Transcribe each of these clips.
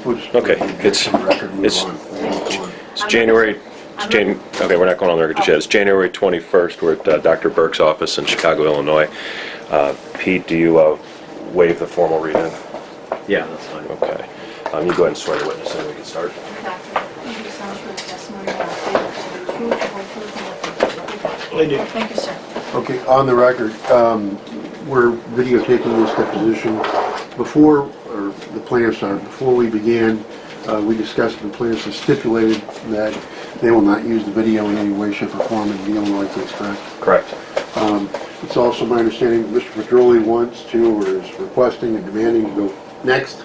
Okay, it's January. Okay, we're not going on the record yet. It's January 21st. We're at Dr. Burke's office in Chicago, Illinois. Pete, do you waive the formal reading? Yeah, that's fine. Okay. You go ahead and swear the witness and we can start. I do. Thank you, sir. Okay, on the record, we're videotaping this deposition. Before we began, we discussed the plaintiffs have stipulated that they will not use the video in any way, shape, or form in the Illinois case, correct? Correct. It's also my understanding that Mr. Pedroli wants to, or is requesting and demanding to go next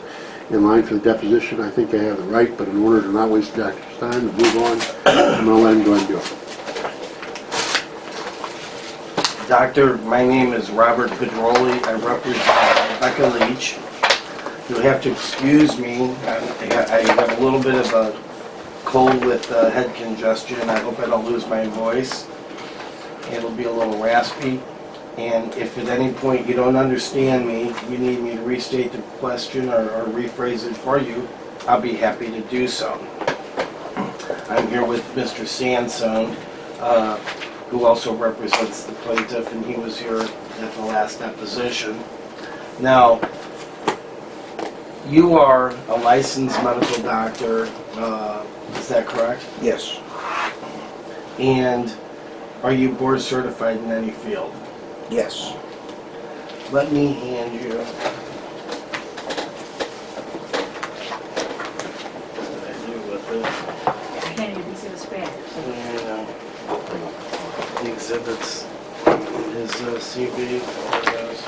in line for the deposition. I think they have the right, but in order to not waste the doctor's time to move on, I'm going to let him go ahead and do it. Doctor, my name is Robert Pedroli. I represent Rebecca Leach. You'll have to excuse me. I have a little bit of a cold with head congestion. I hope I don't lose my voice. It'll be a little raspy. And if at any point you don't understand me, you need me to restate the question or rephrase it for you, I'll be happy to do so. I'm here with Mr. Sansone, who also represents the plaintiff, and he was here at the last deposition. Now, you are a licensed medical doctor, is that correct? Yes. And are you board certified in any field? Yes. Let me hand you. What did I do with it? I can't even see the span. And, the exhibits, his CV, all those.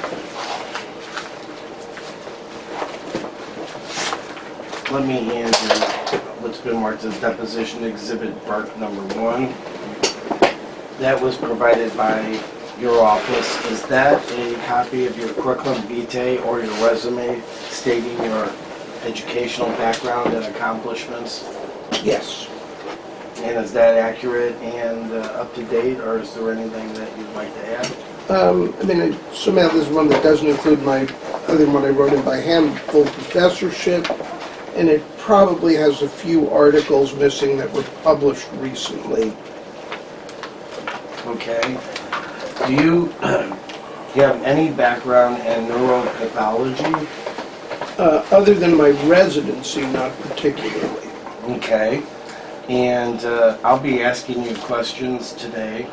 Let me hand you what's been marked as deposition exhibit Burke number 1. That was provided by your office. Is that a copy of your curriculum vitae or your resume stating your educational background and accomplishments? Yes. And is that accurate and up to date, or is there anything that you'd like to add? Somehow there's one that doesn't include my other one I wrote in by hand, full professorship, and it probably has a few articles missing that were published recently. Okay. Do you have any background in neuropathology? Other than my residency, not particularly. Okay. And I'll be asking you questions today.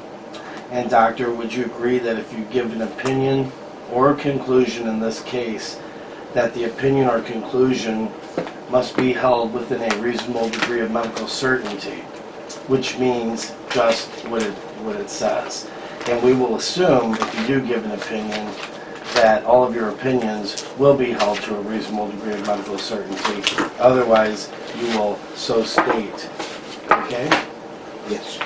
And doctor, would you agree that if you give an opinion or conclusion in this case, that the opinion or conclusion must be held within a reasonable degree of medical certainty, which means just what it says? And we will assume, if you do give an opinion, that all of your opinions will be held to a reasonable degree of medical certainty. Otherwise, you will so state. Okay? Yes.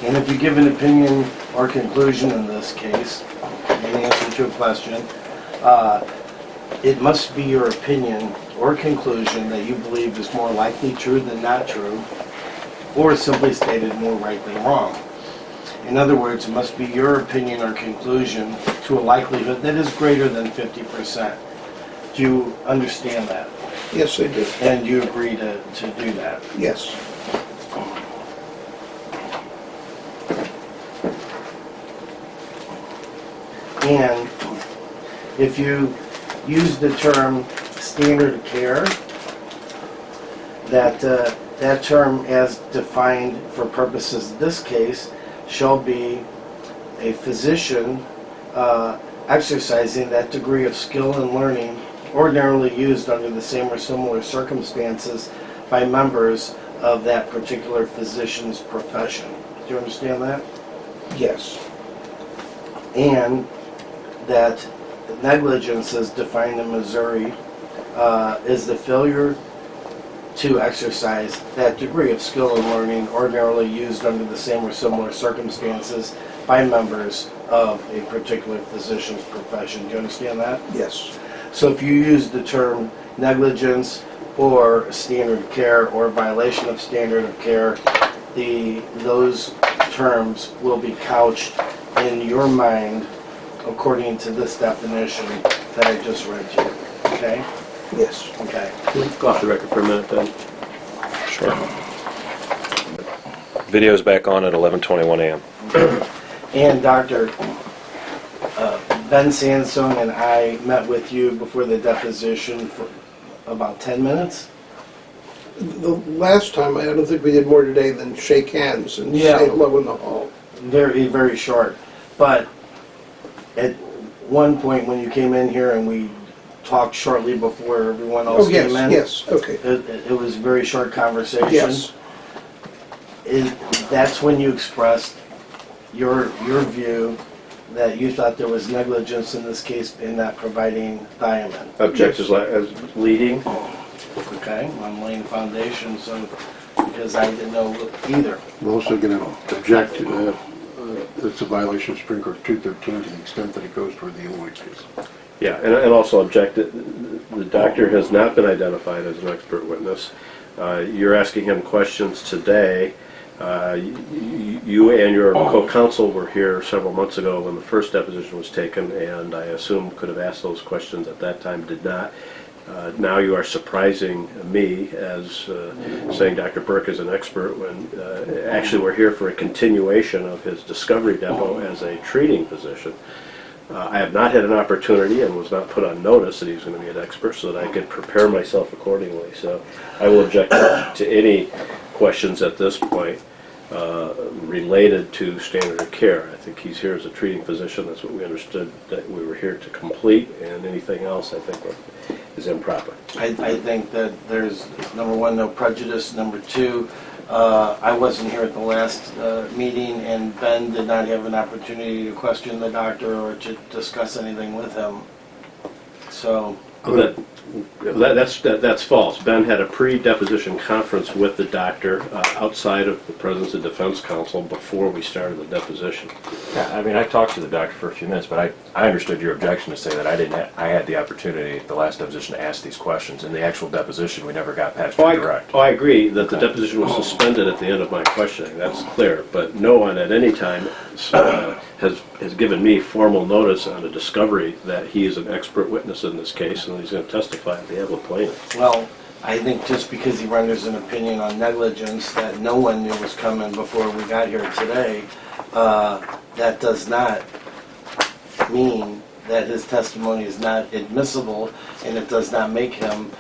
And if you give an opinion or conclusion in this case, in answer to a question, it must be your opinion or conclusion that you believe is more likely true than not true, or simply stated more right than wrong. In other words, it must be your opinion or conclusion to a likelihood that is greater than 50%. Do you understand that? Yes, I do. And you agree to do that? Yes. And if you use the term standard of care, that term as defined for purposes of this case shall be a physician exercising that degree of skill and learning ordinarily used under the same or similar circumstances by members of that particular physician's profession. Do you understand that? Yes. And that negligence as defined in Missouri is the failure to exercise that degree of skill and learning ordinarily used under the same or similar circumstances by members of a particular physician's profession. Do you understand that? Yes. So if you use the term negligence or standard of care or violation of standard of care, those terms will be couched in your mind according to this definition that I just read to you. Okay? Yes. Okay. Go off the record for a minute then. Sure. Video's back on at 11:21 a.m. And Dr. Ben Sandstone and I met with you before the deposition for about 10 minutes. The last time, I don't think we did more today than shake hands and Yeah. say hello in the hall. Very, very short. But at one point when you came in here and we talked shortly before everyone else Oh, yes, came in. yes, okay. It was a very short conversation. Yes. That's when you expressed your view that you thought there was negligence in this case in not providing thiamine. Object as leading. Okay, I'm laying the foundation, so, because I didn't know either. I'm also going to object, it's a violation of Supreme Court 213 to the extent that it goes toward the Illinois case. Yeah, and also object that the doctor has not been identified as an expert witness. You're asking him questions today. You and your co-counsel were here several months ago when the first deposition was taken, and I assume could have asked those questions at that time, did not. Now you are surprising me as saying Dr. Burke is an expert when actually we're here for a continuation of his discovery depot as a treating physician. I have not had an opportunity and was not put on notice that he was going to be an expert so that I could prepare myself accordingly. So I will object to any questions at this point related to standard of care. I think he's here as a treating physician. That's what we understood that we were here to complete, and anything else I think is improper. I think that there's, number one, no prejudice. Number two, I wasn't here at the last meeting, and Ben did not have an opportunity to question the doctor or to discuss anything with him. So, That's false. Ben had a pre-deposition conference with the doctor outside of the presence of defense counsel before we started the deposition. Yeah, I mean, I talked to the doctor for a few minutes, but I understood your objection to say that I had the opportunity at the last deposition to ask these questions. In the actual deposition, we never got past your direct. I agree that the deposition was suspended at the end of my questioning. That's clear. But no one at any time has given me formal notice on a discovery that he is an expert witness in this case and he's going to testify on behalf of the plaintiff. well, I think just because he renders an opinion on negligence that no one knew was coming before we got here today, that does not mean that his testimony is not admissible, and it does not make him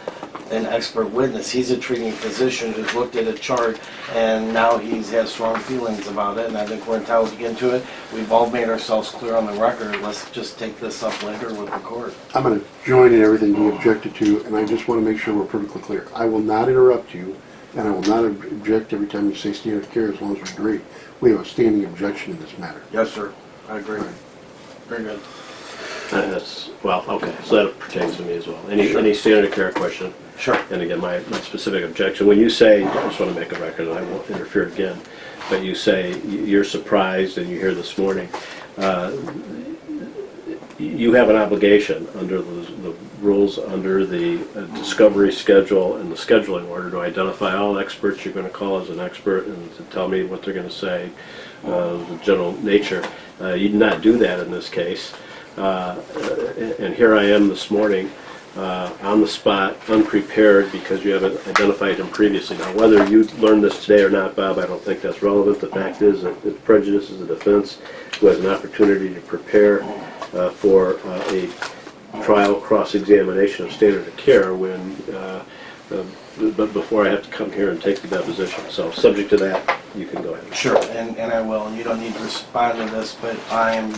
an expert witness. He's a treating physician who's looked at a chart, and now he has strong feelings about it, and I think we're entitled to get into it. We've all made ourselves clear on the record. Let's just take this up later with the court. I'm going to join in everything you objected to, and I just want to make sure we're perfectly clear. I will not interrupt you, and I will not object every time you say standard of care as long as we agree. We have a standing objection in this matter. Yes, sir. I agree. Right. Very good. Well, okay, so that pertains to me as well. Any standard of care question? Sure. And again, my specific objection, when you say, I just want to make a record and I won't interfere again, but you say you're surprised and you hear this morning, you have an obligation under the rules, under the discovery schedule and the scheduling order to identify all experts you're going to call as an expert and to tell me what they're going to say, the general nature. You did not do that in this case. And here I am this morning on the spot, unprepared because you haven't identified him previously. Now, whether you learned this today or not, Bob, I don't think that's relevant. The fact is that it prejudices the defense, who has an opportunity to prepare for a trial cross-examination of standard of care when, but before I have to come here and take the deposition. So, subject to that, you can go ahead. Sure, and I will. And you don't need to respond to this, but I am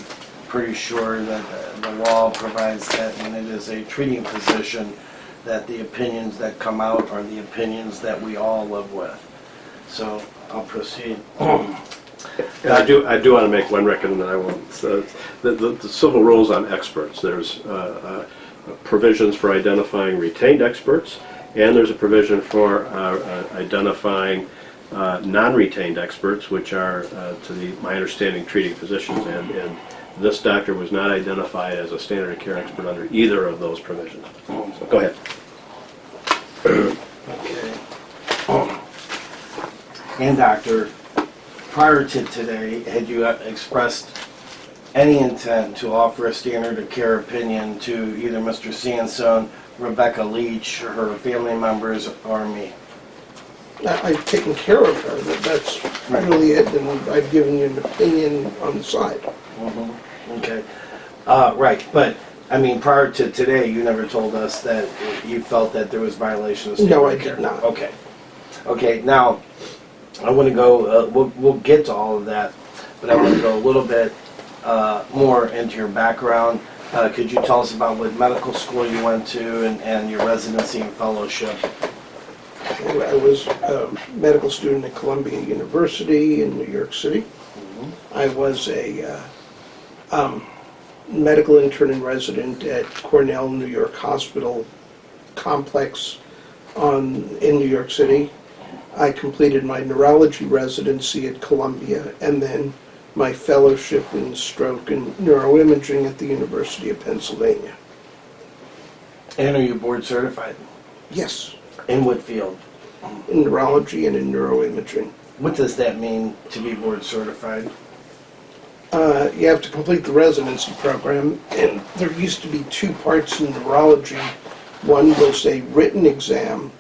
pretty sure that the law provides that when it is a treating physician, that the opinions that come out are the opinions that we all live with. So I'll proceed. And I do want to make one record, and then I won't. The civil rules on experts. There's provisions for identifying retained experts, and there's a provision for identifying non-retained experts, which are, to my understanding, treating physicians. And this doctor was not identified as a standard of care expert under either of those provisions. So go ahead. Okay. And doctor, prior to today, had you expressed any intent to offer a standard of care opinion to either Mr. Sandstone Rebecca Leach, her family members, or me? I've taken care of her, that's really it, and I've given you an opinion on the side. Okay. Right, but, I mean, prior to today, you never told us that you felt that there was violation of No, I standard care. did not. Okay. Okay, now, I want to go, we'll get to all of that, but I want to go a little bit more into your background. Could you tell us about what medical school you went to and your residency and fellowship? I was a medical student at Columbia University in New York City. I was a medical intern and resident at Cornell New York Hospital Complex in New York City. I completed my neurology residency at Columbia and then my fellowship in stroke and neuroimaging at the University of Pennsylvania. And are you board certified? Yes, In what field? in neurology and in neuroimaging. What does that mean to be board certified? You have to complete the residency program, and there used to be two parts in neurology. One was a written exam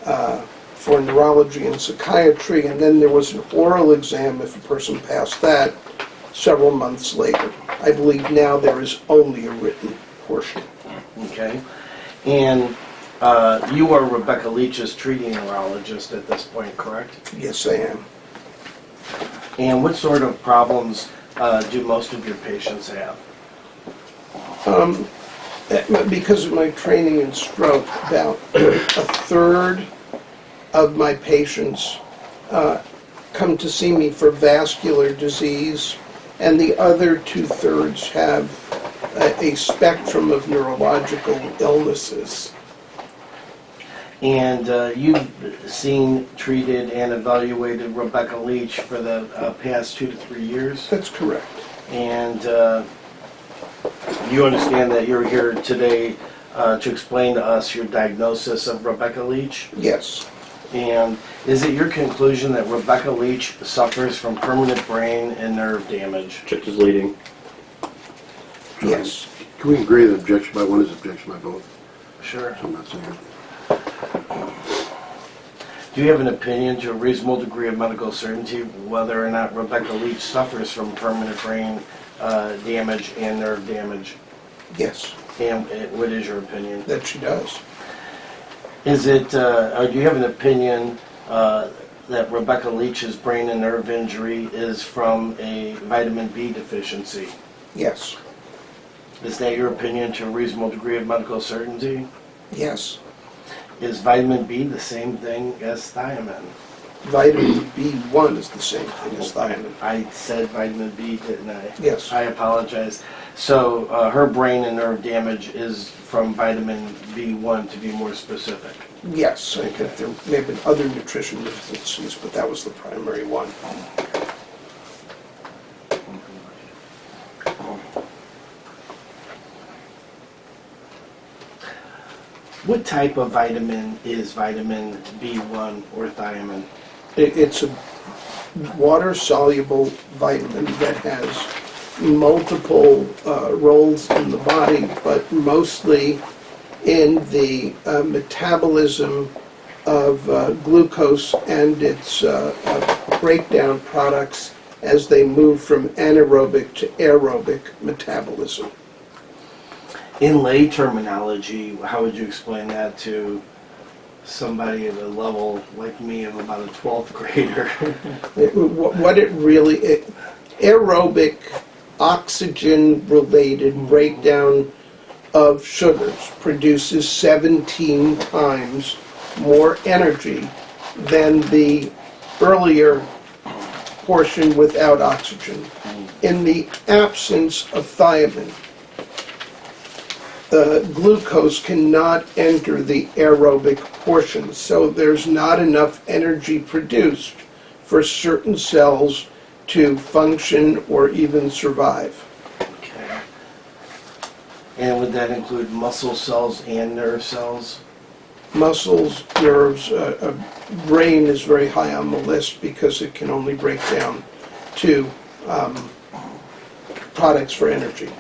for neurology and psychiatry, and then there was an oral exam if a person passed that several months later. I believe now there is only a written portion. Okay. And you are Rebecca Leach's treating neurologist at this point, correct? Yes, I am. And what sort of problems do most of your patients have? Because of my training in stroke, about a third of my patients come to see me for vascular disease, and the other 2/3 have a spectrum of neurological illnesses. And you've seen, treated, and evaluated Rebecca Leach for the past 2 to 3 years. That's correct. And you understand that you're here today to explain to us your diagnosis of Rebecca Leach. Yes. And is it your conclusion that Rebecca Leach suffers from permanent brain and nerve damage? Check is leading. Yes. Can we agree that objection by one is objection by both? Sure. So I'm not saying it. Do you have an opinion to a reasonable degree of medical certainty whether or not Rebecca Leach suffers from permanent brain damage and nerve damage? Yes, And what is your opinion? that she does. Is it, or do you have an opinion that Rebecca Leach's brain and nerve injury is from a vitamin B deficiency? Yes. Is that your opinion to a reasonable degree of medical certainty? Yes. Is vitamin B the same thing as thiamine? Vitamin B1 is the same thing as thiamine. I said vitamin B, didn't I? Yes. I apologize. So her brain and nerve damage is from vitamin B1, to be more specific. Yes, I think there may have been other nutrition deficiencies, but that was the primary one. What type of vitamin is vitamin B1 or thiamine? It's a water-soluble vitamin that has multiple roles in the body, but mostly in the metabolism of glucose and its breakdown products as they move from anaerobic to aerobic metabolism. In lay terminology, how would you explain that to somebody at a level like me of about a 12th grader? What it really, aerobic oxygen-related breakdown of sugars produces 17 times more energy than the earlier portion without oxygen. In the absence of thiamine, glucose cannot enter the aerobic portion, so there's not enough energy produced for certain cells to function or even survive. Okay. And would that include muscle cells and nerve cells? Muscles, nerves, brain is very high on the list because it can only break down to products for energy.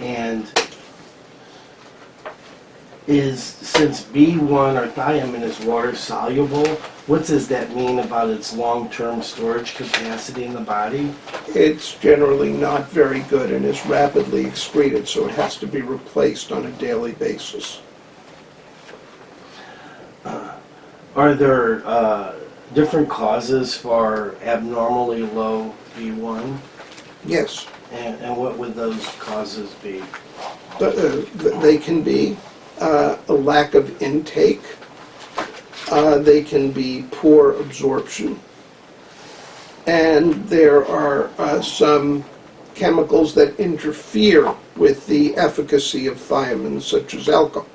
And since B1 or thiamine is water soluble, what does that mean about its long-term storage capacity in the body? It's generally not very good and is rapidly excreted, so it has to be replaced on a daily basis. Are there different causes for abnormally low B1? Yes, And what would those causes be? they can be a lack of intake. They can be poor absorption. And there are some chemicals that interfere with the efficacy of thiamine, such as alcohol.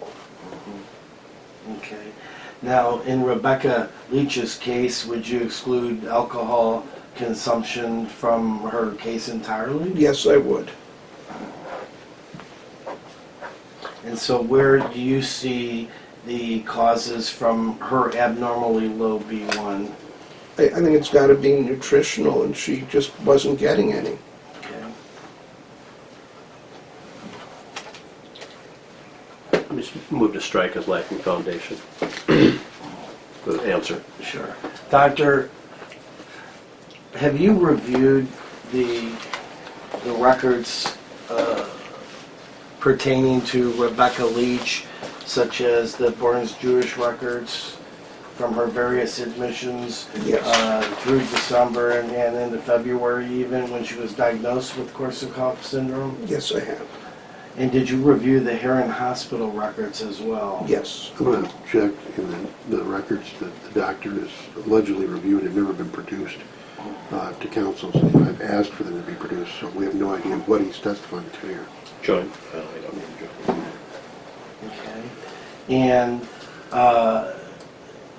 Okay. Now, in Rebecca Leach's case, would you exclude alcohol consumption from her case entirely? Yes, I would. And so where do you see the causes from her abnormally low B1? I think it's got to be nutritional, and she just wasn't getting any. Okay. Let me just move to strike as lacking foundation. The answer. Sure. Doctor, have you reviewed the records pertaining to Rebecca Leach, such as the Burns Jewish records from her various admissions Yes. through December and into February, even when she was diagnosed with Korsakoff syndrome? Yes, I have. And did you review the Heron Hospital records as well? Yes. I'm going to check in the records that the doctor has allegedly reviewed have never been produced to counsel. So I've asked for them to be produced, so we have no idea what he's testifying to here. Joint. I don't need joint. Okay. And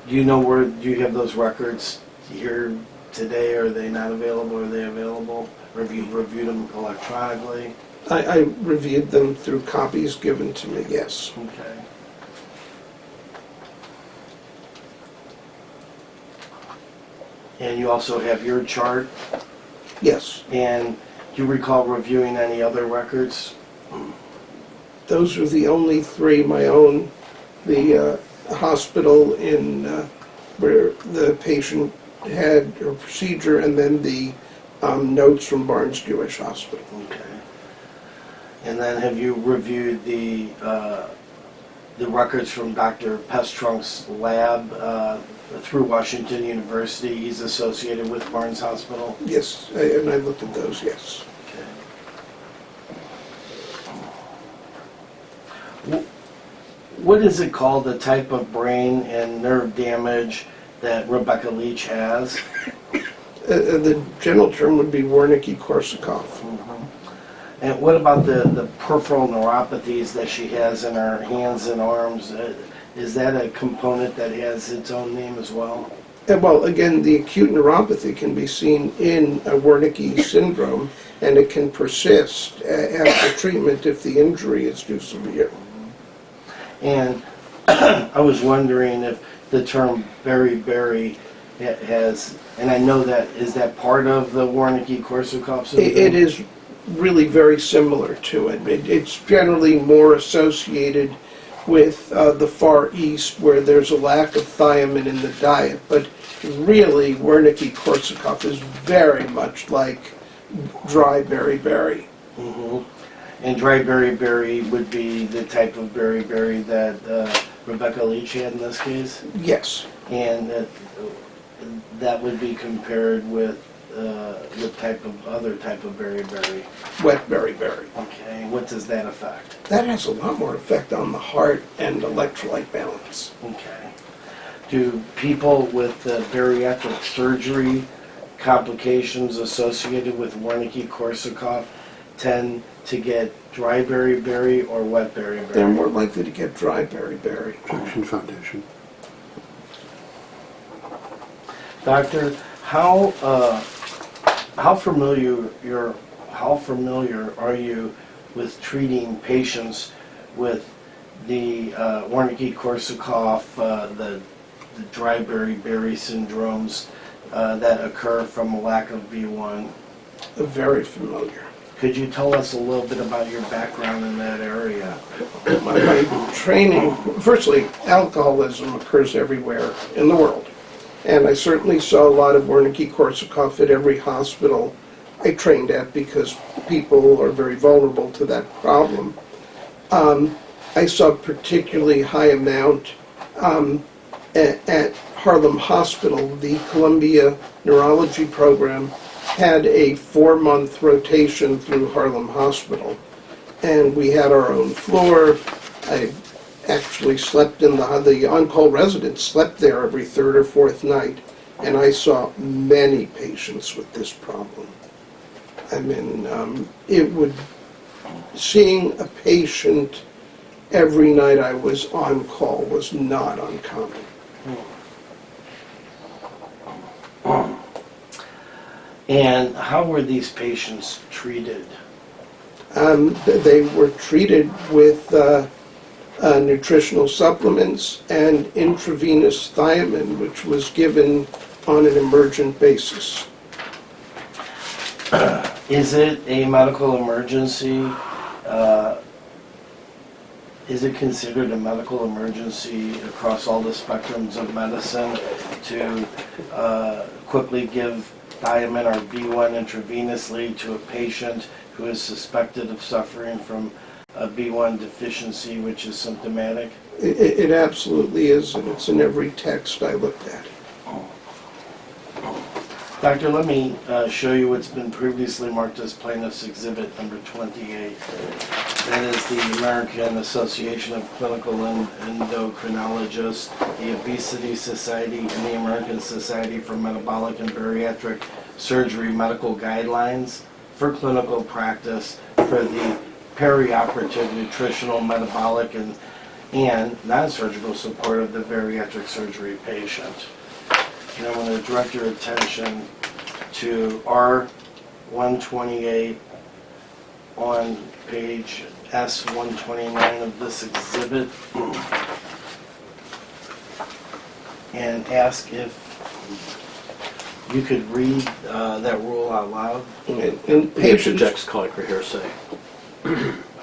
do you have those records here today? Are they not available? Are they available? Or have you reviewed them electronically? I reviewed them through copies given to me, yes. Okay. And you also have your chart? Yes. And do you recall reviewing any other records? Those were the only three, my own, the hospital in where the patient had a procedure, and then the notes from Barnes Jewish Hospital. Okay. And then have you reviewed the records from Dr. Pestrunk's lab through Washington University? He's associated with Barnes Hospital. Yes, and I looked at those, yes. Okay. What is it called, the type of brain and nerve damage that Rebecca Leach has? The general term would be Wernicke-Korsakoff. And what about the peripheral neuropathies that she has in her hands and arms? Is that a component that has its own name as well? Well, again, the acute neuropathy can be seen in a Wernicke syndrome, and it can persist after treatment if the injury is too severe. And I was wondering if the term beriberi has, and I know that, is that part of the Wernicke-Korsakoff syndrome? It is really very similar to it. It's generally more associated with the Far East, where there's a lack of thiamine in the diet. But really, Wernicke-Korsakoff is very much like dry beriberi. Mm-hmm. And dry beriberi would be the type of beriberi that Rebecca Leach had in this case? Yes. And that would be compared with the other type of beriberi. Wet beriberi. Okay, what does that affect? That has a lot more effect on the heart and electrolyte balance. Okay. Do people with bariatric surgery complications associated with Wernicke-Korsakoff tend to get dry beriberi or wet beriberi? They're more likely to get dry beriberi. Junction foundation. Doctor, how familiar are you with treating patients with the Wernicke-Korsakoff, the dry beriberi syndromes that occur from a lack of B1? Very familiar. Could you tell us a little bit about your background in that area? My training, firstly, alcoholism occurs everywhere in the world. And I certainly saw a lot of Wernicke-Korsakoff at every hospital I trained at because people are very vulnerable to that problem. I saw a particularly high amount at Harlem Hospital. The Columbia Neurology Program had a 4-month rotation through Harlem Hospital. And we had our own floor. I actually slept in the on-call residents slept there every third or fourth night. And I saw many patients with this problem. I mean, seeing a patient every night I was on call was not uncommon. And how were these patients treated? They were treated with nutritional supplements and intravenous thiamine, which was given on an emergent basis. Is it a medical emergency? Is it considered a medical emergency across all the spectrums of medicine to quickly give thiamine or B1 intravenously to a patient who is suspected of suffering from a B1 deficiency, which is symptomatic? It absolutely is, and it's in every text I looked at. Doctor, let me show you what's been previously marked as plaintiff's exhibit number 28. That is the American Association of Clinical Endocrinologists, the Obesity Society, and the American Society for Metabolic and Bariatric Surgery medical guidelines for clinical practice for the perioperative nutritional, metabolic, and non-surgical support of the bariatric surgery patient. And I'm going to direct your attention to R128 on page S129 of this exhibit and ask if you could read that rule out loud. In patients, Jack's calling for hearsay.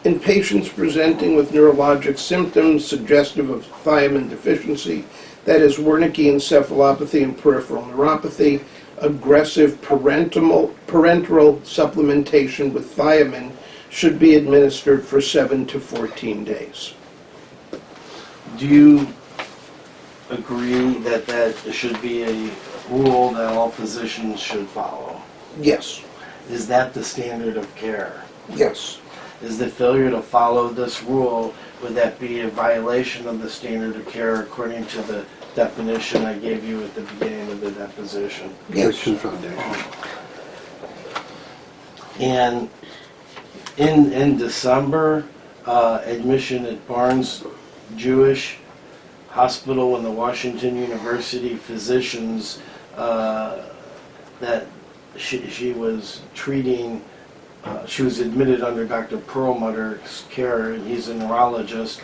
in patients presenting with neurologic symptoms suggestive of thiamine deficiency, that is Wernicke encephalopathy and peripheral neuropathy, aggressive parenteral supplementation with thiamine should be administered for 7 to 14 days. Do you agree that that should be a rule that all physicians should follow? Yes, Is that the standard of care? yes. Is the failure to follow this rule, would that be a violation of the standard of care according to the definition I gave you at the beginning of the deposition? Christian Foundation. And in December, admission at Barnes Jewish Hospital and the Washington University physicians that she was treating, she was admitted under Dr. Perlmutter's care, and he's a neurologist.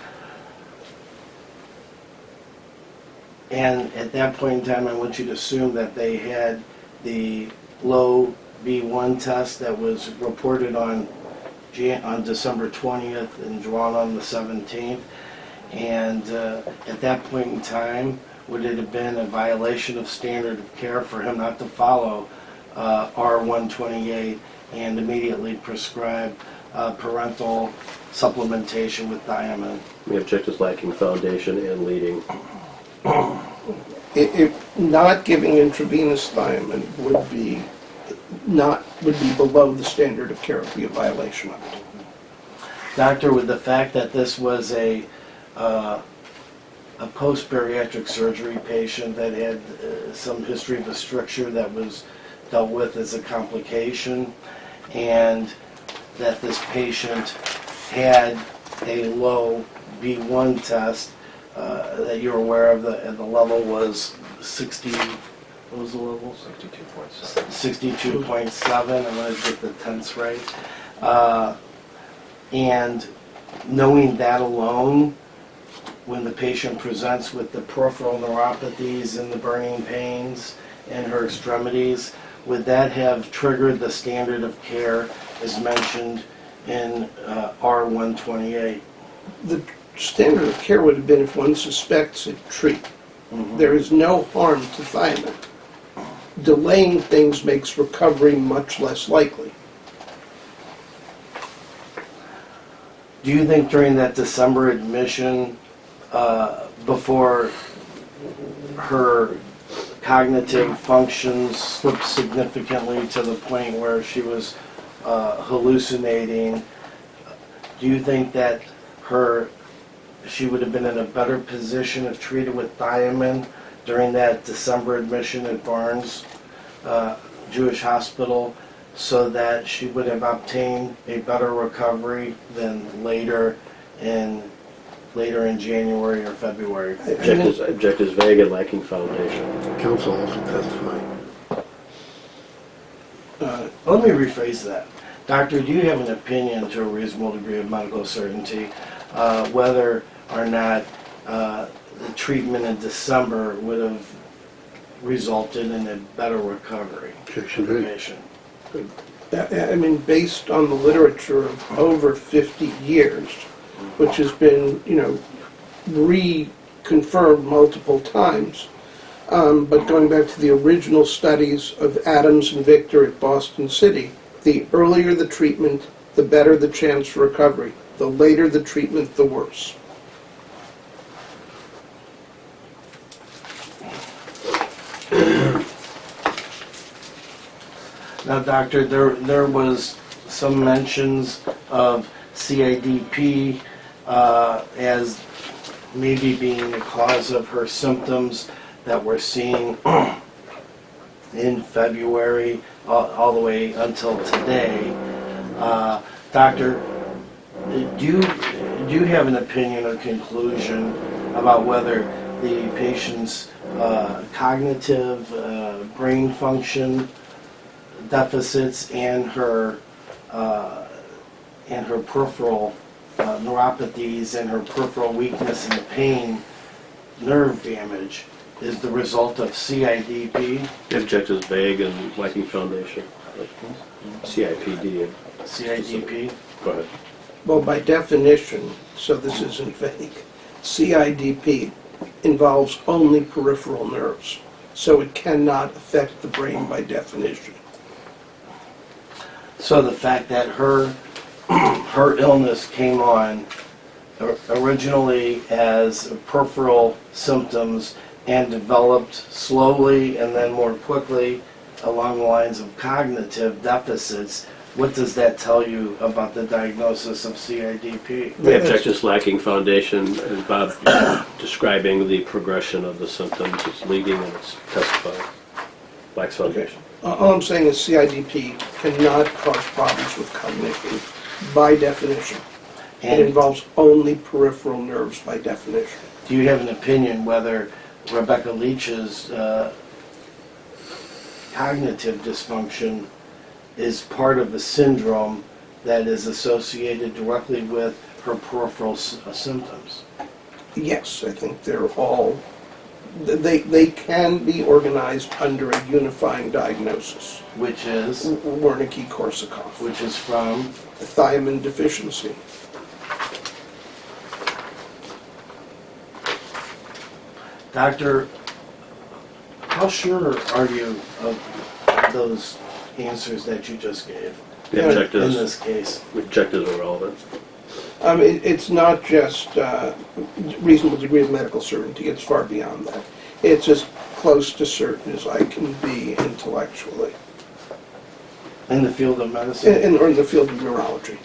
And at that point in time, I want you to assume that they had the low B1 test that was reported on December 20th and drawn on the 17th. And at that point in time, would it have been a violation of standard of care for him not to follow R128 and immediately prescribe parental supplementation with thiamine? The object is lacking foundation and leading. Not giving intravenous thiamine would be below the standard of care, would be a violation of it. Doctor, with the fact that this was a post-bariatric surgery patient that had some history of a stricture that was dealt with as a complication, and that this patient had a low B1 test that you're aware of, the level was 60, what was the level? 62.7. 62.7, I'm going to get the tenths right. And knowing that alone, when the patient presents with the peripheral neuropathies and the burning pains in her extremities, would that have triggered the standard of care as mentioned in R128? The standard of care would have been if one suspects it, treat. There is no harm to thiamine. Delaying things makes recovery much less likely. Do you think during that December admission, before her cognitive functions slipped significantly to the point where she was hallucinating, do you think that she would have been in a better position if treated with thiamine during that December admission at Barnes Jewish Hospital, so that she would have obtained a better recovery than later in January or February? Object is vague and lacking foundation. Counsel also testified. Let me rephrase that. Doctor, do you have an opinion to a reasonable degree of medical certainty whether or not the treatment in December would have resulted in a better recovery Objection for the made. patient? I mean, based on the literature of over 50 years, which has been, reconfirmed multiple times, but going back to the original studies of Adams and Victor at Boston City, the earlier the treatment, the better the chance for recovery. The later the treatment, the worse. Now, doctor, there was some mentions of CIDP as maybe being the cause of her symptoms that we're seeing in February all the way until today. Doctor, do you have an opinion or conclusion about whether the patient's cognitive brain function deficits and her peripheral neuropathies and her peripheral weakness and pain, nerve damage, is the result of CIDP? Object is vague and lacking foundation. CIPD. CIDP? Go ahead. Well, by definition, so this isn't vague, CIDP involves only peripheral nerves, so it cannot affect the brain by definition. So the fact that her illness came on originally as peripheral symptoms and developed slowly and then more quickly along the lines of cognitive deficits, what does that tell you about the diagnosis of CIDP? The object is lacking foundation, and Bob describing the progression of the symptoms. It's leading and it's testified. Lacks foundation. All I'm saying is CIDP cannot cause problems with cognition by definition. It And involves only peripheral nerves by definition. do you have an opinion whether Rebecca Leach's cognitive dysfunction is part of a syndrome that is associated directly with her peripheral symptoms? Yes, I think they're all, they can be organized under a unifying diagnosis. Which is Wernicke-Korsakoff, which is from thiamine deficiency. Doctor, how sure are you of those answers that you just gave The object in is, this case? object is irrelevant. It's not just reasonable degree of medical certainty, it's far beyond that. It's as close to certain as I can be intellectually, In the field of medicine? or in the field of neurology.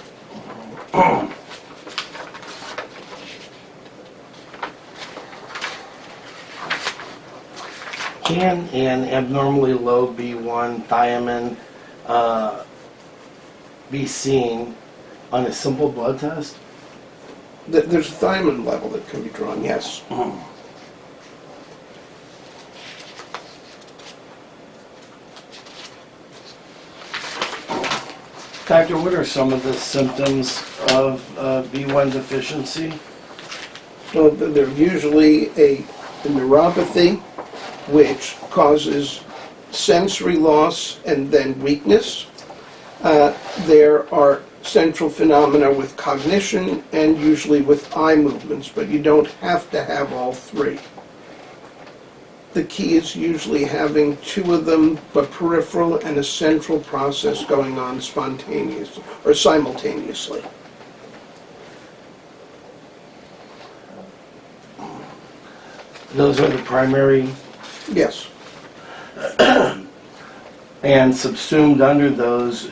Can an abnormally low B1 thiamine be seen on a simple blood test? There's a thiamine level that can be drawn, yes. Doctor, what are some of the symptoms of B1 deficiency? Well, they're usually a neuropathy, which causes sensory loss and then weakness. There are central phenomena with cognition and usually with eye movements, but you don't have to have all three. The key is usually having two of them, but peripheral and a central process going on spontaneously or simultaneously. Those are the primary, Yes. and subsumed under those,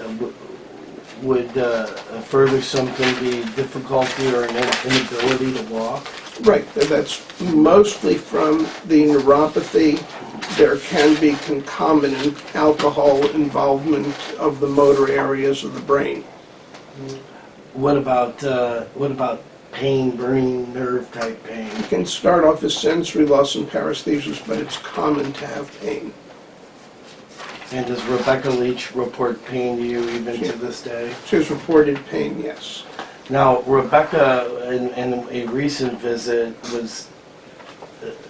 would a further symptom be difficulty or an inability to walk? Right, that's mostly from the neuropathy. There can be concomitant alcohol involvement of the motor areas of the brain. What about pain, burning, nerve type pain? It can start off as sensory loss and paresthesias, but it's common to have pain. And does Rebecca Leach report pain to you even to this day? She has reported pain, yes. Now, Rebecca, in a recent visit, was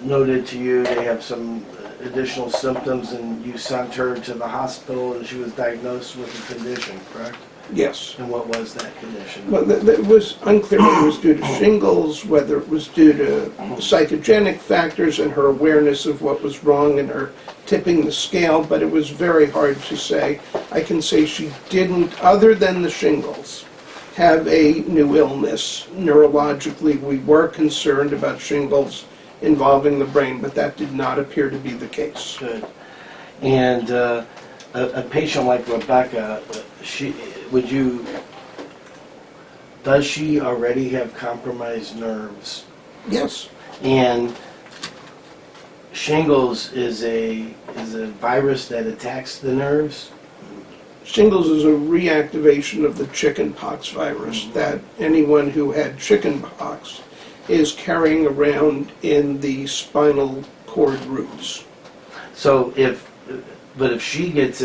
noted to you to have some additional symptoms, and you sent her to the hospital, and she was diagnosed with a condition, correct? Yes. And what was that condition? Well, it was unclear whether it was due to shingles, whether it was due to psychogenic factors and her awareness of what was wrong and her tipping the scale, but it was very hard to say. I can say she didn't, other than the shingles, have a new illness. Neurologically, we were concerned about shingles involving the brain, but that did not appear to be the case. Good. And a patient like Rebecca, does she already have compromised nerves? Yes. And shingles is a virus that attacks the nerves? Shingles is a reactivation of the chickenpox virus that anyone who had chickenpox is carrying around in the spinal cord roots. So if she gets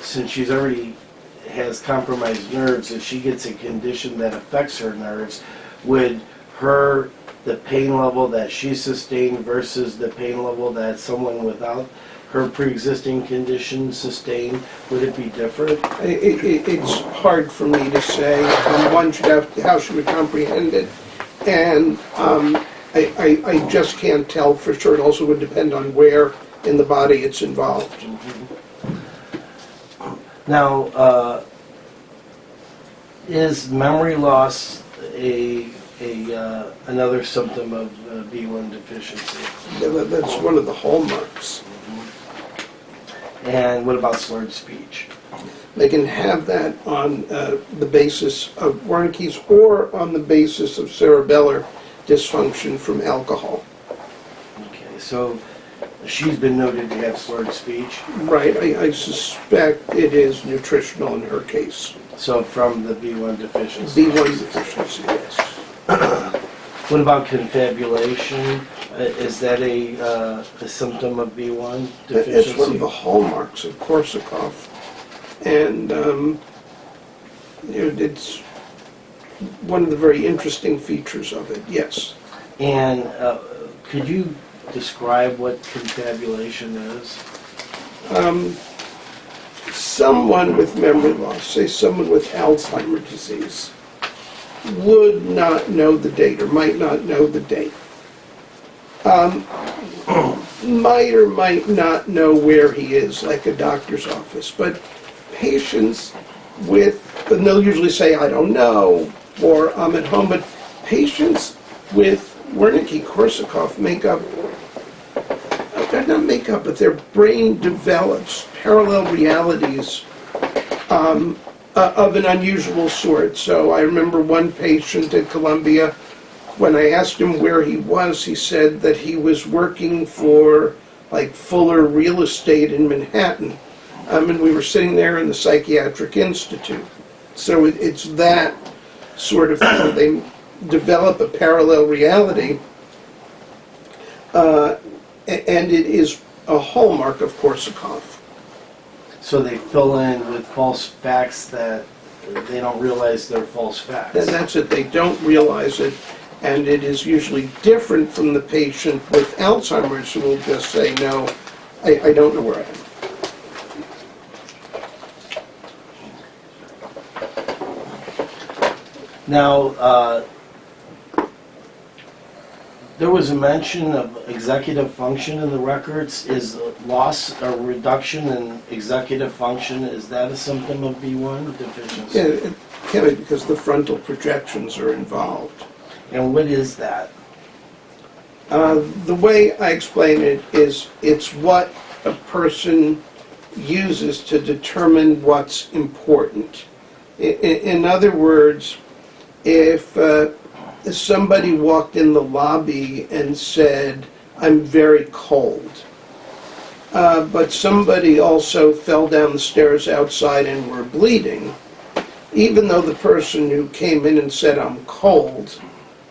since she's already has compromised nerves, if she gets a condition that affects her nerves, would the pain level that she sustained versus the pain level that someone without her pre-existing condition sustained, would it be different? It's hard for me to say. One should have how she would comprehend it, and I just can't tell for sure. It also would depend on where in the body it's involved. Now, is memory loss another symptom of B1 deficiency? That's one of the hallmarks. And what about slurred speech? They can have that on the basis of Wernicke's or on the basis of cerebellar dysfunction from alcohol. Okay, so she's been noted to have slurred speech. Right, I suspect it is nutritional in her case. So from the B1 deficiency. B1 deficiency, yes. What about confabulation? Is that a symptom of B1 deficiency? It's one of the hallmarks of Korsakoff. And it's one of the very interesting features of it, yes. And could you describe what confabulation is? Someone with memory loss, say someone with Alzheimer's disease, would not know the date or might not know the date. Might or might not know where he is, like a doctor's office. But patients and they'll usually say, I don't know, or I'm at home, but patients with Wernicke-Korsakoff but their brain develops parallel realities of an unusual sort. So I remember one patient at Columbia, when I asked him where he was, he said that he was working for like Fuller Real Estate in Manhattan. And we were sitting there in the Psychiatric Institute. So it's that sort of thing. They develop a parallel reality, and it is a hallmark of Korsakoff. So they fill in with false facts that they don't realize they're false facts. And that's it. They don't realize it, and it is usually different from the patient with Alzheimer's who will just say, no, I don't know where I am. Now, there was a mention of executive function in the records. Is loss or reduction in executive function, is that a symptom of B1 deficiency? Yeah, it can be because the frontal projections are involved. And what is that? The way I explain it is it's what a person uses to determine what's important. In other words, if somebody walked in the lobby and said, "I'm very cold," but somebody also fell down the stairs outside and were bleeding, even though the person who came in and said, "I'm cold,"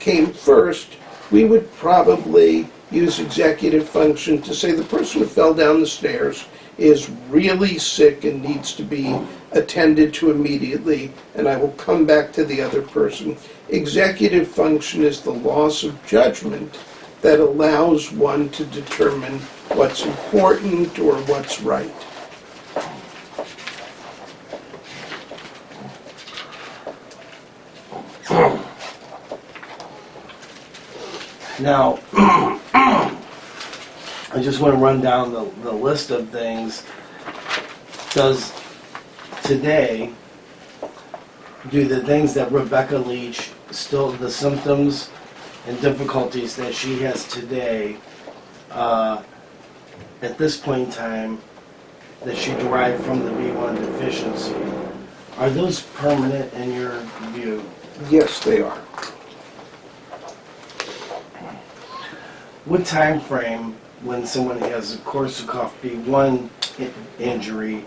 came first, we would probably use executive function to say the person who fell down the stairs is really sick and needs to be attended to immediately, and I will come back to the other person. Executive function is the loss of judgment that allows one to determine what's important or what's right. Now, I just want to run down the list of things. Does today, do the things that Rebecca Leach, still the symptoms and difficulties that she has today, at this point in time, that she derived from the B1 deficiency, are those permanent in your view? Yes, they are. What time frame, when someone has a Korsakoff B1 injury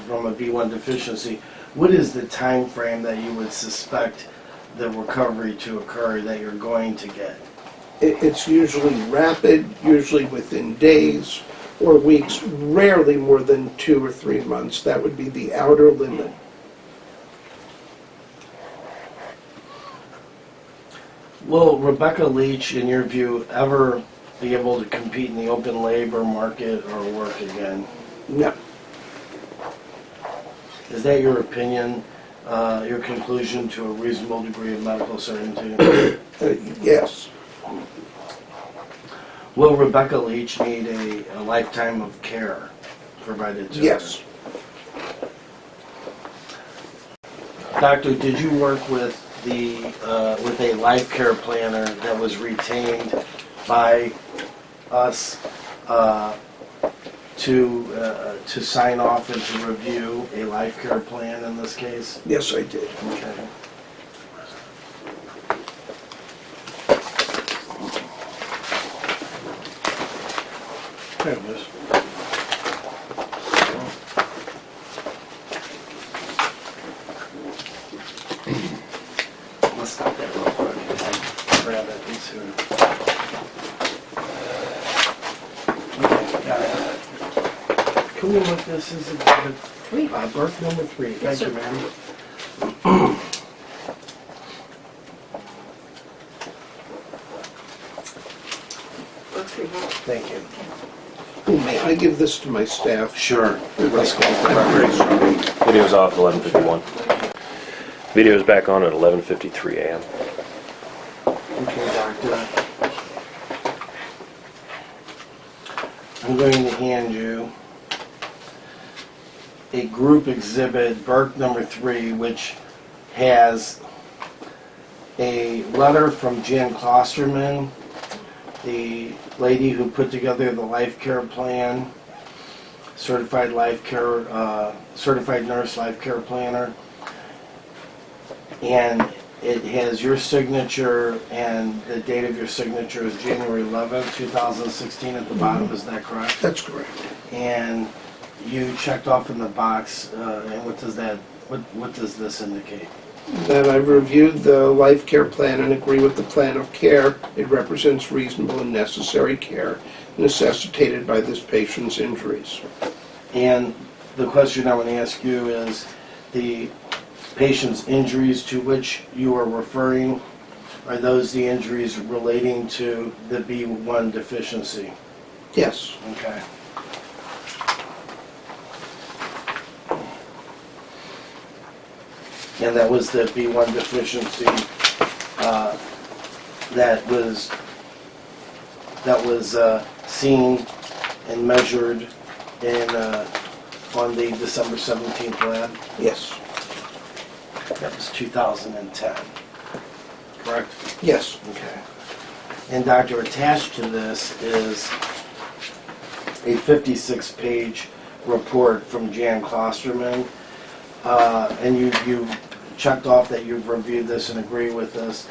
from a B1 deficiency, what is the time frame that you would suspect the recovery to occur that you're going to get? It's usually rapid, usually within days or weeks, rarely more than 2 or 3 months. That would be the outer limit. Will Rebecca Leach, in your view, ever be able to compete in the open labor market or work again? No. Is that your opinion, your conclusion to a reasonable degree of medical certainty? Yes. Will Rebecca Leach need a lifetime of care provided to her? Yes. Doctor, did you work with with a life care planner that was retained by us to sign off and to review a life care plan in this case? Yes, I did. Okay. There it is. Let's stop that real quick. Grab that piece here. Okay, got it. Can we look this as exhibit 3? Burke number 3. Yes, Thank you, sir. ma'am. Works for you. Thank you. Oh, may I give this to my staff? Sure. Let's go. I'm very sorry. Video's off at 11:51. Video's back on at 11:53 a.m. Okay, doctor. I'm going to hand you a group exhibit, Burke number 3, which has a letter from Jan Klosterman, the lady who put together the life care plan, certified nurse life care planner, and it has your signature, and the date of your signature is January 11th, 2016 at the bottom. Is that correct? That's correct. And you checked off in the box, and what does this indicate? That I've reviewed the life care plan and agree with the plan of care. It represents reasonable and necessary care necessitated by this patient's injuries. And the question I want to ask you is, the patient's injuries to which you are referring, are those the injuries relating to the B1 deficiency? Yes. Okay. And that was the B1 deficiency that was seen and measured on the December 17th lab. Yes, That was 2010. Correct? yes. Okay. And doctor, attached to this is a 56-page report from Jan Klosterman. And you checked off that you've reviewed this and agree with this.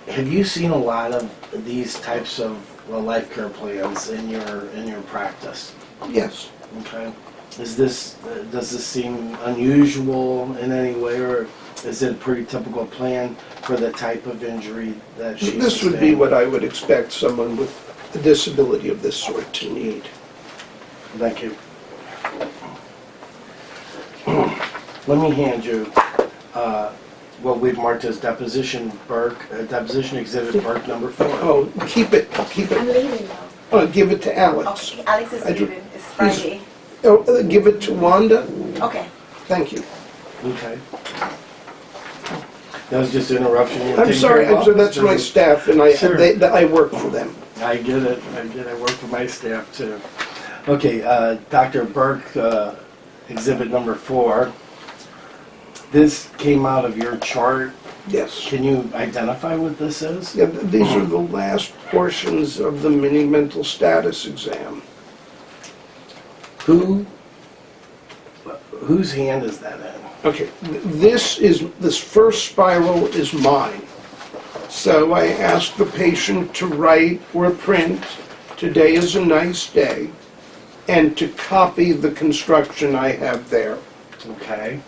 Have you seen a lot of these types of life care plans in your practice? Yes. Okay. Does this seem unusual in any way, or is it a pretty typical plan for the type of injury that she This would be sustained? what I would expect someone with a disability of this sort to need. Thank you. Let me hand you what we've marked as deposition deposition exhibit Burke number 4. Oh, keep it. I'm leaving now. Oh, give it to Alex. Okay, Alex is I do- leaving. It's Friday. Oh, give it to Wanda. Okay. Thank you. Okay. That was just an interruption. You I'm take sorry. care of That's my office staff, and Sure. I work for them. I get it. I work for my staff too. Okay, Dr. Burke, exhibit number 4. This came out of your chart. Yes. Can you identify what this is? Yeah, these are the last portions of the mini mental status exam. Whose hand is that in? Okay, this first spiral is mine. So I asked the patient to write or print, "Today is a nice day," and to copy the construction I have there. Okay.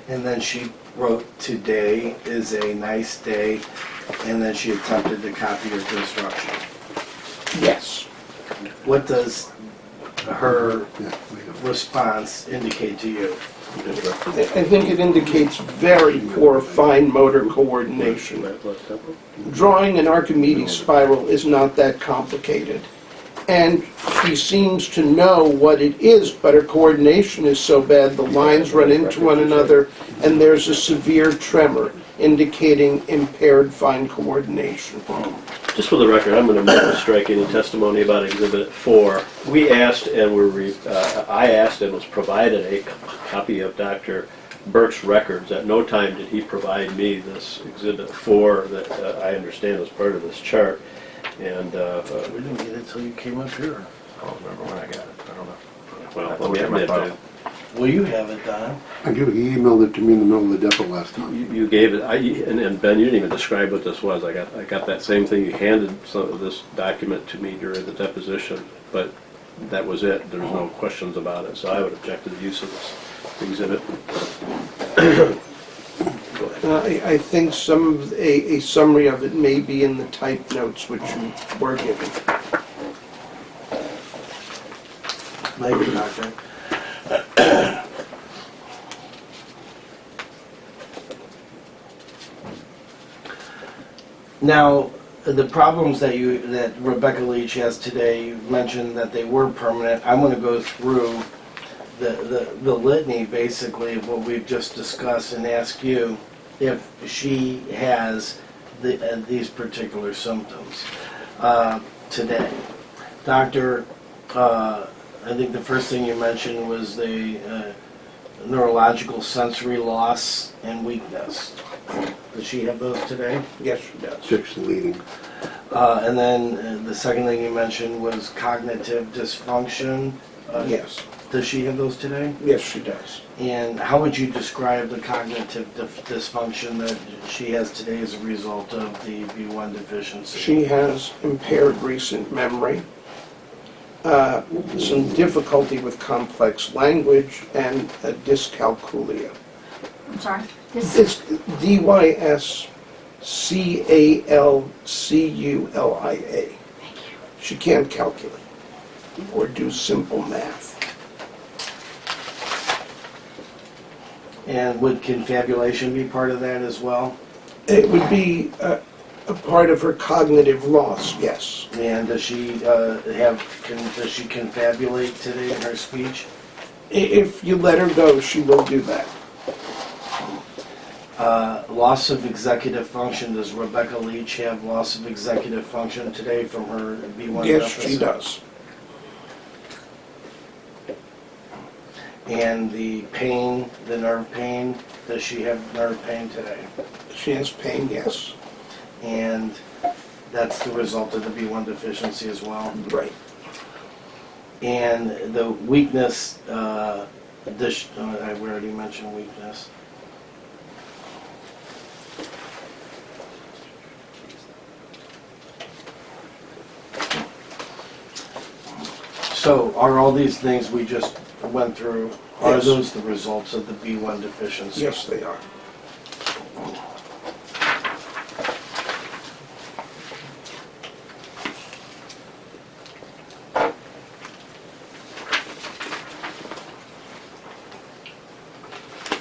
And then she wrote, "Today is a nice day," and then she attempted to copy your construction. Yes. What does her Yeah, we have- response indicate to you? I think it indicates very poor fine motor coordination. Drawing an Archimedes spiral is not that complicated. And she seems to know what it is, but her coordination is so bad the lines run into one another and there's a severe tremor indicating impaired fine coordination. Just for the record, I'm going to move to strike any testimony about Exhibit 4. We asked and I asked and was provided a copy of Dr. Burke's records. At no time did he provide me this Exhibit 4 that I understand is part of this chart. And We didn't get it until you came up here. I don't remember when I got it. I don't know. Well, Let me have my file. Well, you have it, Don. I do, he emailed it to me in the middle of the depot last time. You gave it, and Ben, you didn't even describe what this was. I got that same thing. You handed some of this document to me during the deposition, but that was it. There was no questions about it, so I would object to the use of this exhibit. Go ahead. I think a summary of it may be in the type notes which you were given. Thank you, Doctor. Now, the problems that Rebecca Leach has today, you mentioned that they were permanent. I'm going to go through the litany, basically, of what we've just discussed and ask you if she has these particular symptoms today. Doctor, I think the first thing you mentioned was the neurological sensory loss and weakness. Does she have those today? Yes, she does. 6 leading. And then the second thing you mentioned was cognitive dysfunction. Yes. Does she have those today? Yes, she does. And how would you describe the cognitive dysfunction that she has today as a result of the B1 deficiency? She has impaired recent memory, some difficulty with complex language, and a dyscalculia. I'm sorry. This It's dyscalculia. She can't calculate or do simple math. And would confabulation be part of that as well? It would be a part of her cognitive loss, yes. And does she does she confabulate today in her speech? If you let her go, she will do that. Loss of executive function. Does Rebecca Leach have loss of executive function today from her B1 Yes, deficit? she does. And the pain, the nerve pain, does she have nerve pain today? She has pain, yes. And that's the result of the B1 deficiency as well. Right. And the weakness, I already mentioned weakness. So are all these things we just went through, are Yes. those the results of the B1 deficiency? Yes, they are.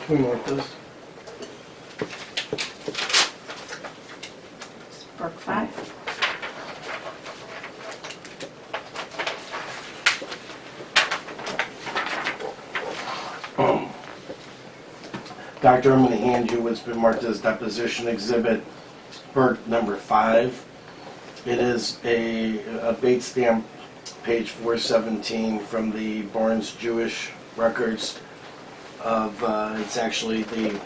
Can we mark this? Burke 5. Doctor, I'm going to hand you what's been marked as deposition exhibit Burke number 5. It is a bait stamp, page 417 from the Barnes Jewish records of, it's actually the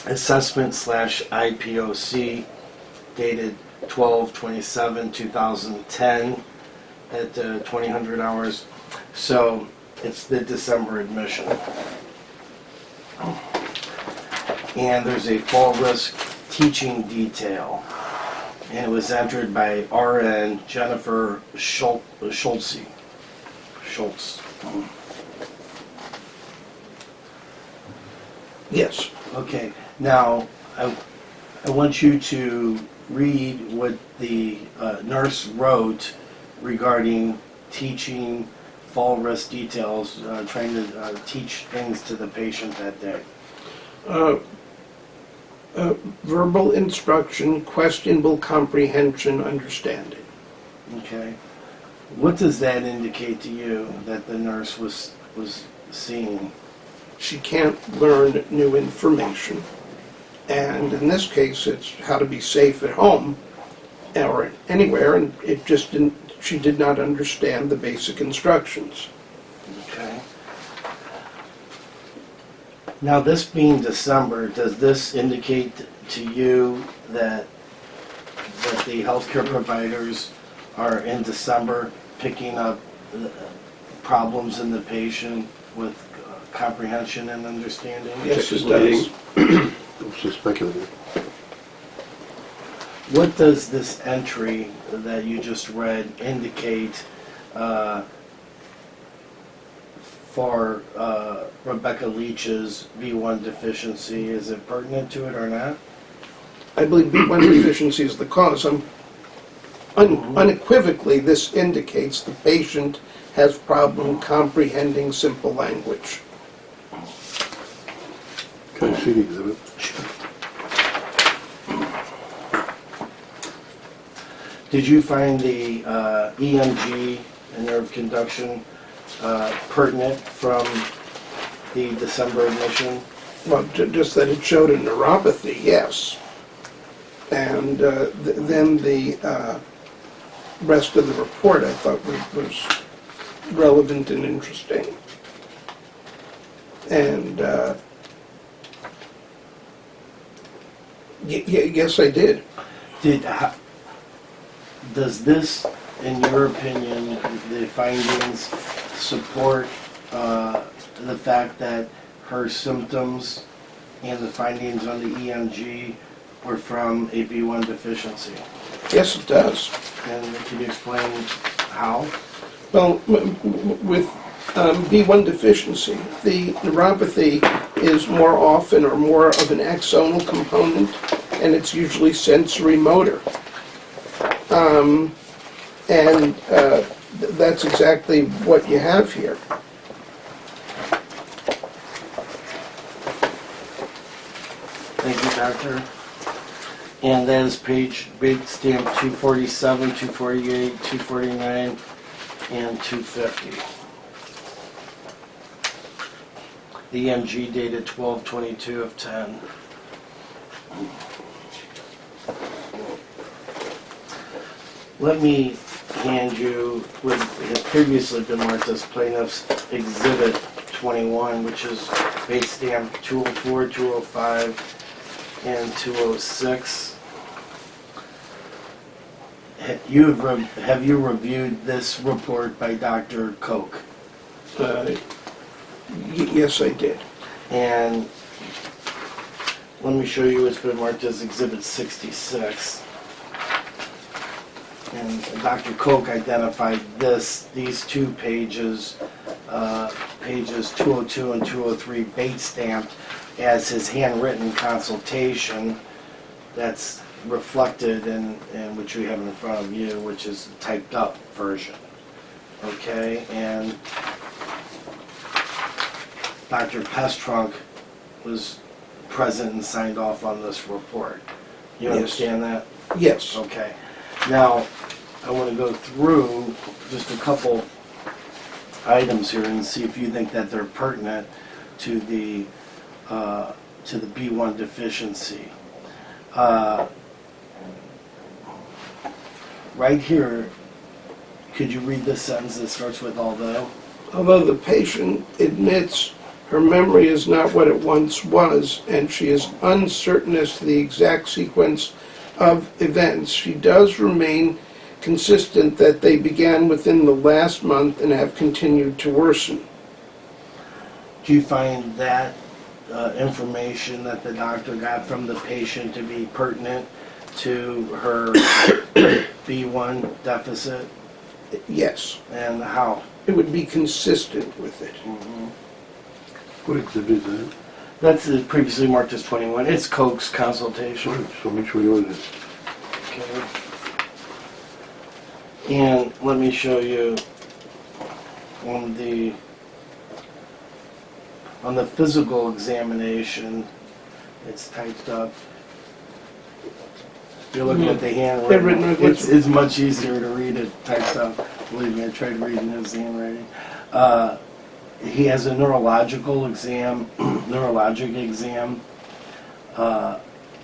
assessment / IPOC dated 12/27/2010 at 2000 hours. So it's the December admission. And there's a fall risk teaching detail. And it was entered by RN Jennifer Schultz. Yes. Okay, now I want you to read what the nurse wrote regarding teaching fall risk details, trying to teach things to the patient that day. Verbal instruction, questionable comprehension, understanding. Okay. What does that indicate to you that the nurse was seeing? She can't learn new information. And in this case, it's how to be safe at home or anywhere, and it just didn't, she did not understand the basic instructions. Okay. Now, this being December, does this indicate to you that the healthcare providers are in December picking up problems in the patient with comprehension and understanding? Yes, it does. It's just speculative. What does this entry that you just read indicate for Rebecca Leach's B1 deficiency? Is it pertinent to it or not? I believe B1 deficiency is the cause. Unequivocally, this indicates the patient has problem comprehending simple language. Can I see the exhibit? Did you find the EMG and nerve conduction pertinent from the December admission? Well, just that it showed a neuropathy, yes. And then the rest of the report I thought was relevant and interesting. And yes, I did. Does this, in your opinion, the findings support the fact that her symptoms and the findings on the EMG were from a B1 deficiency? Yes, it does. And can you explain how? Well, with B1 deficiency, the neuropathy is more often or more of an axonal component, and it's usually sensory motor. That's exactly what you have here. Thank you, Doctor. And that is page big stamp 247, 248, 249, and 250. The EMG dated 12/22/10. Let me hand you what had previously been marked as plaintiff's exhibit 21, which is bait stamp 204, 205, and 206. Have you reviewed this report by Dr. Koch? Yes, I did. And let me show you what's been marked as exhibit 66. And Dr. Koch identified these two pages, pages 202 and 203, bait stamped as his handwritten consultation. That's reflected in which we have in front of you, which is the typed up version. Okay, and Dr. Pestrunk was present and signed off on this report. You Yes. understand that? Yes. Okay. Now, I want to go through just a couple items here and see if you think that they're pertinent to the B1 deficiency. Right here, could you read this sentence that starts with although? Although the patient admits her memory is not what it once was, and she is uncertain as to the exact sequence of events, she does remain consistent that they began within the last month and have continued to worsen. Do you find that information that the doctor got from the patient to be pertinent to her B1 deficit? Yes, And how? it would be consistent with it. What exhibit is that? That's previously marked as 21. It's Koch's consultation. Right, so make sure you know that. Okay. And let me show you on the physical examination, it's typed up. You're looking at the handwriting. Handwritten. It's much easier to read it typed up. Believe me, I tried reading his handwriting. He has a neurologic exam,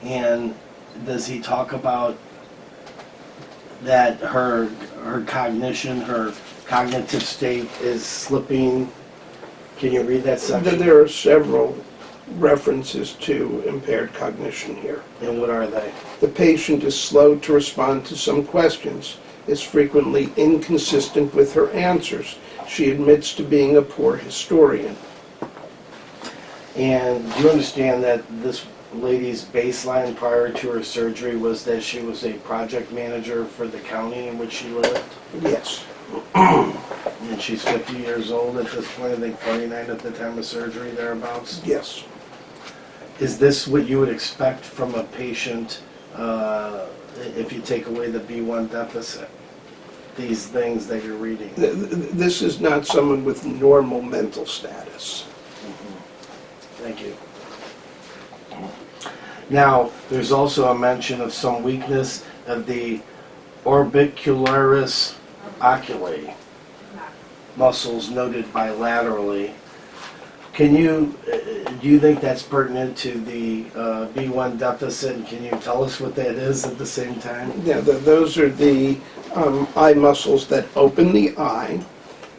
and does he talk about that her cognition, her cognitive state is slipping? Can you read that section? There are several references to impaired cognition here. And what are they? The patient is slow to respond to some questions, is frequently inconsistent with her answers. She admits to being a poor historian. And do you understand that this lady's baseline prior to her surgery was that she was a project manager for the county in which she lived? Yes, And she's 50 years old at this point, I think 49 at the time of surgery, thereabouts. yes. Is this what you would expect from a patient if you take away the B1 deficit? These things that you're reading? This is not someone with normal mental status. Thank you. Now, there's also a mention of some weakness of the orbicularis oculi muscles noted bilaterally. Can you, do you think that's pertinent to the B1 deficit? And can you tell us what that is at the same time? Yeah, those are the eye muscles that open the eye.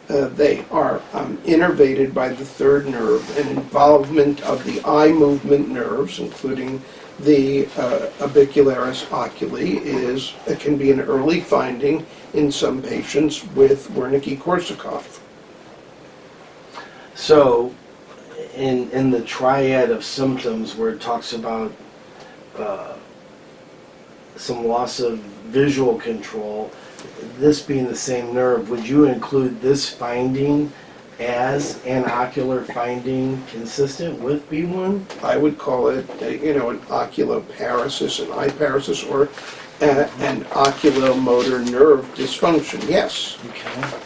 They are innervated by the third nerve, and involvement of the eye movement nerves, including the orbicularis oculi, can be an early finding in some patients with Wernicke-Korsakoff. So, in the triad of symptoms where it talks about some loss of visual control, this being the same nerve, would you include this finding as an ocular finding consistent with B1? I would call it, an oculoparesis, an eye paralysis, or an oculomotor nerve dysfunction. Yes. Okay.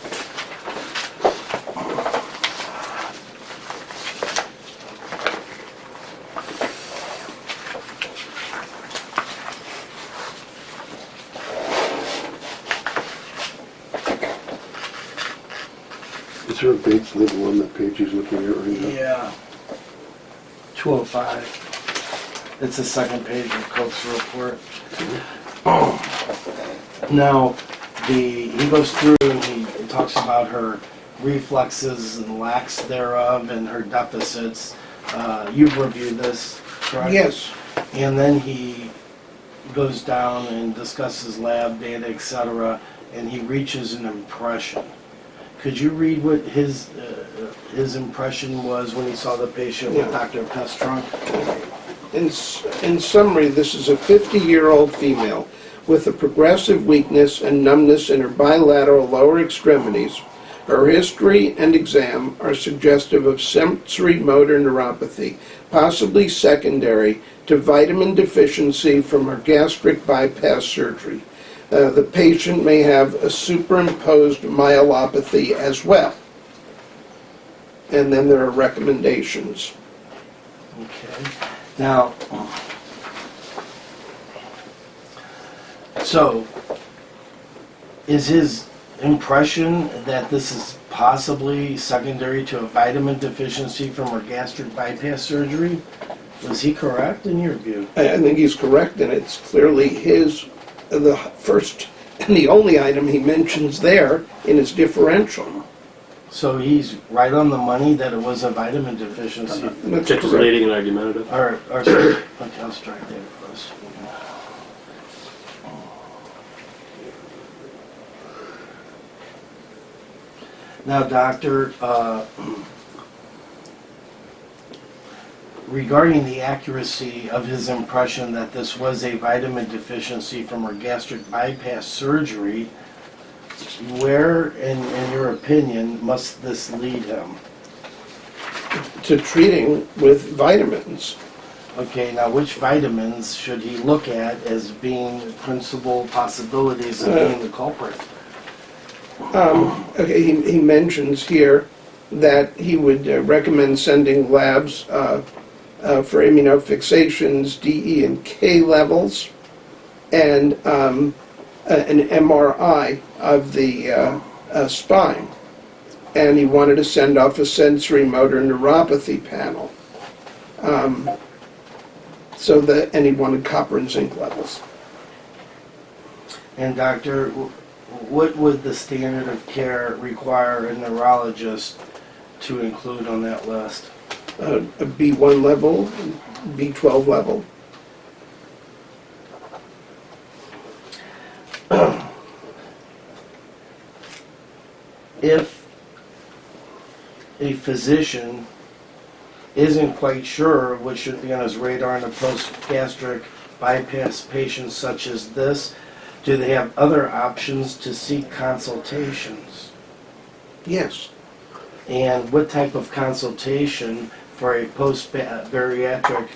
Is there a Bates label on that page he's looking at right now? Yeah. 205. It's the second page of Coke's report. Now, he goes through and he talks about her reflexes and lacks thereof and her deficits. You've reviewed this, correct? Yes. And then he goes down and discusses lab data, etc., and he reaches an impression. Could you read what his impression was when he saw the patient with Dr. Pestrunk? In summary, this is a 50-year-old female with a progressive weakness and numbness in her bilateral lower extremities. Her history and exam are suggestive of sensory motor neuropathy, possibly secondary to vitamin deficiency from her gastric bypass surgery. The patient may have a superimposed myelopathy as well. And then there are recommendations. Okay. Now, so, is his impression that this is possibly secondary to a vitamin deficiency from her gastric bypass surgery? Was he correct in your view? I think he's correct, and it's clearly the first and the only item he mentions there in his differential. So he's right on the money that it was a vitamin deficiency. That's Check is correct. leading and argumentative. Okay, I'll strike that first. Now, doctor, regarding the accuracy of his impression that this was a vitamin deficiency from her gastric bypass surgery, where, in your opinion, must this lead him? To treating with vitamins. Okay, now which vitamins should he look at as being principal possibilities of being the culprit? Okay, he mentions here that he would recommend sending labs for immunofixations, DE and K levels, and an MRI of the spine. And he wanted to send off a sensory motor neuropathy panel. And he wanted copper and zinc levels. And doctor, what would the standard of care require a neurologist to include on that list? A B1 level, B12 level. If a physician isn't quite sure what should be on his radar in a post-gastric bypass patient such as this, do they have other options to seek consultations? Yes. And what type of consultation for a post-bariatric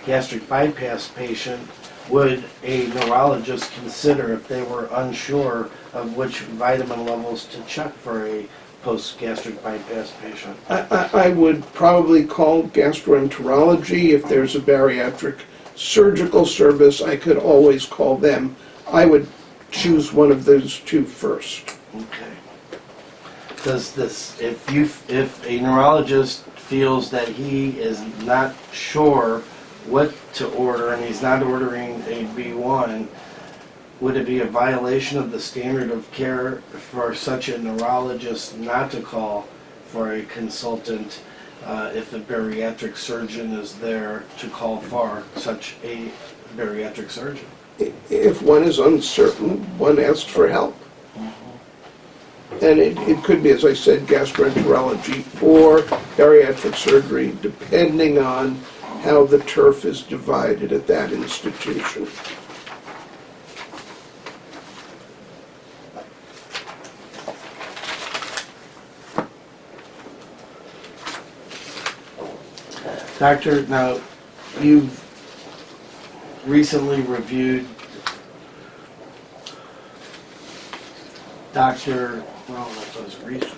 gastric bypass patient would a neurologist consider if they were unsure of which vitamin levels to check for a post-gastric bypass patient? I would probably call gastroenterology. If there's a bariatric surgical service, I could always call them. I would choose one of those two first. Okay. Does this, if a neurologist feels that he is not sure what to order and he's not ordering a B1, would it be a violation of the standard of care for such a neurologist not to call for a consultant if a bariatric surgeon is there to call for such a bariatric surgeon? If one is uncertain, one asks for help. And it could be, as I said, gastroenterology or bariatric surgery, depending on how the turf is divided at that institution. Doctor, now you've recently reviewed well, that was recent.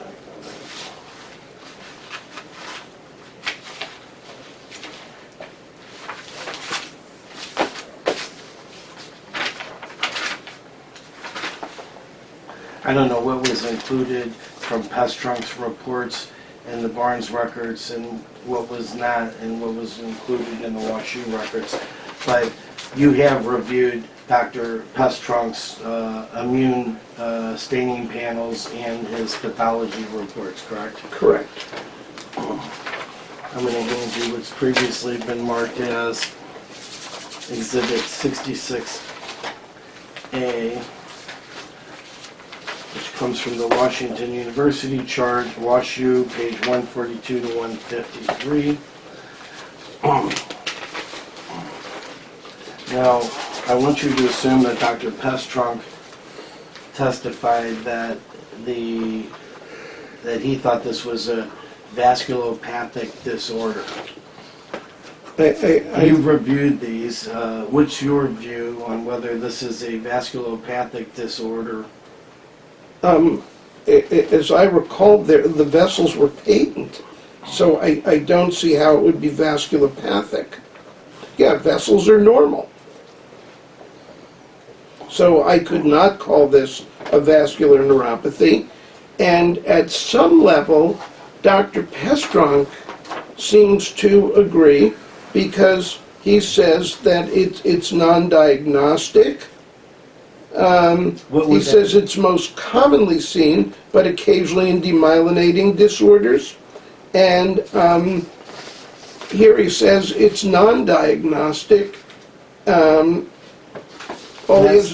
I don't know what was included from Pestrunk's reports and the Barnes records and what was not, and what was included in the WashU records. but you have reviewed Dr. Pestrunk's immune staining panels and his pathology reports, correct? Correct. I'm going to hand you what's previously been marked as Exhibit 66A, which comes from the Washington University chart, WashU, page 142 to 153. Now, I want you to assume that Dr. Pestrunk testified that he thought this was a vasculopathic disorder. You've reviewed these. What's your view on whether this is a vasculopathic disorder? As I recall, the vessels were patent, so I don't see how it would be vasculopathic. Yeah, vessels are normal. So I could not call this a vascular neuropathy. And at some level, Dr. Pestrunk seems to agree because he says that it's non-diagnostic. He says it's most commonly seen, but occasionally in demyelinating disorders. And here he says it's non-diagnostic. That's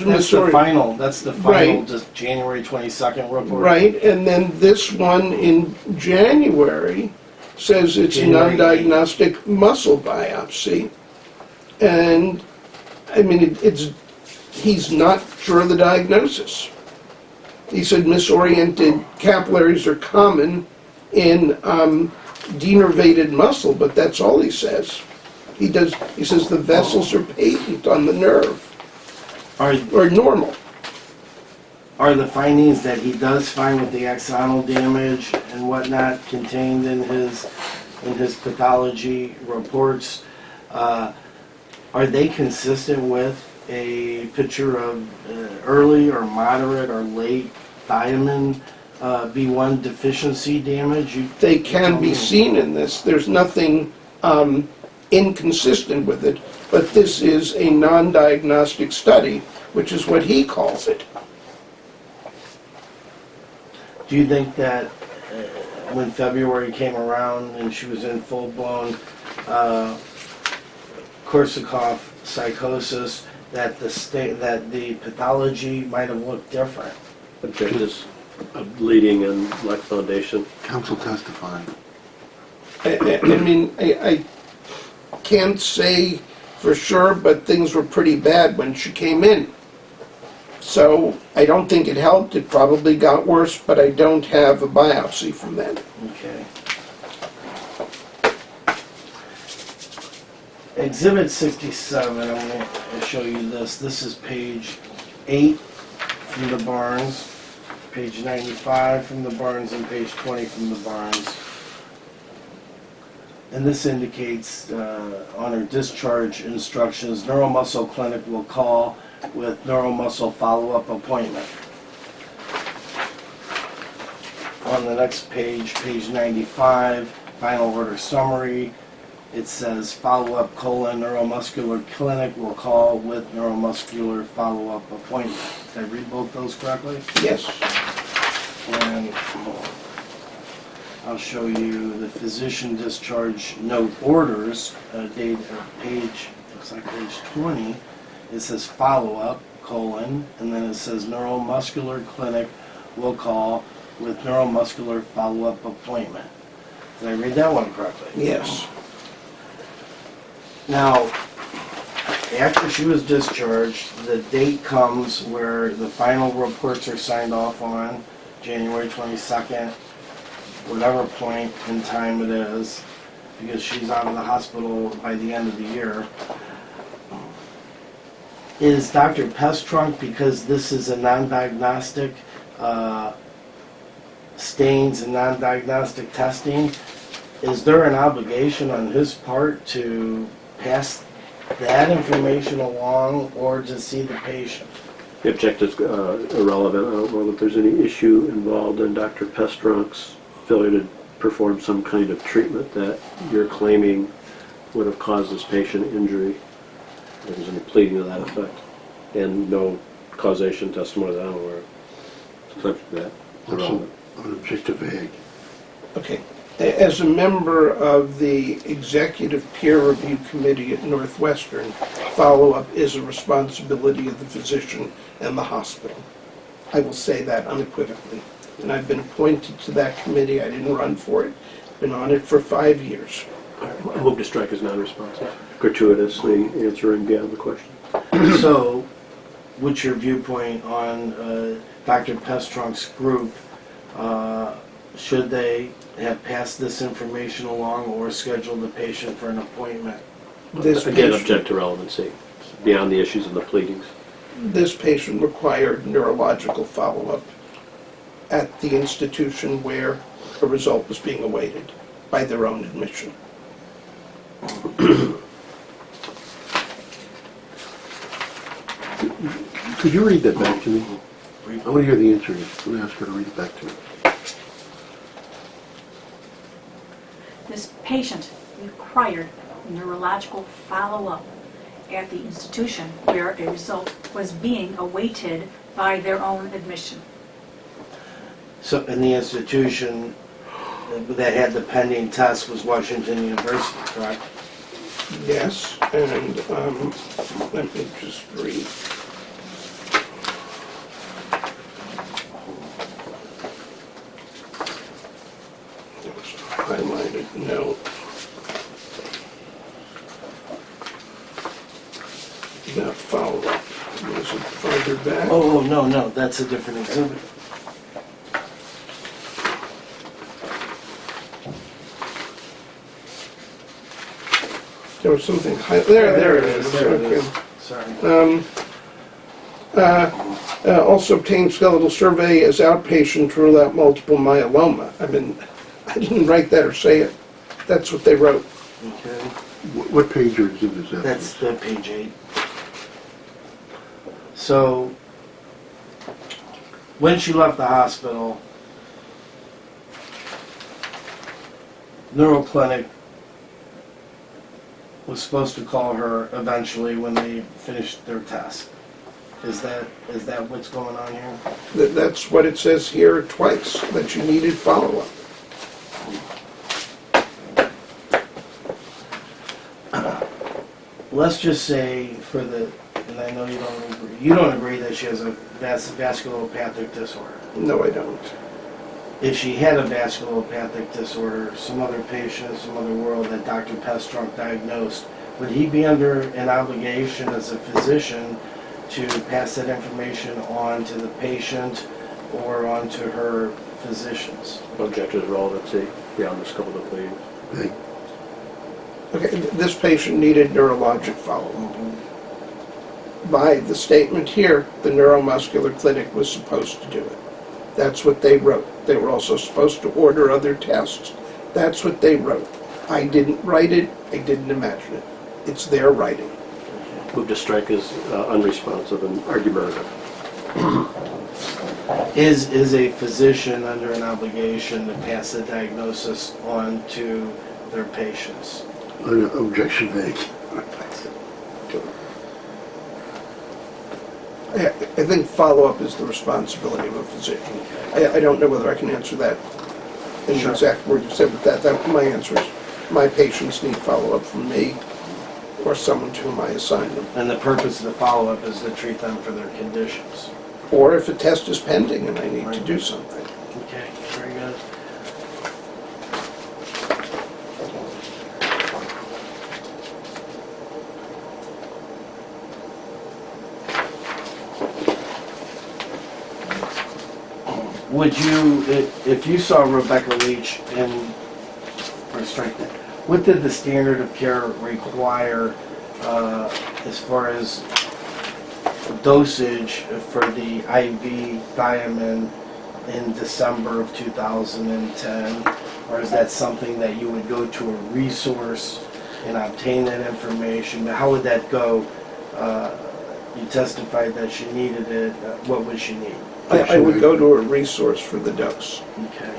the final Right. just January 22nd report. Right, and then this one in January says it's a January non-diagnostic muscle biopsy. And, I mean, he's not sure of the diagnosis. He said misoriented capillaries are common in denervated muscle, but that's all he says. He says the vessels are patent on the nerve, or normal. Are the findings that he does find with the axonal damage and whatnot contained in his pathology reports, are they consistent with a picture of early or moderate or late thiamine B1 deficiency damage? They can be seen in this. There's nothing inconsistent with it, but this is a non-diagnostic study, which is what he calls it. Do you think that when February came around and she was in full-blown Korsakoff psychosis, that the pathology might have looked different? Object is bleeding and lack foundation. Counsel testifying. I mean, I can't say for sure, but things were pretty bad when she came in. So I don't think it helped. It probably got worse, but I don't have a biopsy from then. Okay. Exhibit 67, I'm going to show you this. This is page 8 from the Barnes, page 95 from the Barnes, and page 20 from the Barnes. And this indicates on her discharge instructions, neuromuscle clinic will call with neuromuscle follow-up appointment. On the next page, page 95, final order summary, it says follow-up neuromuscular clinic will call with neuromuscular follow-up appointment. Did I read both those correctly? Yes. And I'll show you the physician discharge note orders, date page, looks like page 20. It says follow-up, and then it says neuromuscular clinic will call with neuromuscular follow-up appointment. Did I read that one correctly? Yes. Now, after she was discharged, the date comes where the final reports are signed off on, January 22nd, whatever point in time it is, because she's out of the hospital by the end of the year. Is Dr. Pestrunk, because this is a non-diagnostic stains and non-diagnostic testing, is there an obligation on his part to pass that information along or to see the patient? The object is irrelevant. I don't know that there's any issue involved in Dr. Pestrunk's failure to perform some kind of treatment that you're claiming would have caused this patient injury. There was any pleading to that effect, and no causation testimony that I'm aware of. Subject to that. Also, an objective ag. Okay. As a member of the Executive Peer Review Committee at Northwestern, follow-up is a responsibility of the physician and the hospital. I will say that unequivocally. And I've been appointed to that committee. I didn't run for it. Been on it for 5 years. I move to strike as non-responsive. Gratuitously answering the question. So, what's your viewpoint on Dr. Pestrunk's group? Should they have passed this information along or scheduled the patient for an appointment? This Again, patient- object to relevancy, beyond the issues of the pleadings. This patient required neurological follow-up at the institution where a result was being awaited by their own admission. Could you read that back to me? I want to hear the answer. I'm going to ask her to read it back to me. This patient required neurological follow-up at the institution where a result was being awaited by their own admission. So, in the institution that had the pending test was Washington University, correct? Yes, and let me just read. There's a highlighted note. Not follow-up. Was it farther back? Oh, no, that's a different exhibit. There was something, there it is. There it Okay. is. Sorry. Also obtained skeletal survey as outpatient to rule out multiple myeloma. I mean, I didn't write that or say it. That's what they wrote. Okay. What page or exhibit is that? That's the page 8. So, when she left the hospital, Neural Clinic was supposed to call her eventually when they finished their test. Is that what's going on here? That's what it says here twice, that you needed follow-up. Let's just say for the, and I know you don't agree that she has a vasculopathic disorder. No, I don't. If she had a vasculopathic disorder, some other patient, some other world that Dr. Pestrunk diagnosed, would he be under an obligation as a physician to pass that information on to the patient or on to her physicians? Object to relevancy, beyond the scope of the pleadings. Hey, Okay, this patient needed neurologic follow-up. By the statement here, the neuromuscular clinic was supposed to do it. That's what they wrote. They were also supposed to order other tests. That's what they wrote. I didn't write it. I didn't imagine it. It's their writing. Move to strike as unresponsive and argumentative. Is a physician under an obligation to pass the diagnosis on to their patients? an objection vague. I think follow-up is the responsibility of a physician. I don't know whether I can answer that in the exact words you said, but that my answer is, my patients need follow-up from me or someone to whom I assign them. And the purpose of the follow-up is to treat them for their conditions. Or if a test is pending and I need to do something. Okay, very good. Would you, if you saw Rebecca Leach and, or strike that, what did the standard of care require as far as dosage for the IV thiamine in December of 2010? Or is that something that you would go to a resource and obtain that information? How would that go? You testified that she needed it. What would she need? I would go to a resource for the dose. Okay.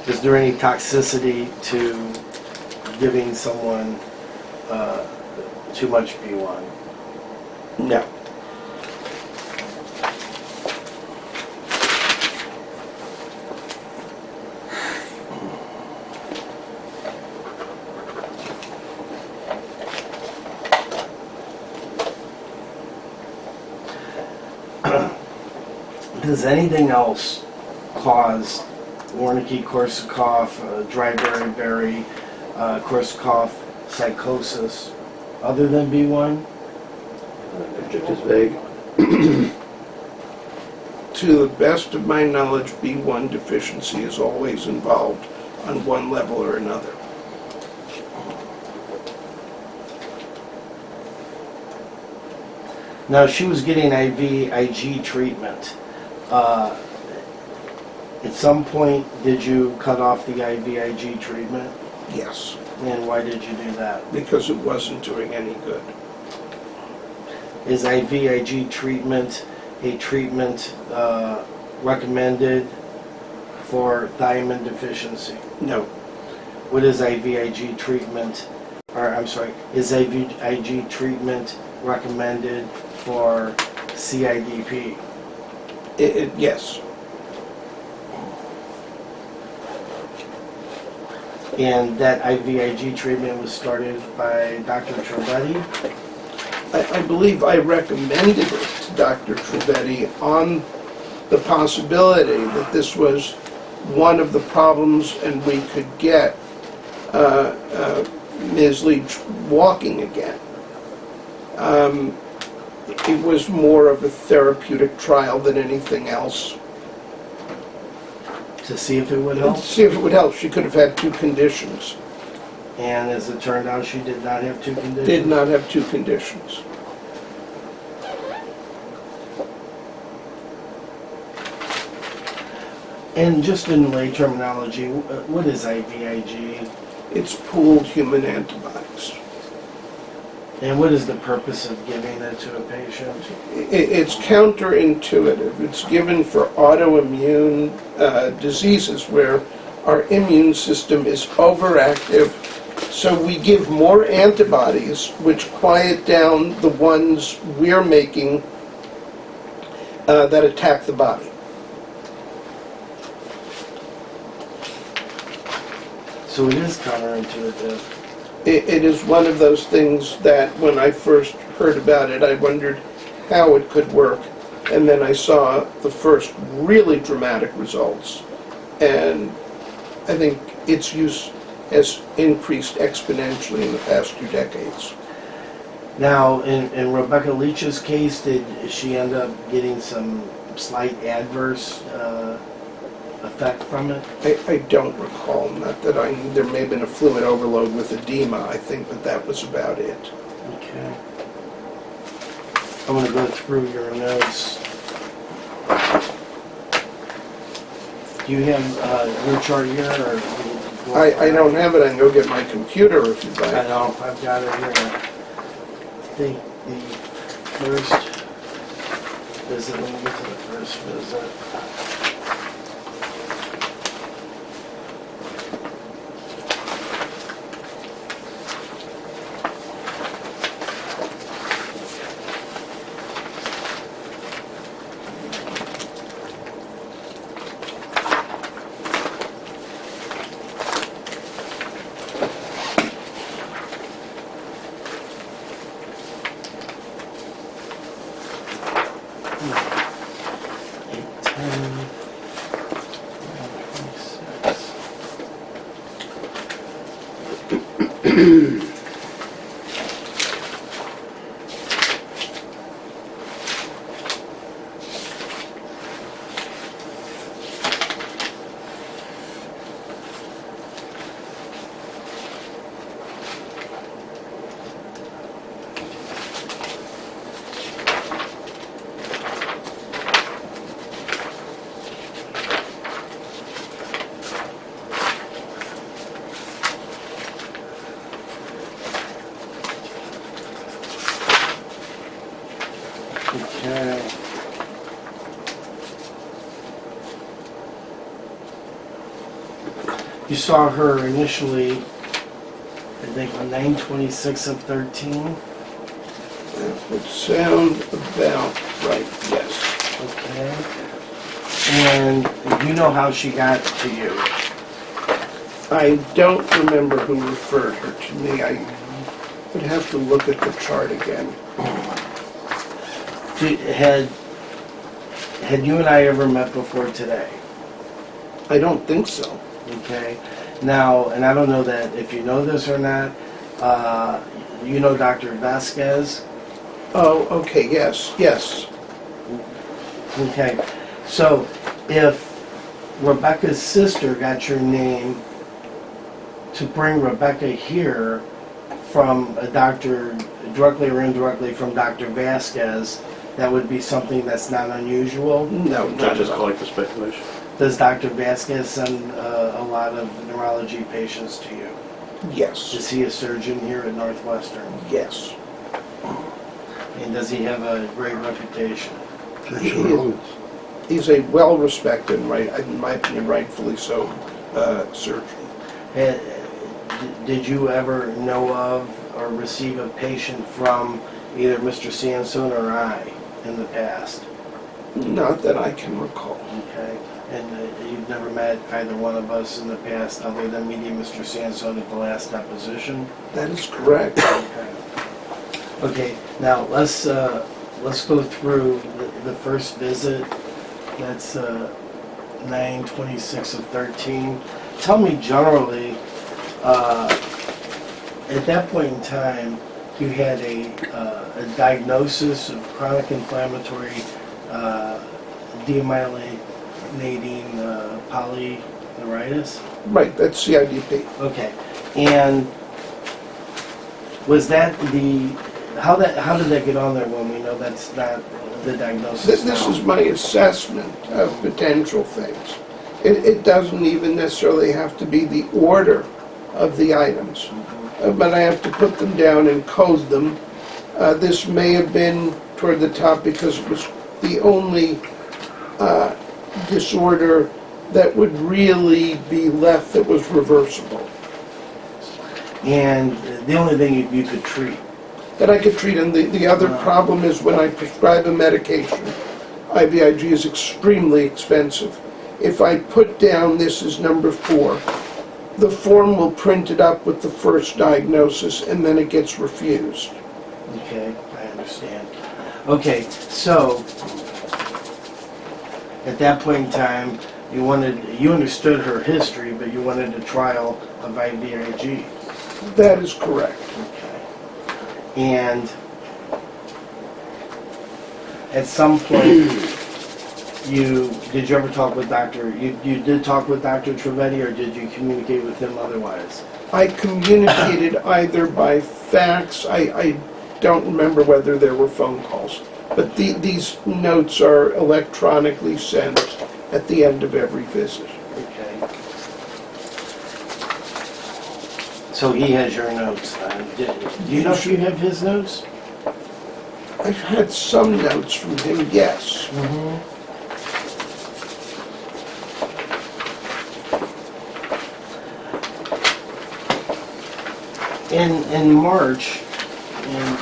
Is there any toxicity to giving someone too much B1? No. Does anything else cause Wernicke-Korsakoff, dry beriberi, Korsakoff psychosis other than B1? Object is vague. To the best of my knowledge, B1 deficiency is always involved on one level or another. Now, she was getting IVIG treatment. At some point, did you cut off the IVIG treatment? Yes, And why did you do that? because it wasn't doing any good. Is IVIG treatment a treatment recommended for thiamine deficiency? No, What is IVIG treatment, or I'm sorry, is IVIG treatment recommended for CIDP? yes, And that IVIG treatment was started by Dr. Trivedi? I believe I recommended it to Dr. Trivedi on the possibility that this was one of the problems and we could get Ms. Leach walking again. It was more of a therapeutic trial than anything else. To see if it would To help? see if it would help. She could have had two conditions. And as it turned out, she did not have two conditions? Did not have two conditions. And just in lay terminology, what is IVIG? It's pooled human antibodies. And what is the purpose of giving it to a patient? It's counterintuitive. It's given for autoimmune diseases where our immune system is overactive. So we give more antibodies, which quiet down the ones we're making that attack the body. So it is counterintuitive. It is one of those things that when I first heard about it, I wondered how it could work. And then I saw the first really dramatic results. And I think its use has increased exponentially in the past 2 decades. Now, in Rebecca Leach's case, did she end up getting some slight adverse effect from it? I don't recall, not that I knew. There may have been a fluid overload with edema, I think, but that was about it. Okay. I'm going to go through your notes. Do you have your chart here, or? I don't have it. I can go get my computer if you'd I like. know, I've got it here. I think the first visit, let me get to the first visit. Okay. You saw her initially, I think, on 9/26 of 13. That would sound about right, yes. Okay. And you know how she got to you. I don't remember who referred her to me. I would have to look at the chart again. Had you and I ever met before today? I don't think so. Okay. Now, and I don't know that if you know this or not, you know Dr. Vasquez? Oh, okay, yes, yes. Okay. So, if Rebecca's sister got your name to bring Rebecca here from a doctor, directly or indirectly from Dr. Vasquez, that would be something that's not unusual. No, Not not just at all. collect the speculation. Does Dr. Vasquez send a lot of neurology patients to you? Yes, Is he a surgeon here at Northwestern? yes. And does he have a great reputation? Actually, He's a well-respected, right, in my opinion, rightfully so, surgeon. Eh, Did you ever know of or receive a patient from either Mr. Sansone or I in the past? Not that I can recall. Okay. And you've never met either one of us in the past other than meeting Mr. Sansone at the last deposition? That is correct. Okay. Okay, now let's go through the first visit. That's 9/26 of 13. Tell me generally, at that point in time, you had a diagnosis of chronic inflammatory demyelinating polyneuritis? Right, that's CIDP. Okay, and was that how did that get on there when we know that's not the diagnosis This now? is my assessment of potential things. It doesn't even necessarily have to be the order of the items, but I have to put them down and code them. This may have been toward the top because it was the only disorder that would really be left that was reversible, And the only thing you could treat. that I could treat. And the other problem is when I prescribe a medication, IVIG is extremely expensive. If I put down this as number 4, the form will print it up with the first diagnosis and then it gets refused. Okay, I understand. Okay, so at that point in time, you understood her history, but you wanted a trial of IVIG. That is correct. Okay. And at some point, did you ever talk with you did talk with Dr. Trivedi, or did you communicate with him otherwise? I communicated either by fax, I don't remember whether there were phone calls, but these notes are electronically sent at the end of every visit. Okay. So he has your notes. Do you know if you have his notes? I've had some notes from him, yes. In March, and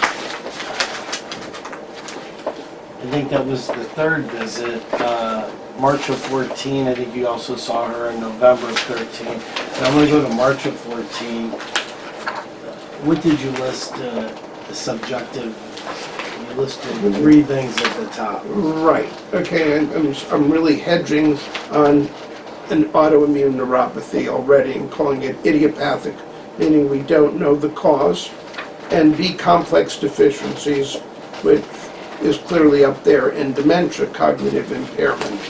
I think that was the third visit, March of 14, I think you also saw her in November of 13. And I'm going to go to March of 14. What did you list, subjective? You listed 3 things at the top. Right, okay, I'm really hedging on an autoimmune neuropathy already and calling it idiopathic, meaning we don't know the cause, and B, complex deficiencies, which is clearly up there, and dementia, cognitive impairment.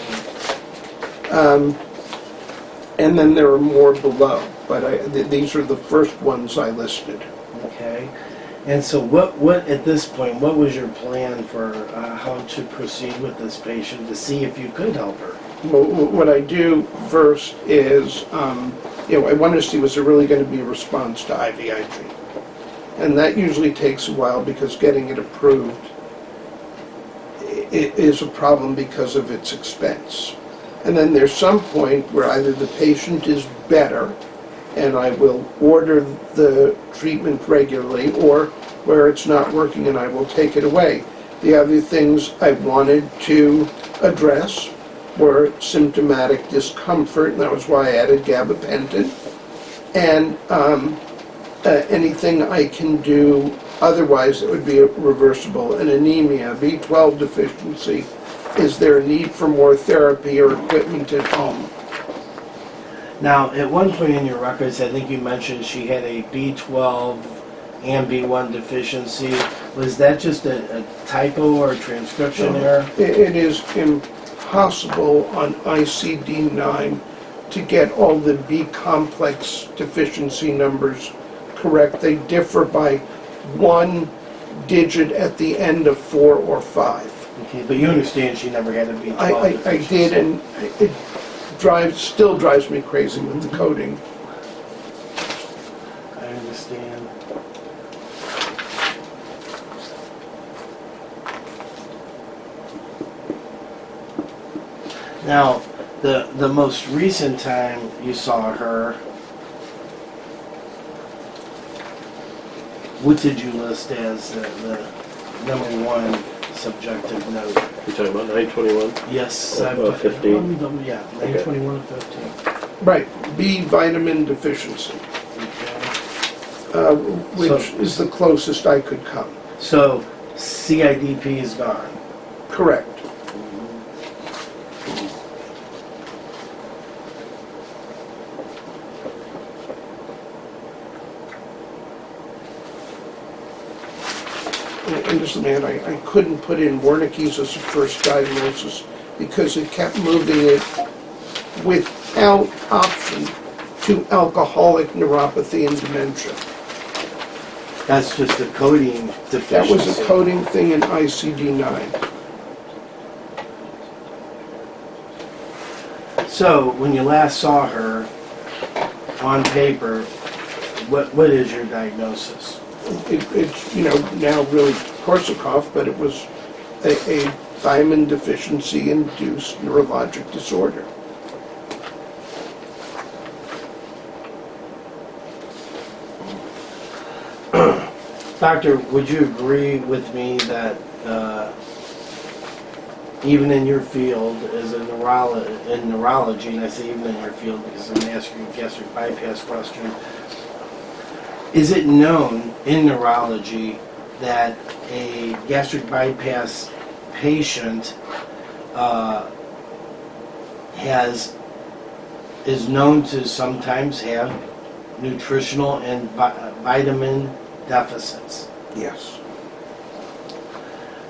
And then there are more below, but these are the first ones I listed. Okay. And so what at this point, what was your plan for how to proceed with this patient to see if you could help her? Well, what I do first is, I want to see was there really going to be a response to IVIG. And that usually takes a while because getting it approved is a problem because of its expense. And then there's some point where either the patient is better, and I will order the treatment regularly, or where it's not working and I will take it away. The other things I wanted to address were symptomatic discomfort, and that was why I added gabapentin. And anything I can do otherwise that would be reversible. An anemia, B12 deficiency, is there a need for more therapy or equipment at home? Now, at one point in your records, I think you mentioned she had a B12 and B1 deficiency. Was that just a typo or a transcription error? It is impossible on ICD-9 to get all the B-complex deficiency numbers correct. They differ by one digit at the end of 4 or 5. Okay, but you understand she never had a B12 I deficiency. did, and it still drives me crazy with the coding. I understand. Now, the most recent time you saw her, what did you list as the number one subjective note? You're talking about 921? Yes, About 15. Let me double, yeah, 921 and 15. Right, B vitamin deficiency, Okay. which is the closest I could come. So, CIDP is gone. Correct. And just, man, I couldn't put in Wernicke's as a first diagnosis because it kept moving it without option to alcoholic neuropathy and dementia. That's just a coding deficiency. That was a coding thing in ICD-9. So, when you last saw her on paper, what is your diagnosis? It's, now really Korsakoff, but it was a thiamine deficiency-induced neurologic disorder. Doctor, would you agree with me that even in your field as a in neurology, and I say even in your field because I'm asking you a gastric bypass question, is it known in neurology that a gastric bypass patient is known to sometimes have nutritional and vitamin deficits? Yes.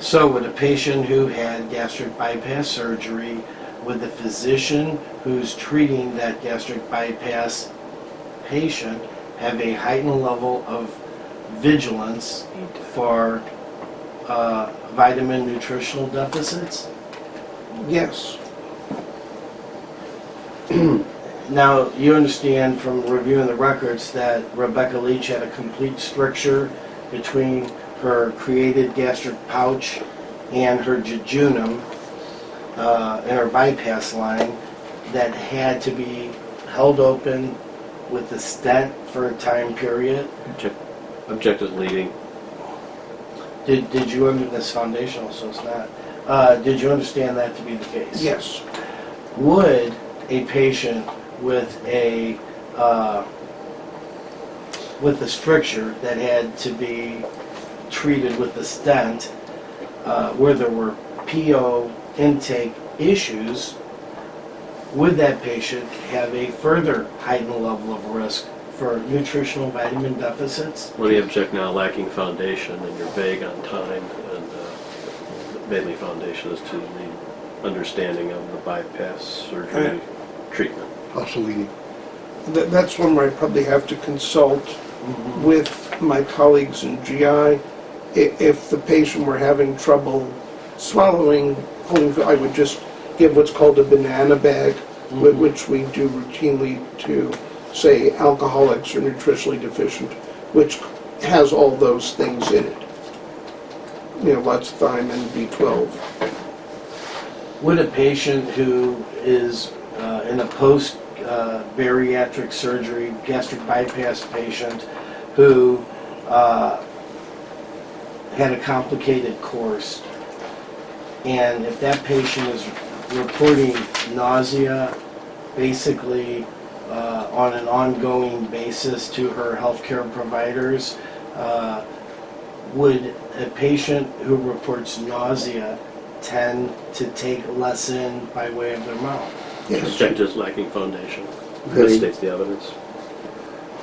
So would a patient who had gastric bypass surgery, would the physician who's treating that gastric bypass patient have a heightened level of vigilance for vitamin nutritional deficits? Yes. Now, you understand from reviewing the records that Rebecca Leach had a complete stricture between her created gastric pouch and her jejunum in her bypass line that had to be held open with a stent for a time period. Objective leading. Did you under this foundational, so it's not. Did you understand that to be the case? Yes. Would a patient with a stricture that had to be treated with a stent, where there were PO intake issues, would that patient have a further heightened level of risk for nutritional vitamin deficits? Well, the object now lacking foundation, and you're vague on time, and mainly foundation is to the understanding of the bypass surgery treatment. Also leading. That's one where I probably have to consult with my colleagues in GI. If the patient were having trouble swallowing, I would just give what's called a banana bag, which we do routinely to, say, alcoholics or nutritionally deficient, which has all those things in it. Lots of thiamine, B12. would a patient who is in a post bariatric surgery gastric bypass patient who had a complicated course, and if that patient is reporting nausea basically on an ongoing basis to her healthcare providers, would a patient who reports nausea tend to take less in by way of their mouth? Yes. Object is lacking foundation. Vague. This states the evidence.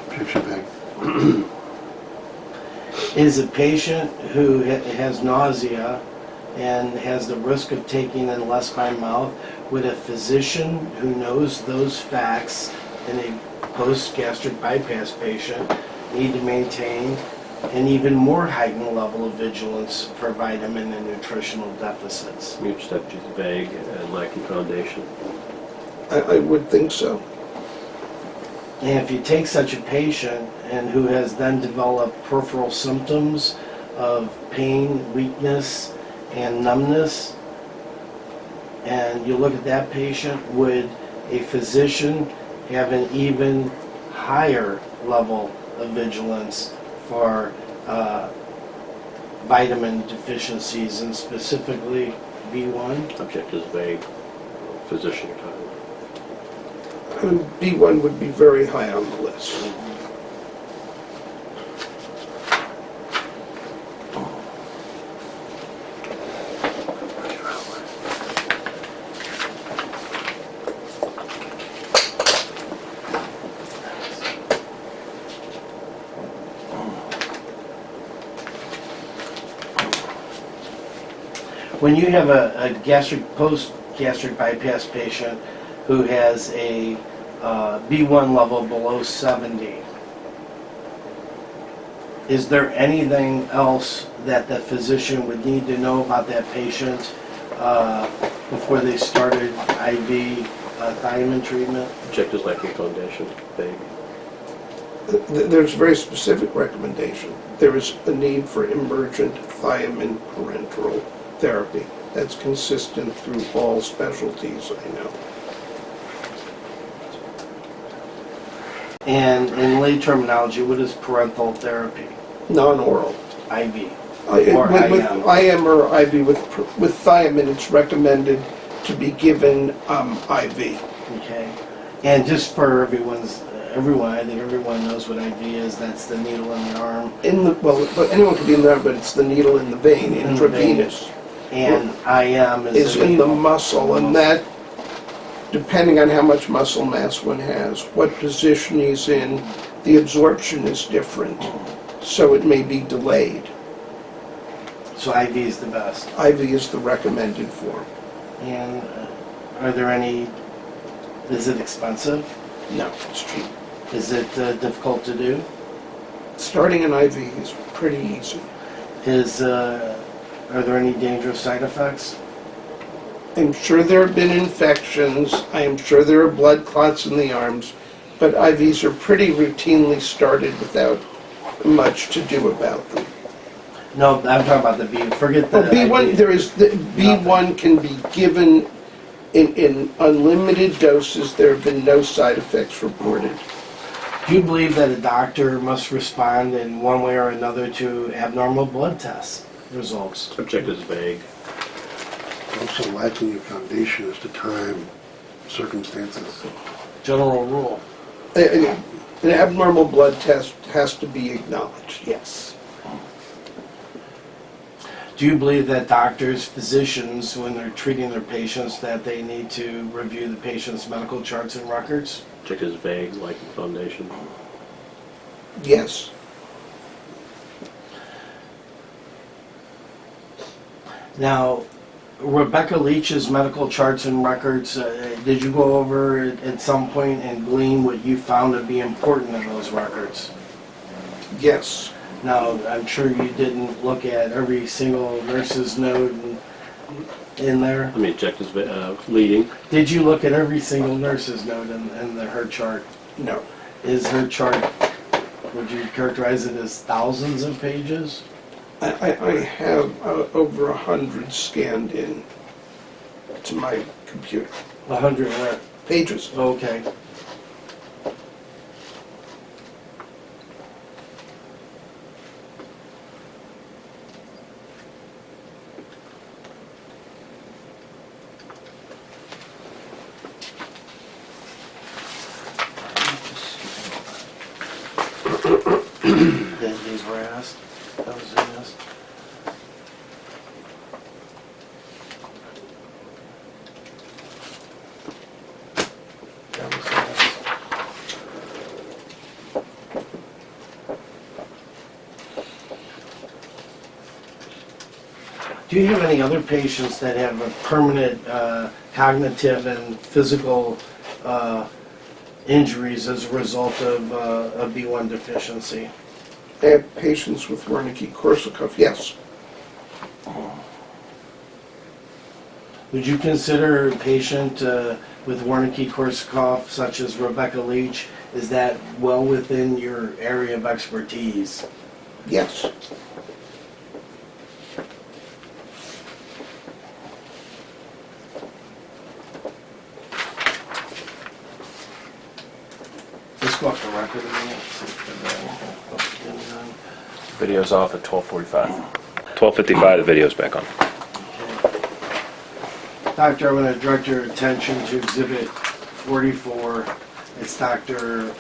Objection back. Is a patient who has nausea and has the risk of taking in less by mouth, would a physician who knows those facts in a post-gastric bypass patient need to maintain an even more heightened level of vigilance for vitamin and nutritional deficits? Mute statute is vague and lacking foundation. I would think so. And if you take such a patient and who has then developed peripheral symptoms of pain, weakness, and numbness, and you look at that patient, would a physician have an even higher level of vigilance for vitamin deficiencies, and specifically B1? Object is vague. Physician time. B1 would be very high on the list. When you have a post-gastric bypass patient who has a B1 level below 70, is there anything else that the physician would need to know about that patient before they started IV thiamine treatment? Object is lacking foundation. Vague. There's a very specific recommendation. There is a need for emergent thiamine parenteral therapy. That's consistent through all specialties, I know. And in lay terminology, what is parental therapy? Non-oral. IV. With IM. IM or IV with thiamine, it's recommended to be given IV. Okay. And just for everyone, I think everyone knows what IV is. That's the needle in the arm. But anyone can be in there, but it's the needle in the vein, In the vein. intravenous. And IM Is in the muscle, and that, depending on how much muscle mass one has, what position he's in, the absorption is different, so it may be delayed. So IV is the best. IV is the recommended form. And are there any, is it expensive? No, it's cheap. Is it difficult to do? Starting an IV is pretty easy. Are there any dangerous side effects? I'm sure there have been infections, I am sure there are blood clots in the arms, but IVs are pretty routinely started without much to do about them. No, I'm talking about the B. Forget the B1, IV. B1 can be given in unlimited doses. There have been no side effects reported. Do you believe that a doctor must respond in one way or another to abnormal blood test results? Object is vague. Also lacking a foundation as to time, circumstances. General rule. An abnormal blood test has to be acknowledged, yes. Do you believe that doctors, physicians, when they're treating their patients, that they need to review the patient's medical charts and records? Object is vague, lacking foundation. Yes. Now, Rebecca Leach's medical charts and records, did you go over at some point and glean what you found to be important in those records? Yes. Now, I'm sure you didn't look at every single nurse's note in there. Let me object is leading. Did you look at every single nurse's note in her chart? No. Is her chart, would you characterize it as thousands of pages? I have over 100 scanned in. to my computer. 100 what? Pages. Okay. These were asked. That was asked. That was asked. Do you have any other patients that have a permanent cognitive and physical injuries as a result of a B1 deficiency? I have patients with Wernicke-Korsakoff, yes. Would you consider a patient with Wernicke-Korsakoff, such as Rebecca Leach, is that well within your area of expertise? Yes. Let's go off the record a minute. Video's off at 12:45. 12:55, the video's back on. Doctor, I'm going to direct your attention to Exhibit 44. It's Dr.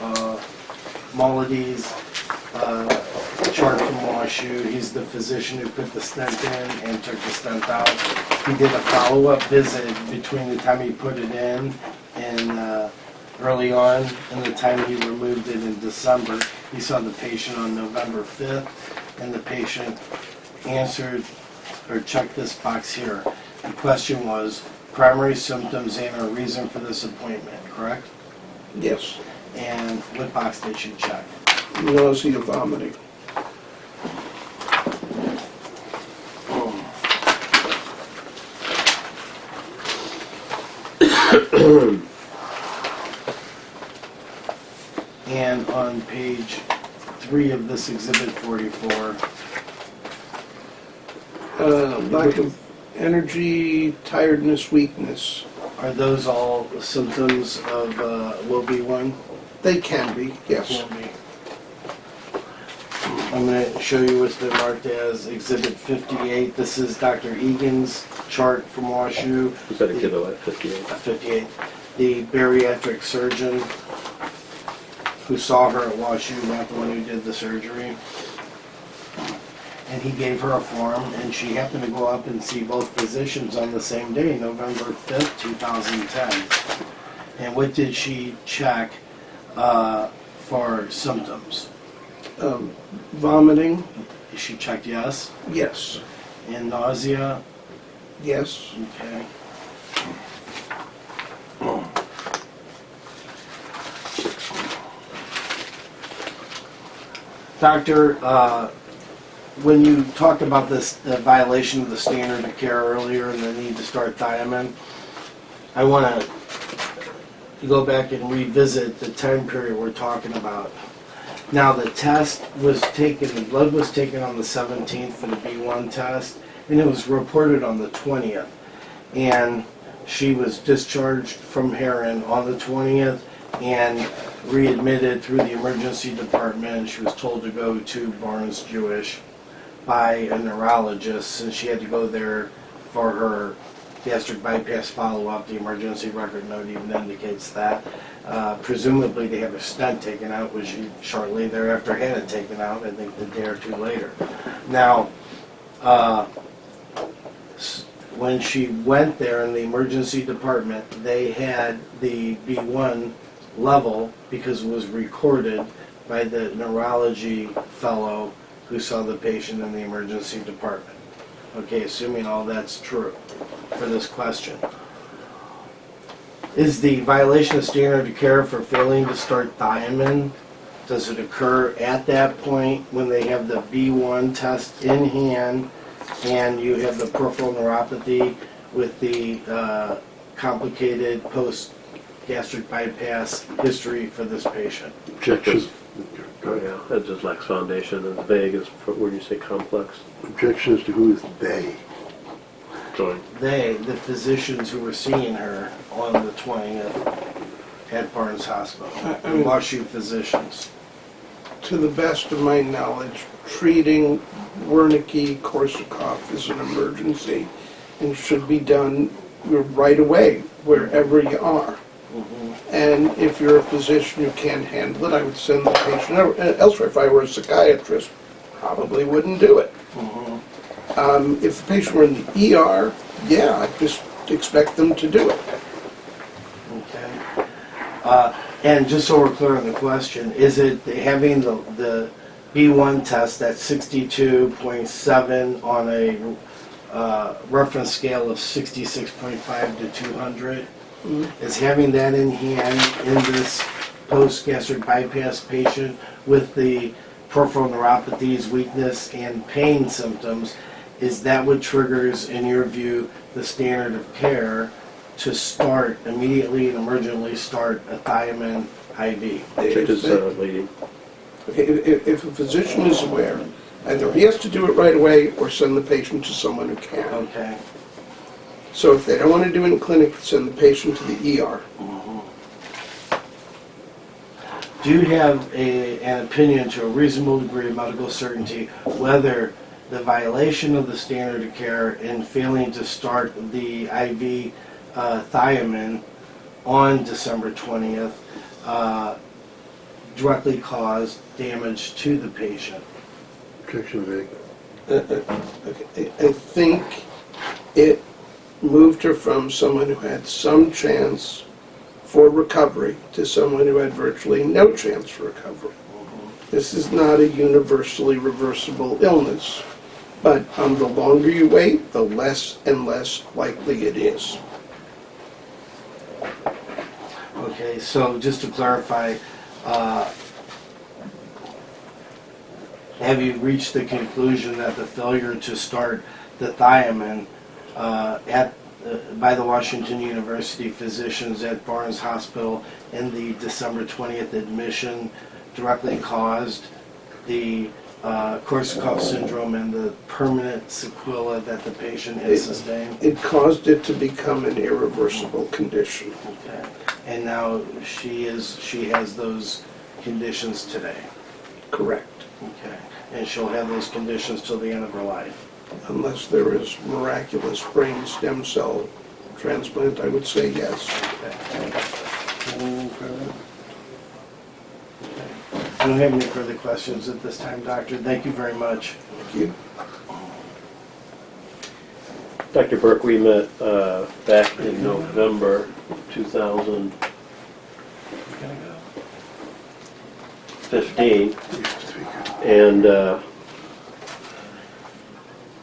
Mullidy's chart from WashU. He's the physician who put the stent in and took the stent out. He did a follow-up visit between the time he put it in and early on and the time he removed it in December. He saw the patient on November 5th, and the patient answered or checked this box here. The question was primary symptoms and a reason for this appointment, correct? Yes. And what box did she check? Nausea, vomiting. And on page 3 of this Exhibit 44, Lack of energy, tiredness, weakness. are those all symptoms of will be one? They can be, yes. Will be. I'm going to show you what's been marked as Exhibit 58. This is Dr. Egan's chart from WashU. Is that a kiddo at 58? 58. The bariatric surgeon who saw her at WashU, not the one who did the surgery. And he gave her a form, and she happened to go up and see both physicians on the same day, November 5th, 2010. And what did she check for symptoms? Vomiting, She checked yes. yes. And nausea? Yes. Okay. Doctor, when you talked about this, the violation of the standard of care earlier and the need to start thiamine, I want to go back and revisit the time period we're talking about. Now, the test was taken, the blood was taken on the 17th for the B1 test, and it was reported on the 20th. And she was discharged from Heron on the 20th and readmitted through the emergency department. She was told to go to Barnes Jewish by a neurologist, since she had to go there for her gastric bypass follow-up. The emergency record note even indicates that. Presumably they have a stent taken out, which she shortly thereafter had it taken out, I think a day or two later. Now, when she went there in the emergency department, they had the B1 level because it was recorded by the neurology fellow who saw the patient in the emergency department. Okay, assuming all that's true for this question. Is the violation of standard of care for failing to start thiamine, does it occur at that point when they have the B1 test in hand and you have the peripheral neuropathy with the complicated post-gastric bypass history for this patient? Objection. Oh, yeah, that just lacks foundation. It's vague as when you say complex. Objection as to who is they. showing? the physicians who were seeing her on the 20th at Barnes Hospital, the WashU physicians. To the best of my knowledge, treating Wernicke-Korsakoff is an emergency and should be done right away, wherever you are. And if you're a physician who can't handle it, I would send the patient elsewhere. If I were a psychiatrist, probably wouldn't do it. If the patient were in the ER, yeah, I'd just expect them to do it. Okay. And just so we're clear on the question, is it having the B1 test that's 62.7 on a reference scale of 66.5 to 200? Is having that in hand in this post-gastric bypass patient with the peripheral neuropathies, weakness, and pain symptoms, is that what triggers, in your view, the standard of care to start immediately and emergently start a thiamine IV? Check his leading. Okay, if a physician is aware, either he has to do it right away or send the patient to someone who can. Okay. So if they don't want to do it in clinic, send the patient to the ER. Do you have an opinion to a reasonable degree of medical certainty whether the violation of the standard of care in failing to start the IV thiamine on December 20th directly caused damage to the patient? Objection vague. I think it moved her from someone who had some chance for recovery to someone who had virtually no chance for recovery. This is not a universally reversible illness, but the longer you wait, the less and less likely it is. Okay, so just to clarify, have you reached the conclusion that the failure to start the thiamine by the Washington University physicians at Barnes Hospital in the December 20th admission directly caused the Korsakoff syndrome and the permanent sequela that the patient has sustained? It caused it to become an irreversible condition. Okay. And now she has those conditions today. Correct. Okay. And she'll have those conditions till the end of her life. Unless there is miraculous brain stem cell transplant, I would say yes. I don't have any further questions at this time, Doctor. Thank you very much. Thank you. Dr. Burke, we met back in November 2015, and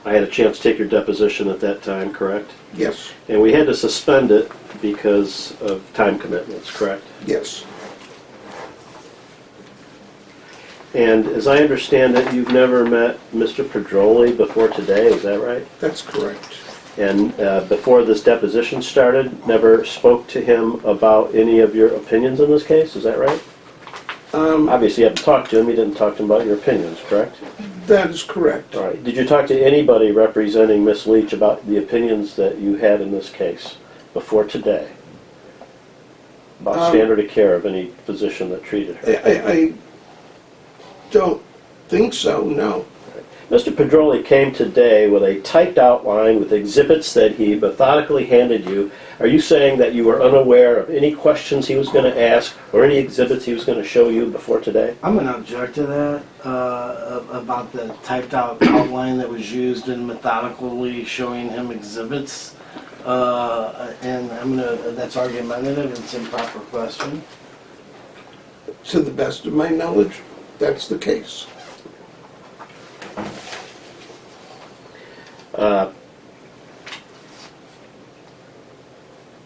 I had a chance to take your deposition at that time, correct? Yes. And we had to suspend it because of time commitments, correct? Yes. And as I understand it, you've never met Mr. Pedroli before today, is that right? That's correct. And before this deposition started, never spoke to him about any of your opinions in this case, is that right? Obviously, you haven't talked to him, you didn't talk to him about your opinions, correct? That is correct. All right. Did you talk to anybody representing Miss Leach about the opinions that you had in this case before today? About standard of care of any physician that treated her? I don't think so, no. Mr. Pedroli came today with a typed outline with exhibits that he methodically handed you. Are you saying that you were unaware of any questions he was going to ask or any exhibits he was going to show you before today? I'm going to object to that about the typed out outline that was used in methodically showing him exhibits. And that's argumentative, it's an improper question. To the best of my knowledge, that's the case.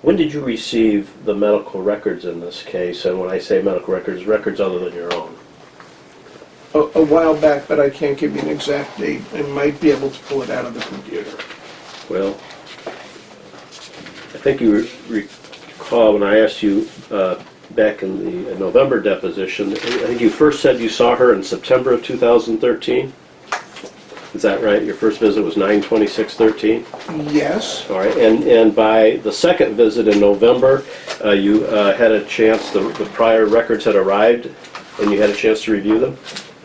When did you receive the medical records in this case? And when I say medical records, records other than your own. A while back, but I can't give you an exact date. I might be able to pull it out of the computer. Well, I think you recall when I asked you back in the November deposition, I think you first said you saw her in September of 2013? Is that right? Your first visit was 9/26/13? Yes, All right, and by the second visit in November, you had a chance, the prior records had arrived, and you had a chance to review them?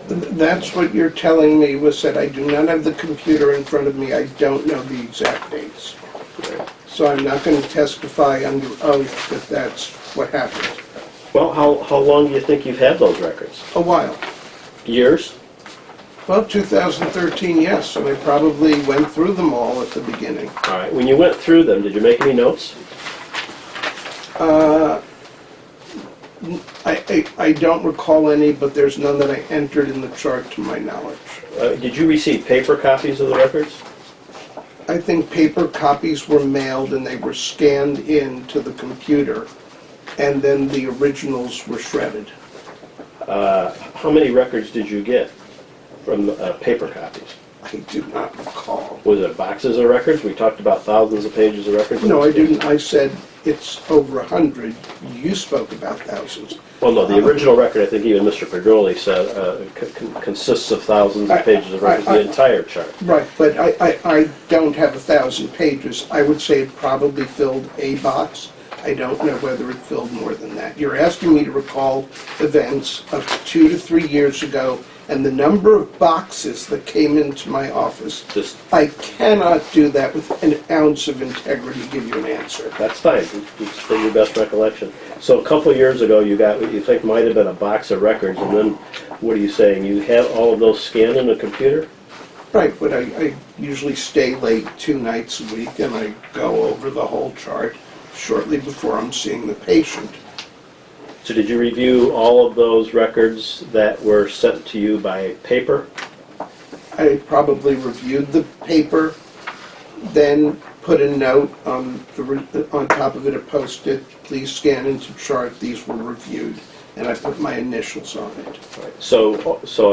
that's what you're telling me, was that I do not have the computer in front of me. I don't know the exact dates. So I'm not going to testify under oath that that's what happened. Well, how long do you think you've had those records? A while. Years? Well, 2013, yes, and I probably went through them all at the beginning. All right, when you went through them, did you make any notes? I don't recall any, but there's none that I entered in the chart to my knowledge. Did you receive paper copies of the records? I think paper copies were mailed and they were scanned into the computer, and then the originals were shredded. How many records did you get from paper copies? I do not recall. Was it boxes of records? We talked about thousands of pages of records. No, I didn't. I said it's over 100. You spoke about thousands. Well, no, the original record, I think even Mr. Pedroli said, consists of thousands of pages of records, the entire chart. Right, but I don't have 1,000 pages. I would say it probably filled a box. I don't know whether it filled more than that. You're asking me to recall events of 2 to 3 years ago and the number of boxes that came into my office. I cannot do that with an ounce of integrity to give you an answer. That's fine, it's from your best recollection. So a couple of years ago, you got what you think might have been a box of records, and then, what are you saying, you have all of those scanned in the computer? Right, but I usually stay late 2 nights a week and I go over the whole chart shortly before I'm seeing the patient. So did you review all of those records that were sent to you by paper? I probably reviewed the paper, then put a note on top of it, a Post-it, please scan into chart, these were reviewed, and I put my initials on it. So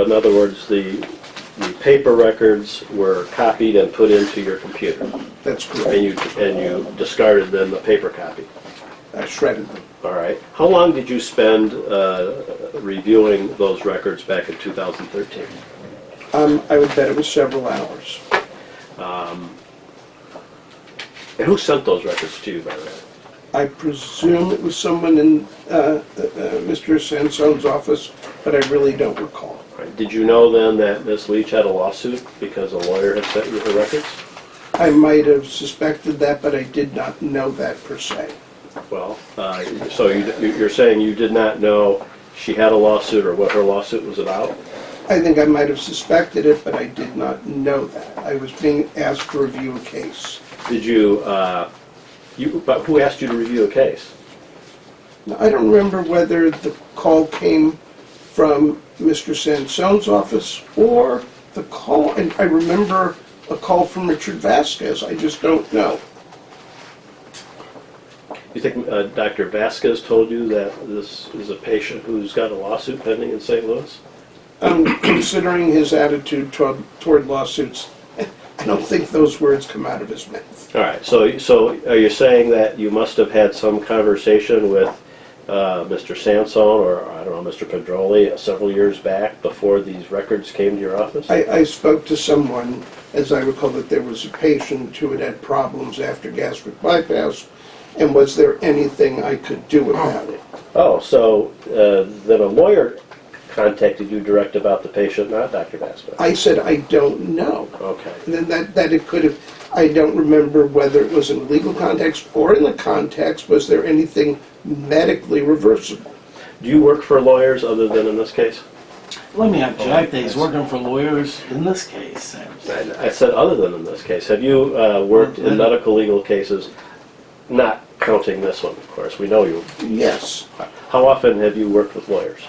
in other words, the paper records were copied and put into your computer, That's correct. and you discarded then the paper copy. I shredded them. All right. How long did you spend reviewing those records back in 2013? I would bet it was several hours. And who sent those records to you, by the way? I presume it was someone in Mr. Sansone's office, but I really don't recall. All right. Did you know then that Ms. Leach had a lawsuit because a lawyer had sent you her records? I might have suspected that, but I did not know that per se. Well, so you're saying you did not know she had a lawsuit or what her lawsuit was about? I think I might have suspected it, but I did not know that. I was being asked to review a case. Did you, but who asked you to review a case? I don't remember whether the call came from Mr. Sansone's office or the call, and I remember a call from Richard Vasquez. I just don't know. You think Dr. Vasquez told you that this is a patient who's got a lawsuit pending in St. Louis? Considering his attitude toward lawsuits, I don't think those words come out of his mouth. All right, so are you saying that you must have had some conversation with Mr. Sansone or, I don't know, Mr. Pedroli several years back before these records came to your office? I spoke to someone, as I recall, that there was a patient who had had problems after gastric bypass, and was there anything I could do about it? Oh, so then a lawyer contacted you direct about the patient, not Dr. Vasquez? I said, I don't know. Okay. And then that it could have, I don't remember whether it was in a legal context or in the context, was there anything medically reversible? Do you work for lawyers other than in this case? Let me object that he's working for lawyers in this case. I said other than in this case. Have you worked in medical legal cases, not counting this one, of course? We know you. Yes. How often have you worked with lawyers?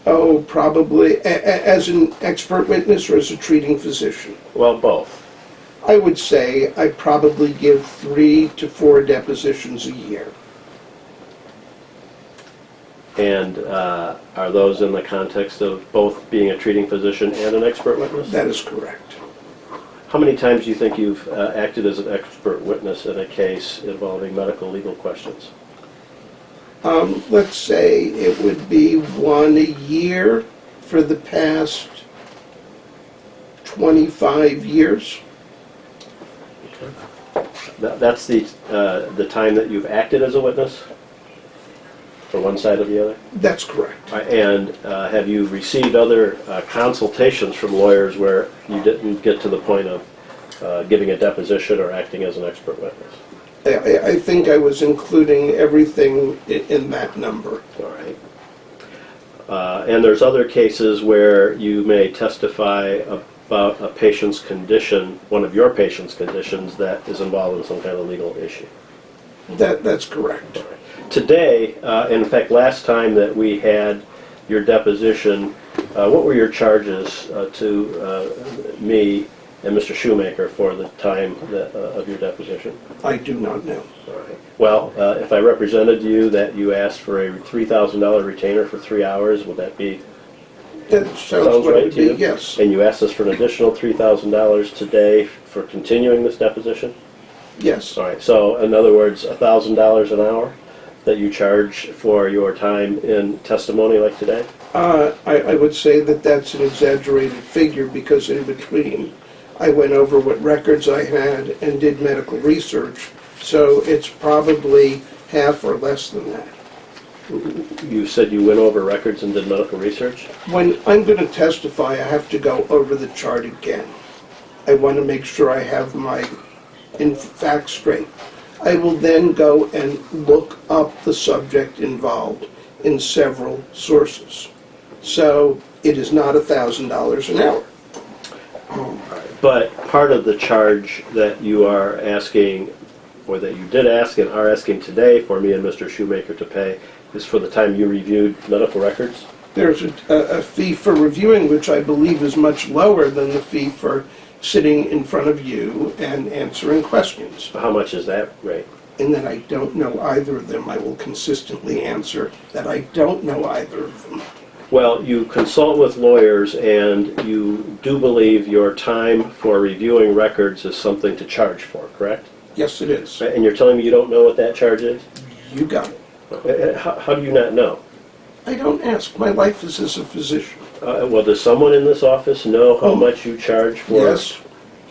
Oh, probably as an expert witness or as a treating physician. Well, both. I would say I probably give 3 to 4 depositions a year. And are those in the context of both being a treating physician and an expert witness? That is correct. How many times do you think you've acted as an expert witness in a case involving medical legal questions? Let's say it would be 1 a year for the past 25 years. That's the time that you've acted as a witness? For one side or the other? That's correct. And have you received other consultations from lawyers where you didn't get to the point of giving a deposition or acting as an expert witness? I think I was including everything in that number. All right. And there's other cases where you may testify about a patient's condition, one of your patient's conditions that is involved in some kind of legal issue. That's correct. Today, in fact, last time that we had your deposition, what were your charges to me and Mr. Shoemaker for the time of your deposition? I do not know. All right. Well, if I represented you that you asked for a $3,000 retainer for 3 hours, would that be? That sounds what right it to you? would be, yes. And you asked us for an additional $3,000 today for continuing this deposition? Yes. All right. So, in other words, $1,000 an hour that you charge for your time in testimony like today? I would say that that's an exaggerated figure because in between I went over what records I had and did medical research, so it's probably half or less than that. You said you went over records and did medical research? When I'm going to testify, I have to go over the chart again. I want to make sure I have my facts straight. I will then go and look up the subject involved in several sources. So it is not $1,000 an hour. But part of the charge that you are asking, or that you did ask and are asking today for me and Mr. Shoemaker to pay, is for the time you reviewed medical records? There's a fee for reviewing, which I believe is much lower than the fee for sitting in front of you and answering questions. How much is that rate? And then I don't know either of them. I will consistently answer that I don't know either of them. Well, you consult with lawyers and you do believe your time for reviewing records is something to charge for, correct? Yes, it is. And you're telling me you don't know what that charge is? You got it. How do you not know? I don't ask. My life is as a physician. Well, does someone in this office know how much you charge for? Yes,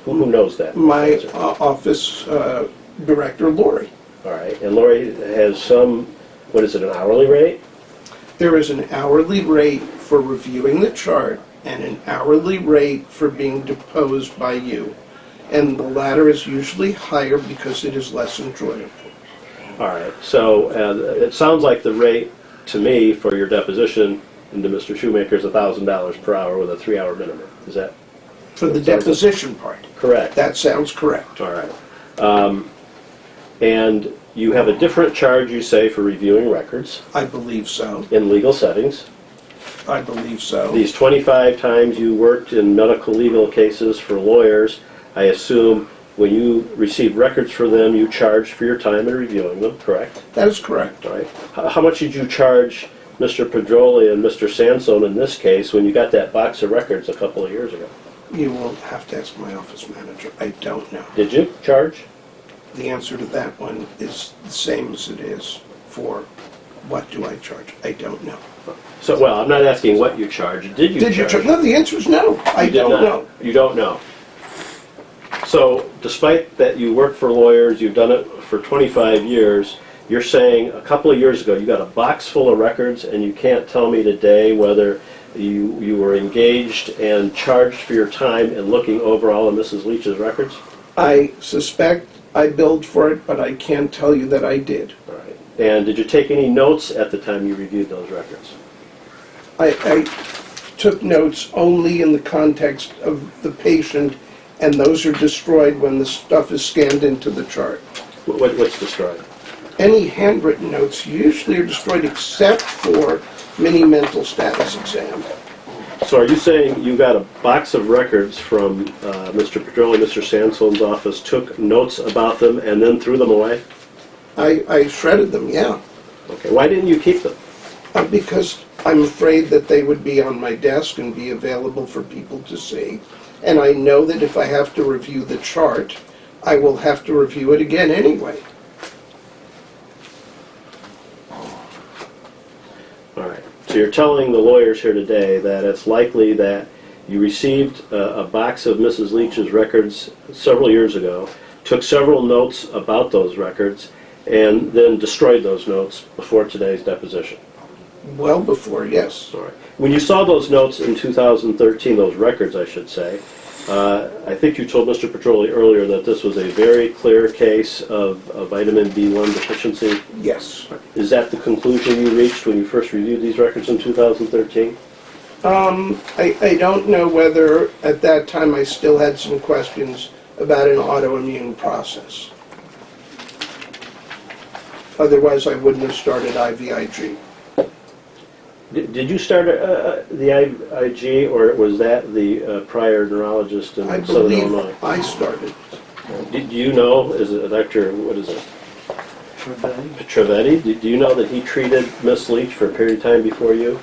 Who knows that? my office director, Lori. All right. And Lori has some, what is it, an hourly rate? There is an hourly rate for reviewing the chart and an hourly rate for being deposed by you. And the latter is usually higher because it is less enjoyable. All right. So it sounds like the rate to me for your deposition into Mr. Shoemaker is $1,000 per hour with a 3-hour minimum. Is that For the deposition part. correct? That sounds correct. All right. And you have a different charge, you say, for reviewing records I believe so. in legal settings. I believe so. These 25 times you worked in medical legal cases for lawyers, I assume when you received records for them, you charged for your time in reviewing them, correct? That is correct. All right. How much did you charge Mr. Pedroli and Mr. Sansone in this case when you got that box of records a couple of years ago? You will have to ask my office manager. I don't know. Did you charge? The answer to that one is the same as it is for what do I charge? I don't know. So, well, I'm not asking what you charged. Did you charge? No, the answer is no. I You did don't not. know. You don't know. So, despite that you work for lawyers, you've done it for 25 years, you're saying a couple of years ago you got a box full of records and you can't tell me today whether you were engaged and charged for your time in looking over all of Mrs. Leach's records? I suspect I billed for it, but I can't tell you that I did. All right. And did you take any notes at the time you reviewed those records? I took notes only in the context of the patient, and those are destroyed when the stuff is scanned into the chart. What's destroyed? Any handwritten notes usually are destroyed except for mini mental status exam. So are you saying you got a box of records from Mr. Pedroli, Mr. Sansone's office, took notes about them, and then threw them away? I shredded them, yeah. Okay. Why didn't you keep them? Because I'm afraid that they would be on my desk and be available for people to see. And I know that if I have to review the chart, I will have to review it again anyway. All right. So you're telling the lawyers here today that it's likely that You received a box of Mrs. Leach's records several years ago, took several notes about those records, and then destroyed those notes before today's deposition. Well before, yes. All right. When you saw those notes in 2013, those records, I should say, I think you told Mr. Petroli earlier that this was a very clear case of a vitamin B1 deficiency. Yes. Is that the conclusion you reached when you first reviewed these records in 2013? I don't know whether at that time I still had some questions about an autoimmune process. Otherwise, I wouldn't have started IVIG. Did you start the IG, or was that the prior neurologist in I Southern believe Illinois? I started. Do you know, is it Dr., what is it? Trevetti? Do you know that he treated Miss Leach for a period of time before you?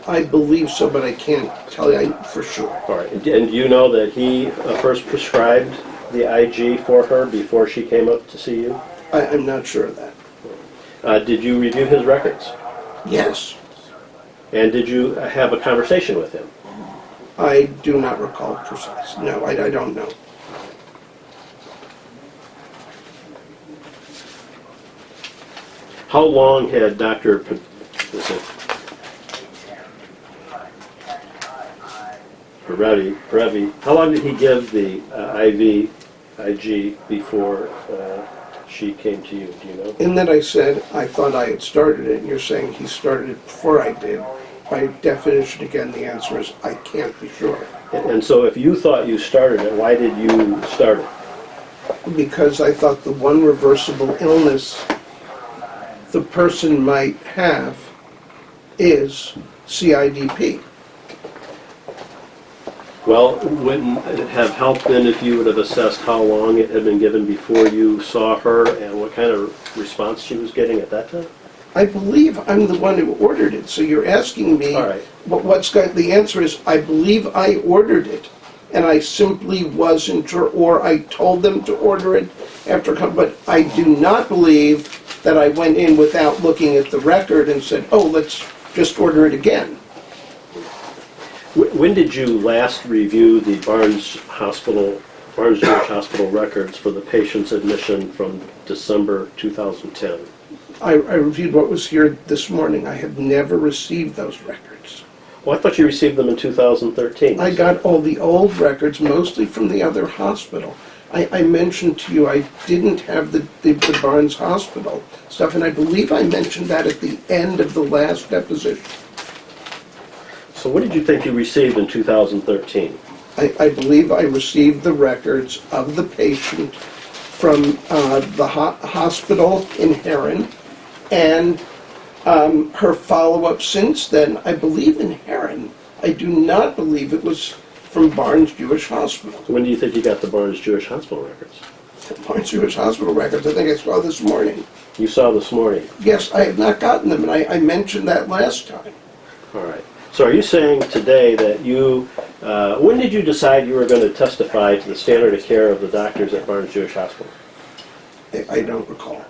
I believe so, but I can't tell you for sure. All right. And do you know that he first prescribed the IG for her before she came up to see you? I'm not sure of that. Did you review his records? Yes. And did you have a conversation with him? I do not recall precise. No, I don't know. How long had Perevi, how long did he give the IG before she came to you? Do you know? In that I said I thought I had started it, and you're saying he started it before I did. By definition, again, the answer is I can't be sure. And so if you thought you started it, why did you start it? Because I thought the one reversible illness the person might have is CIDP. Well, wouldn't it have helped then if you would have assessed how long it had been given before you saw her and what kind of response she was getting at that time? I believe I'm the one who ordered it, so you're asking me All right. what's got, the answer is I believe I ordered it, and I simply wasn't sure, or I told them to order it after, but I do not believe that I went in without looking at the record and said, oh, let's just order it again. When did you last review the Barnes Jewish Hospital records for the patient's admission from December 2010? I reviewed what was here this morning. I have never received those records. Well, I thought you received them in 2013. I got all the old records, mostly from the other hospital. I mentioned to you I didn't have the Barnes Hospital stuff, and I believe I mentioned that at the end of the last deposition. So what did you think you received in 2013? I believe I received the records of the patient from the hospital in Heron, and her follow-up since then, I believe in Heron. I do not believe it was from Barnes Jewish Hospital. When do you think you got the Barnes Jewish Hospital records? The Barnes Jewish Hospital records, I think I saw this morning. You saw this morning. Yes, I have not gotten them, and I mentioned that last time. All right. So are you saying today that you, when did you decide you were going to testify to the standard of care of the doctors at Barnes Jewish Hospital? I don't recall.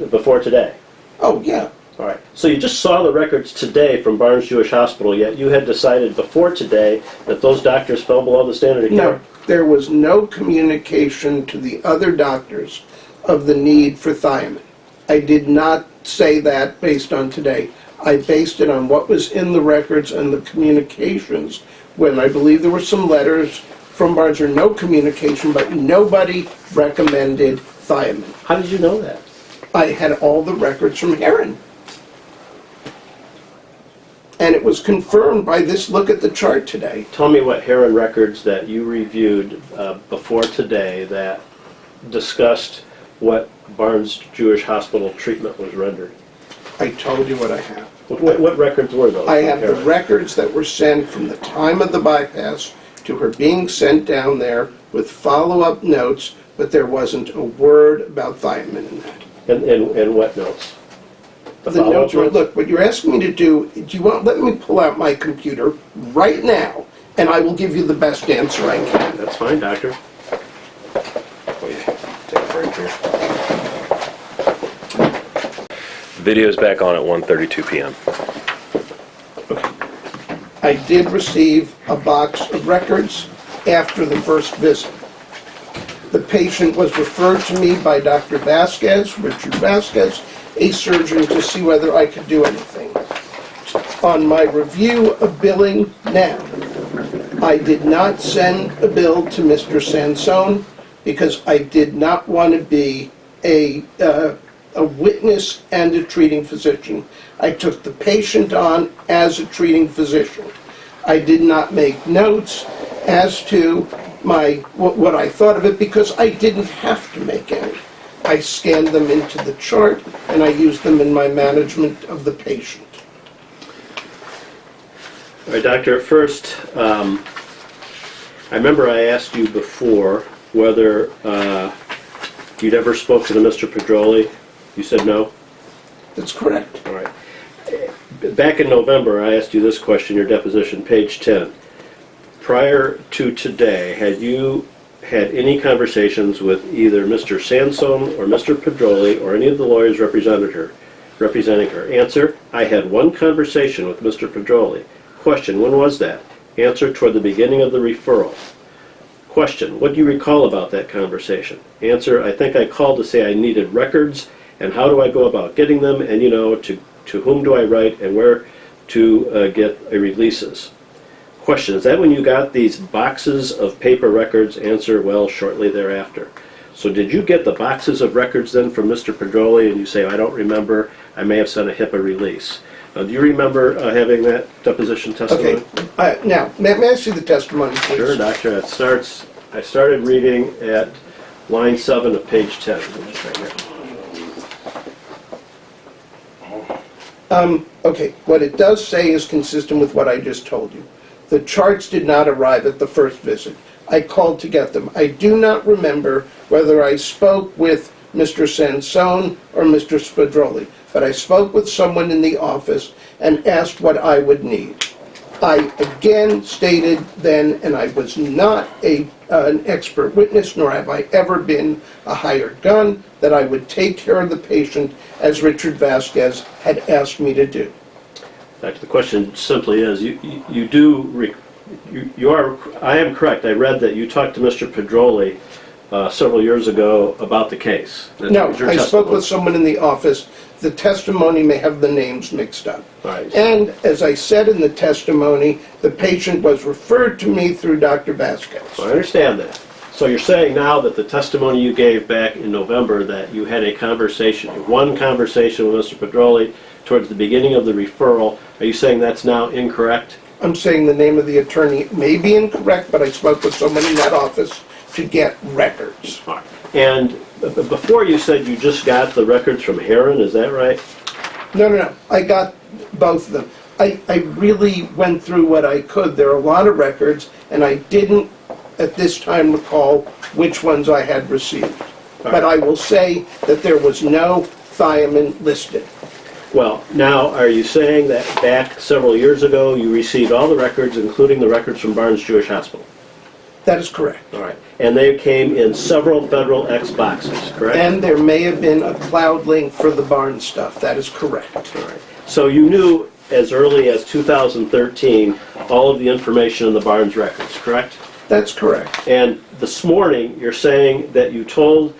Before today? Oh, yeah. All right. So you just saw the records today from Barnes Jewish Hospital, yet you had decided before today that those doctors fell below the standard of care? No, there was no communication to the other doctors of the need for thiamine. I did not say that based on today. I based it on what was in the records and the communications when I believe there were some letters from Barnes or no communication, but nobody recommended thiamine. How did you know that? I had all the records from Heron. And it was confirmed by this look at the chart today. Tell me what Heron records that you reviewed before today that discussed what Barnes Jewish Hospital treatment was rendered. I told you what I have. What records were those? I have the Heron? records that were sent from the time of the bypass to her being sent down there with follow-up notes, but there wasn't a word about thiamine in that. And what notes? The notes were, notes? look, what you're asking me to do you want, let me pull out my computer right now, and I will give you the best answer I can. That's fine, doctor. Take a break here. Video's back on at 1:32 p.m. I did receive a box of records after the first visit. The patient was referred to me by Dr. Vasquez, Richard Vasquez, a surgeon, to see whether I could do anything. On my review of billing now, I did not send a bill to Mr. Sansone because I did not want to be a witness and a treating physician. I took the patient on as a treating physician. I did not make notes as to what I thought of it because I didn't have to make any. I scanned them into the chart and I used them in my management of the patient. All right, Doctor, first, I remember I asked you before whether you'd ever spoken to Mr. Pedroli. You said no? That's correct. All right. Back in November, I asked you this question, your deposition, page 10. Prior to today, had you had any conversations with either Mr. Sansone or Mr. Pedroli or any of the lawyers representing her? Answer, I had one conversation with Mr. Pedroli. Question, when was that? Answer, toward the beginning of the referral. Question, what do you recall about that conversation? Answer, I think I called to say I needed records and how do I go about getting them and, to whom do I write and where to get releases. Question, is that when you got these boxes of paper records? Answer, well, shortly thereafter. So did you get the boxes of records then from Mr. Pedroli and you say, I don't remember, I may have sent a HIPAA release. Do you remember having that deposition testimony? Okay, now, may I see the testimony, please? Sure, Doctor. I started reading at line 7 of page 10. Right here. Okay, what it does say is consistent with what I just told you. The charts did not arrive at the first visit. I called to get them. I do not remember whether I spoke with Mr. Sansone or Mr. Pedroli, but I spoke with someone in the office and asked what I would need. I again stated then, and I was not an expert witness, nor have I ever been a hired gun, that I would take care of the patient as Richard Vasquez had asked me to do. The question simply is, I am correct. I read that you talked to Mr. Pedroli several years ago about the case. No, I spoke with someone in the office. The testimony may have the names mixed up. Right. And as I said in the testimony, the patient was referred to me through Dr. Vasquez. So I understand that. So you're saying now that the testimony you gave back in November that you had one conversation with Mr. Pedroli towards the beginning of the referral, are you saying that's now incorrect? I'm saying the name of the attorney may be incorrect, but I spoke with someone in that office to get records. All right. And before you said you just got the records from Heron, is that right? No. I got both of them. I really went through what I could. There are a lot of records, and I didn't at this time recall which ones I had received. But I will say that there was no thiamine listed. Well, now, are you saying that back several years ago you received all the records, including the records from Barnes Jewish Hospital? That is correct. All right. And they came in several Federal X boxes, correct? And there may have been a cloud link for the Barnes stuff. That is correct. All right. So you knew as early as 2013 all of the information in the Barnes records, correct? That's correct. And this morning you're saying that you told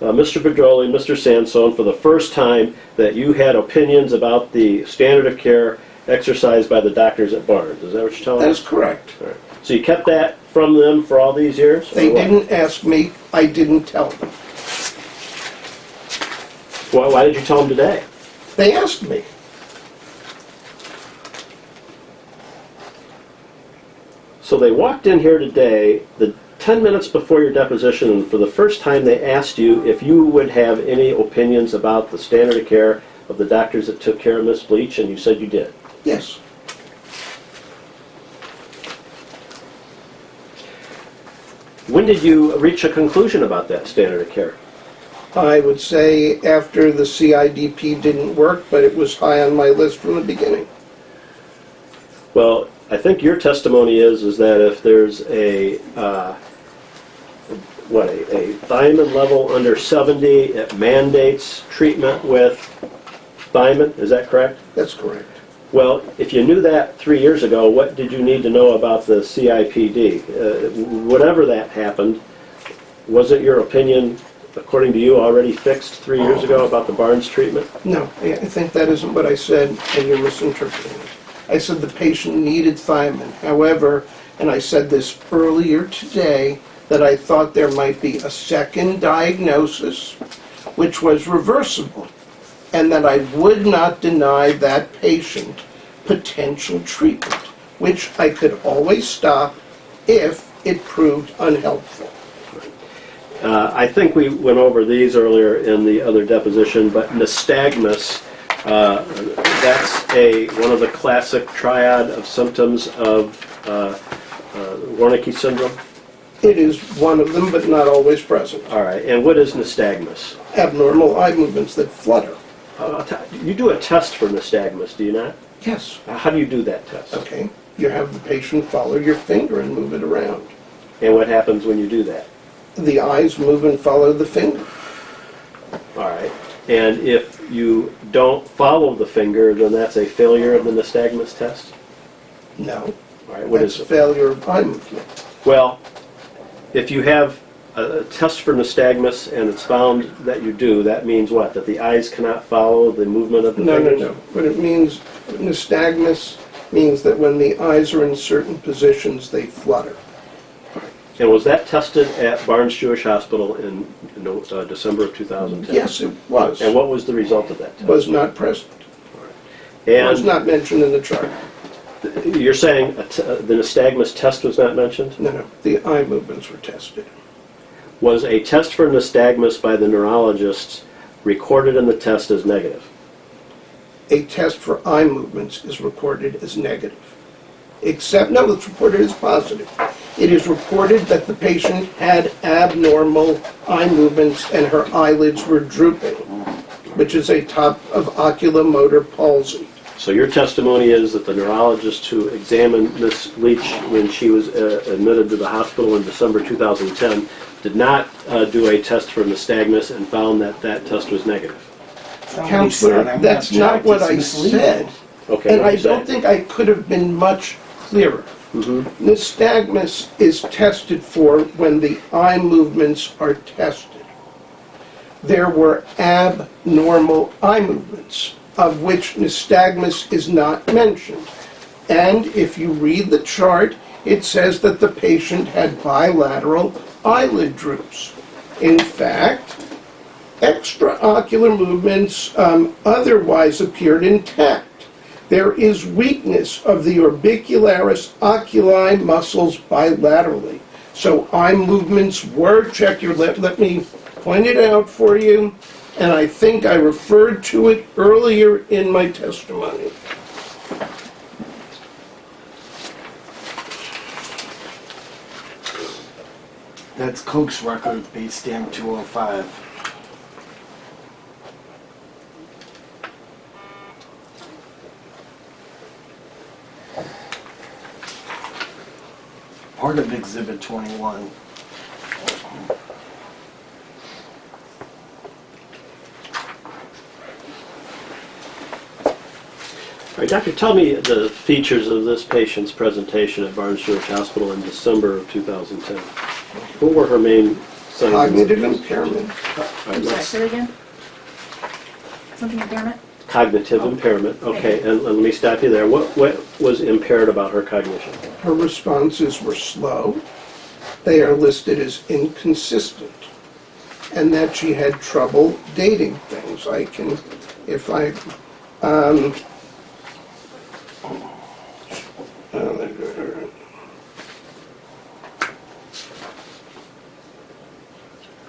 Mr. Pedroli and Mr. Sansone for the first time that you had opinions about the standard of care exercised by the doctors at Barnes. Is that what you're telling That us? is correct. All right. So you kept that from them for all these years? They or what? didn't ask me. I didn't tell them. Why did you tell them today? They asked me. So they walked in here today, the 10 minutes before your deposition, and for the first time they asked you if you would have any opinions about the standard of care of the doctors that took care of Miss Bleach, and you said you did. Yes. When did you reach a conclusion about that standard of care? I would say after the CIDP didn't work, but it was high on my list from the beginning. Well, I think your testimony is that if there's a thiamine level under 70, it mandates treatment with thiamine. Is that correct? That's correct. Well, if you knew that 3 years ago, what did you need to know about the CIPD? Whatever that happened, wasn't your opinion, according to you, already fixed 3 years ago about the Barnes treatment? No, I think that isn't what I said, and you're misinterpreting it. I said the patient needed thiamine. However, and I said this earlier today, that I thought there might be a second diagnosis, which was reversible, and that I would not deny that patient potential treatment, which I could always stop if it proved unhelpful. I think we went over these earlier in the other deposition, but nystagmus, that's one of the classic triad of symptoms of Wernicke syndrome. It is one of them, but not always present. All right, and what is nystagmus? Abnormal eye movements that flutter. You do a test for nystagmus, do you not? Yes. How do you do that test? Okay. You have the patient follow your finger and move it around. And what happens when you do that? The eyes move and follow the finger. All right. And if you don't follow the finger, then that's a failure of the nystagmus test? No. All right, what That's is it? failure of eye movement. Well, if you have a test for nystagmus and it's found that you do, that means what? That the eyes cannot follow the movement of the No, no, fingers? no. What it means, nystagmus means that when the eyes are in certain positions, they flutter. And was that tested at Barnes Jewish Hospital in December of 2010? Yes, it was. And what was the result of that test? Was not present. Was And not mentioned in the chart. you're saying the nystagmus test was not mentioned? No, no. The eye movements were tested. Was a test for nystagmus by the neurologists recorded in the test as negative? A test for eye movements is recorded as negative. Except, no, it's reported as positive. It is reported that the patient had abnormal eye movements and her eyelids were drooping, which is a type of oculomotor palsy. So your testimony is that the neurologist who examined Ms. Leach when she was admitted to the hospital in December 2010 did not do a test for nystagmus and found that that test was negative. Counselor, that's not what I said. Okay, And what I did you say? don't think I could have been much clearer. Nystagmus is tested for when the eye movements are tested. There were abnormal eye movements, of which nystagmus is not mentioned. And if you read the chart, it says that the patient had bilateral eyelid droops. In fact, extraocular movements otherwise appeared intact. There is weakness of the orbicularis oculi muscles bilaterally. So eye movements were checked. Let me point it out for you. And I think I referred to it earlier in my testimony. That's Koch's record, base stamp 205. Part of Exhibit 21. All right, doctor, tell me the features of this patient's presentation at Barnes Jewish Hospital in December of 2010. What were her main signs? Cognitive impairment. I'm sorry, say it again? Something impairment? Cognitive impairment, okay, and let me stop you there. What was impaired about her cognition? Her responses were slow. They are listed as inconsistent. And that she had trouble dating things. I can, if I,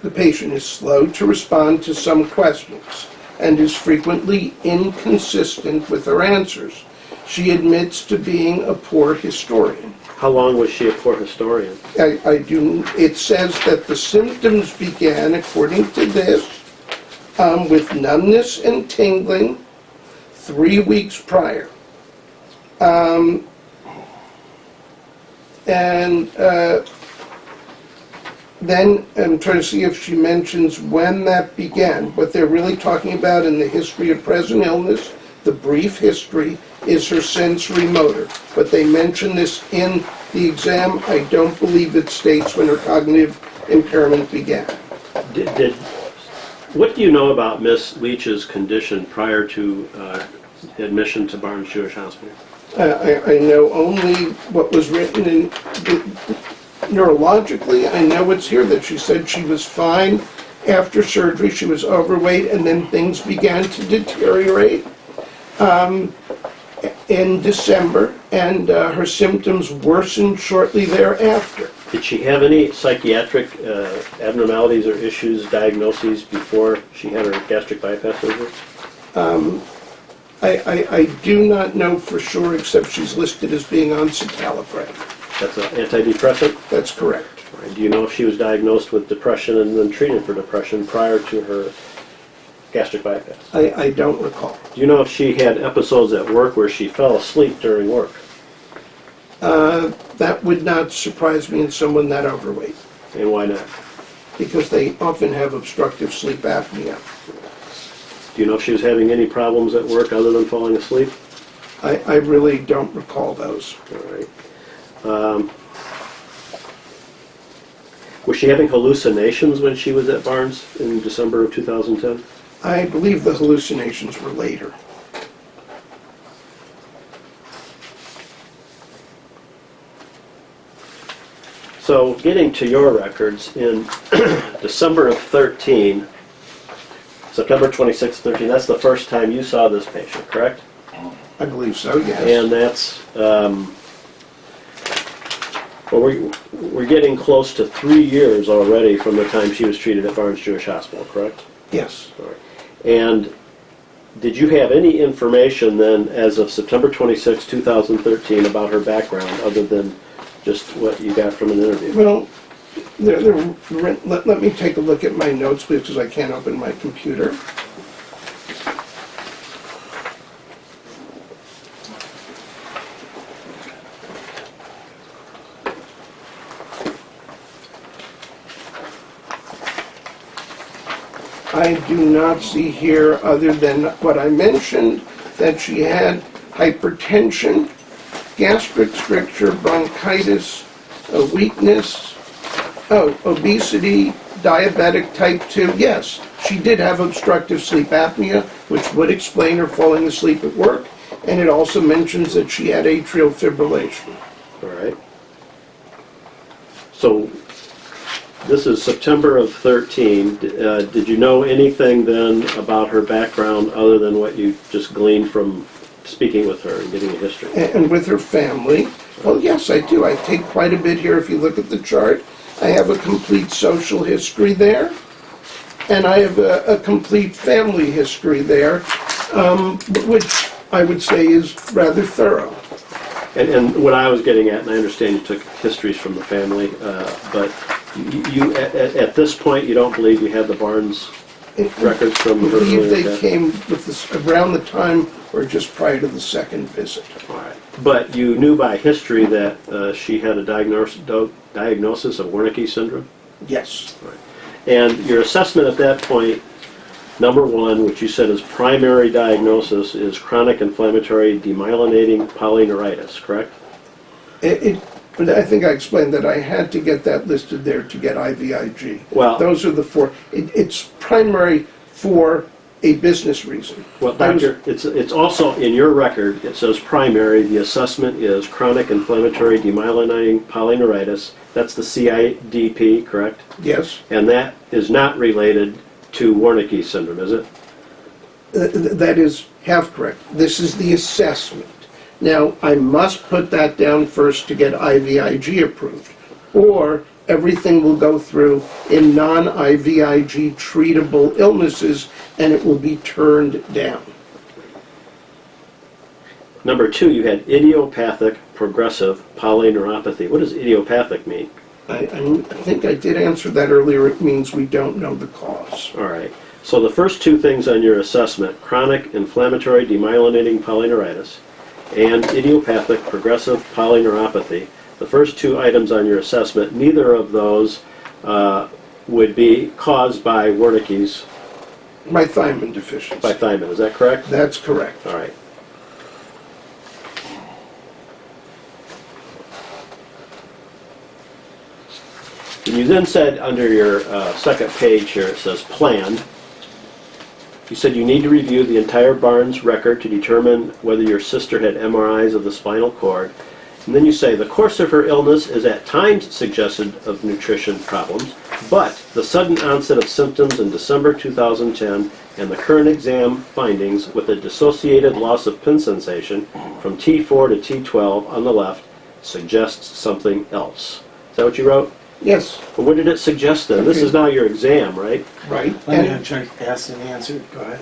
the patient is slow to respond to some questions and is frequently inconsistent with her answers. She admits to being a poor historian. How long was she a poor historian? It says that the symptoms began, according to this, with numbness and tingling 3 weeks prior. Then I'm trying to see if she mentions when that began. What they're really talking about in the history of present illness, The brief history is her sensory motor, but they mention this in the exam. I don't believe it states when her cognitive impairment began. What do you know about Miss Leach's condition prior to admission to Barnes Jewish Hospital? I know only what was written in neurologically. I know it's here that she said she was fine after surgery. She was overweight, and then things began to deteriorate in December, and her symptoms worsened shortly thereafter. Did she have any psychiatric abnormalities or issues, diagnoses before she had her gastric bypass surgery? I do not know for sure, except she's listed as being on citalopram. That's an antidepressant? That's correct. Right. Do you know if she was diagnosed with depression and then treated for depression prior to her gastric bypass? I don't recall. Do you know if she had episodes at work where she fell asleep during work? That would not surprise me in someone that overweight, And why not? because they often have obstructive sleep apnea. Do you know if she was having any problems at work other than falling asleep? I really don't recall those. All right. Was she having hallucinations when she was at Barnes in December of 2010? I believe the hallucinations were later. So getting to your records, in December of 13, September 26, 13, that's the first time you saw this patient, correct? I believe so, yes. And that's, well, we're getting close to 3 years already from the time she was treated at Barnes Jewish Hospital, correct? Yes. All right. And did you have any information then, as of September 26, 2013, about her background, other than just what you got from an interview? Well, let me take a look at my notes, please, because I can't open my computer. I do not see here, other than what I mentioned, that she had hypertension, gastric stricture, bronchitis, a weakness, obesity, diabetic type 2. Yes, she did have obstructive sleep apnea, which would explain her falling asleep at work, and it also mentions that she had atrial fibrillation. All right. So this is September of 13. Did you know anything then about her background other than what you just gleaned from speaking with her and getting a history? And with her family, well, yes, I do. I take quite a bit here. If you look at the chart, I have a complete social history there, and I have a complete family history there, which I would say is rather thorough. And what I was getting at, and I understand you took histories from the family, but you at this point, you don't believe you had the Barnes records from I her believe earlier they death? came with this around the time or just prior to the second visit. All right. But you knew by history that she had a diagnosis of Wernicke syndrome? Yes. And your assessment at that point, number one, which you said is primary diagnosis, is chronic inflammatory demyelinating polyneuritis, correct? But I think I explained that I had to get that listed there to get IVIG. Well, Those are the four. It's primary for a business reason. well, doctor, it's also in your record, it says primary, the assessment is chronic inflammatory demyelinating polyneuritis. That's the CIDP, correct? Yes. And that is not related to Wernicke syndrome, is it? That is half correct. This is the assessment. Now, I must put that down first to get IVIG approved, or everything will go through in non-IVIG treatable illnesses, and it will be turned down. Number two, you had idiopathic progressive polyneuropathy. What does idiopathic mean? I think I did answer that earlier. It means we don't know the cause. All right. So the first two things on your assessment, chronic inflammatory demyelinating polyneuritis and idiopathic progressive polyneuropathy, the first two items on your assessment, neither of those would be caused by Wernicke's By thiamine deficiency. By thiamine, is that correct? That's correct. All right. And you then said under your second page here, it says planned. You said you need to review the entire Barnes record to determine whether your sister had MRIs of the spinal cord. And then you say the course of her illness is at times suggested of nutrition problems, but the sudden onset of symptoms in December 2010 and the current exam findings with a dissociated loss of pin sensation from T4 to T12 on the left suggests something else. Is that what you wrote? Yes, Well, what did it suggest then? This Okay. is now your exam, right? right. Let me And try to ask and answer. Go ahead.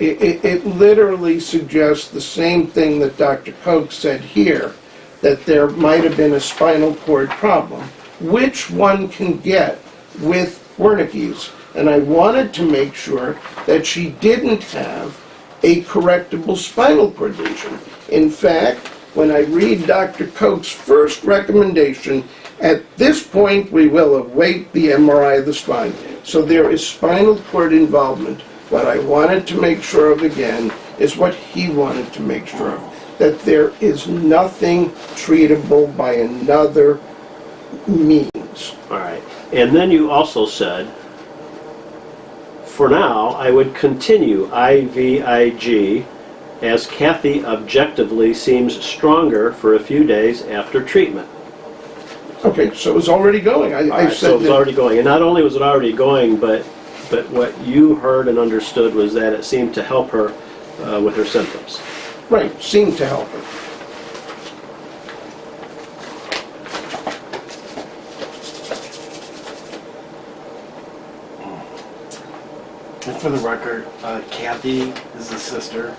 it literally suggests the same thing that Dr. Koch said here, that there might have been a spinal cord problem, which one can get with Wernicke's. And I wanted to make sure that she didn't have a correctable spinal cord lesion. In fact, when I read Dr. Koch's first recommendation, at this point we will await the MRI of the spine. So there is spinal cord involvement. What I wanted to make sure of again is what he wanted to make sure of, that there is nothing treatable by another means. All right. And then you also said, for now, I would continue IVIG as Kathy objectively seems stronger for a few days after treatment. Okay, so it's already going. All I right, so said it was that, already going. And not only was it already going, but what you heard and understood was that it seemed to help her with her symptoms. right, seemed to help her. And for the record, Kathy is the sister.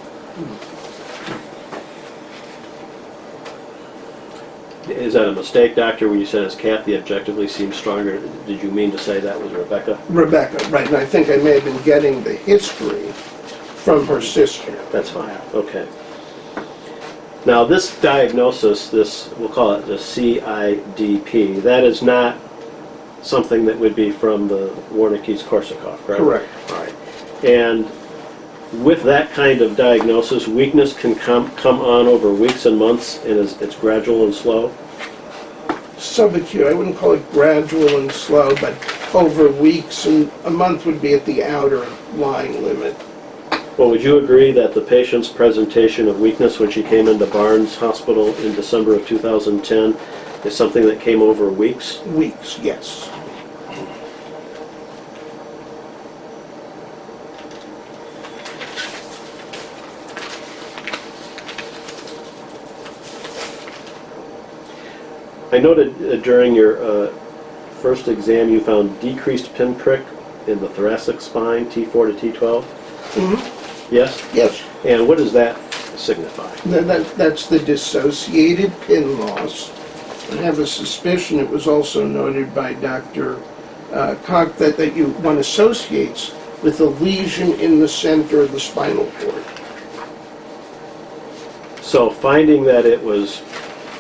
Is that a mistake, doctor, when you said as Kathy objectively seems stronger? Did you mean to say that was Rebecca? Rebecca, right, and I think I may have been getting the history from her sister. That's fine, okay. Now, this diagnosis, we'll call it the CIDP, that is not something that would be from the Wernicke's-Korsakoff, correct? Correct. All right. And with that kind of diagnosis, weakness can come on over weeks and months, and it's gradual and slow? Subacute, I wouldn't call it gradual and slow, but over weeks, and a month would be at the outer lying limit. Well, would you agree that the patient's presentation of weakness when she came into Barnes Hospital in December of 2010 is something that came over weeks? Weeks, yes. I noted during your first exam you found decreased pinprick in the thoracic spine, T4 to T12? Mm-hmm. Yes? Yes. And what does that signify? That's the dissociated pin loss. I have a suspicion it was also noted by Dr. Koch that one associates with a lesion in the center of the spinal cord. So finding that it was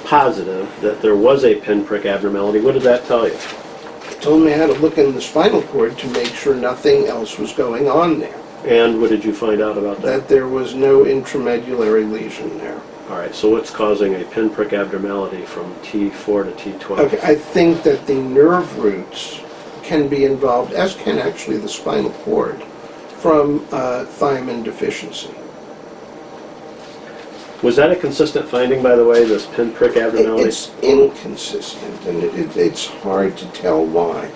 positive, that there was a pinprick abnormality, what did that tell you? It told me how to look in the spinal cord to make sure nothing else was going on there, And what did you find out about that? that there was no intramedullary lesion there. All right, so what's causing a pinprick abnormality from T4 to T12? Okay, I think that the nerve roots can be involved, as can actually the spinal cord, from thiamine deficiency. Was that a consistent finding, by the way, this pinprick abnormality? It's inconsistent, and it's hard to tell why.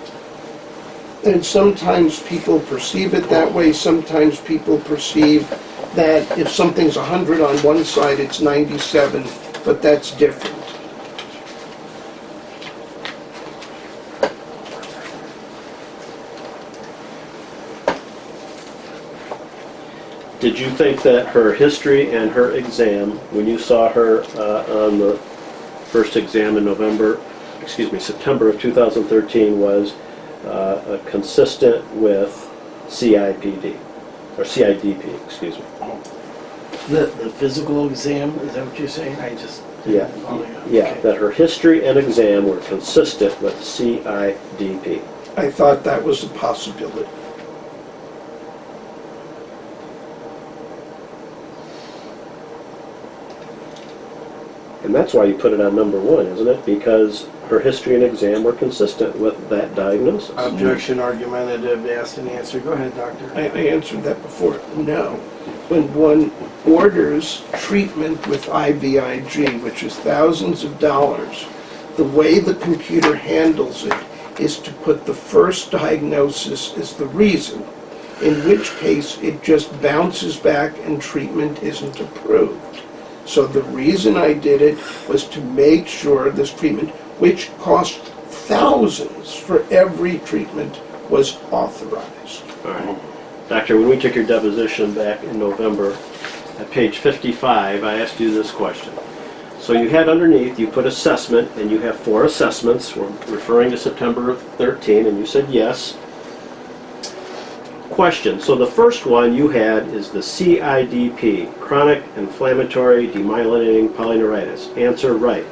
And sometimes people perceive it that way, sometimes people perceive that if something's 100 on one side, it's 97, but that's different. Did you think that her history and her exam, when you saw her on the first exam in September of 2013, was consistent with CIPD, or CIDP, excuse me? The physical exam, is that what you're saying? I just... Yeah, Oh, yeah, okay. that her history and exam were consistent with CIDP. I thought that was a possibility. And that's why you put it on number 1, isn't it? Because her history and exam were consistent with that diagnosis. Objection, argumentative, asked and answered. Go ahead, doctor. I answered that before. No. When one orders treatment with IVIG, which is thousands of dollars, the way the computer handles it is to put the first diagnosis as the reason, in which case it just bounces back and treatment isn't approved. So the reason I did it was to make sure this treatment, which cost thousands for every treatment, was authorized. All right. Doctor, when we took your deposition back in November, at page 55, I asked you this question. So you had underneath, you put assessment, and you have 4 assessments. We're referring to September of 13, and you said yes. Question. So the first one you had is the CIDP, chronic inflammatory demyelinating polyneuritis. Answer right.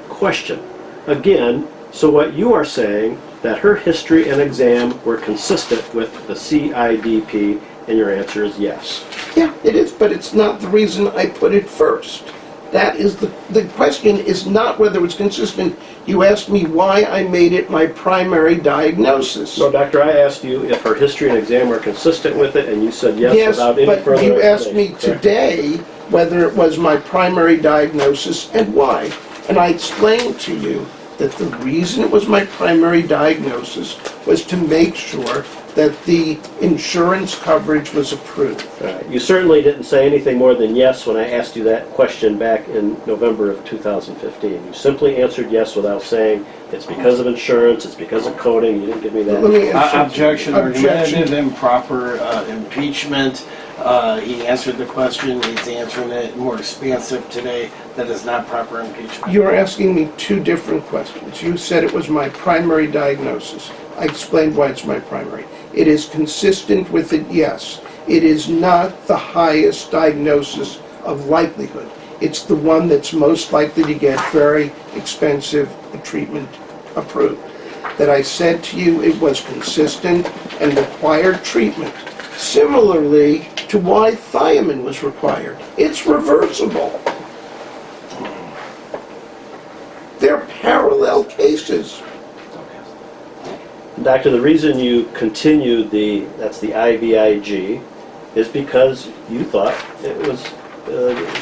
Question. Again, so what you are saying, that her history and exam were consistent with the CIDP, and your answer is yes. Yeah, it is, but it's not the reason I put it first. That is the question is not whether it's consistent. You asked me why I made it my primary diagnosis. So, doctor, I asked you if her history and exam were consistent with it, and you said yes, Yes, without any but further you asked me explanation, correct? today whether it was my primary diagnosis and why. And I explained to you that the reason it was my primary diagnosis was to make sure that the insurance coverage was approved. All right. You certainly didn't say anything more than yes when I asked you that question back in November of 2015. You simply answered yes without saying it's because of insurance, it's because of coding. You didn't give me that. Let me answer. Objection, argumentative, improper impeachment. He answered the question. He's answering it more expansive today. That is not proper impeachment. You're asking me 2 different questions. You said it was my primary diagnosis. I explained why it's my primary. It is consistent with it, yes. It is not the highest diagnosis of likelihood. It's the one that's most likely to get very expensive treatment approved. That I said to you it was consistent and required treatment. Similarly to why thiamine was required. It's reversible. They're parallel cases. Doctor, the reason you continued that's the IVIG, is because you thought it was,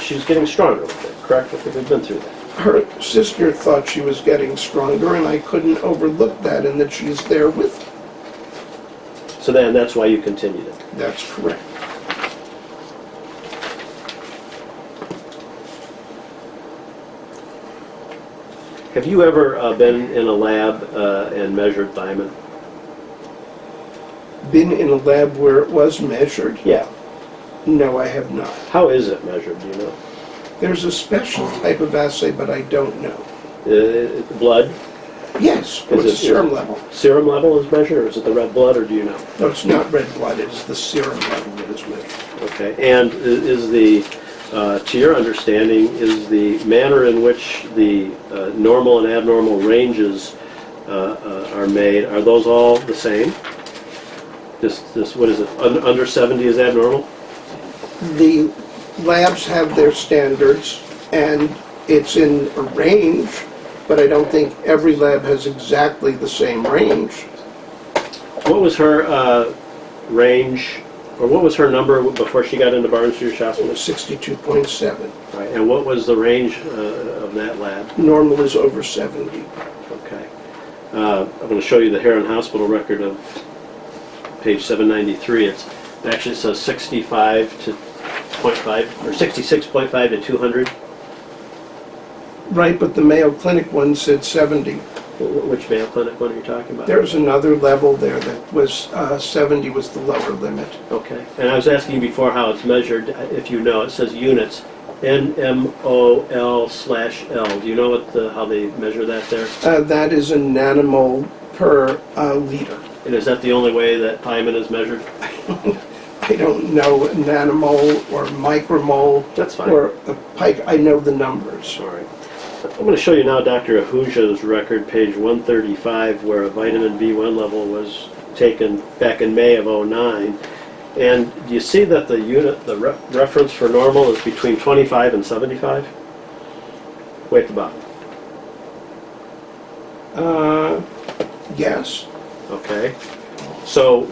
she was getting stronger with it, correct? I think we've been through that. Her sister thought she was getting stronger, and I couldn't overlook that, and that she's there with her. So then that's why you continued it. That's correct. Have you ever been in a lab and measured thiamine? Been in a lab where it was measured? Yeah. No, I have not. How is it measured, do you know? There's a special type of assay, but I don't know. Blood? Yes, Is it's it- serum level. Serum level is measured, or is it the red blood, or do you know? No, it's not red blood, it's the serum level that is measured. Okay, and is the, to your understanding, is the manner in which the normal and abnormal ranges are made, are those all the same? This, what is it, under 70 is abnormal? The labs have their standards, and it's in a range, but I don't think every lab has exactly the same range. What was her range, or what was her number before she got into Barnes-Jewish It Hospital? was 62.7. Right, and what was the range of that lab? Normal is over 70. Okay. I'm going to show you the Heron Hospital record of page 793. It actually says 65 to 0.5, or 66.5 to 200. Right, but the Mayo Clinic one said 70. Which Mayo Clinic one are you talking about? There's another level there that was 70 was the lower limit. Okay. And I was asking you before how it's measured. If you know, it says units. NMOL/L. Do you know how they measure that there? That is a nanomole per liter. And is that the only way that thiamine is measured? I don't know nanomole or micromole. That's fine. Or a pike. I know the numbers. All right. I'm going to show you now Dr. Ahuja's record, page 135, where a vitamin B1 level was taken back in May of '09. And do you see that the reference for normal is between 25 and 75? way at the bottom. Yes. Okay. So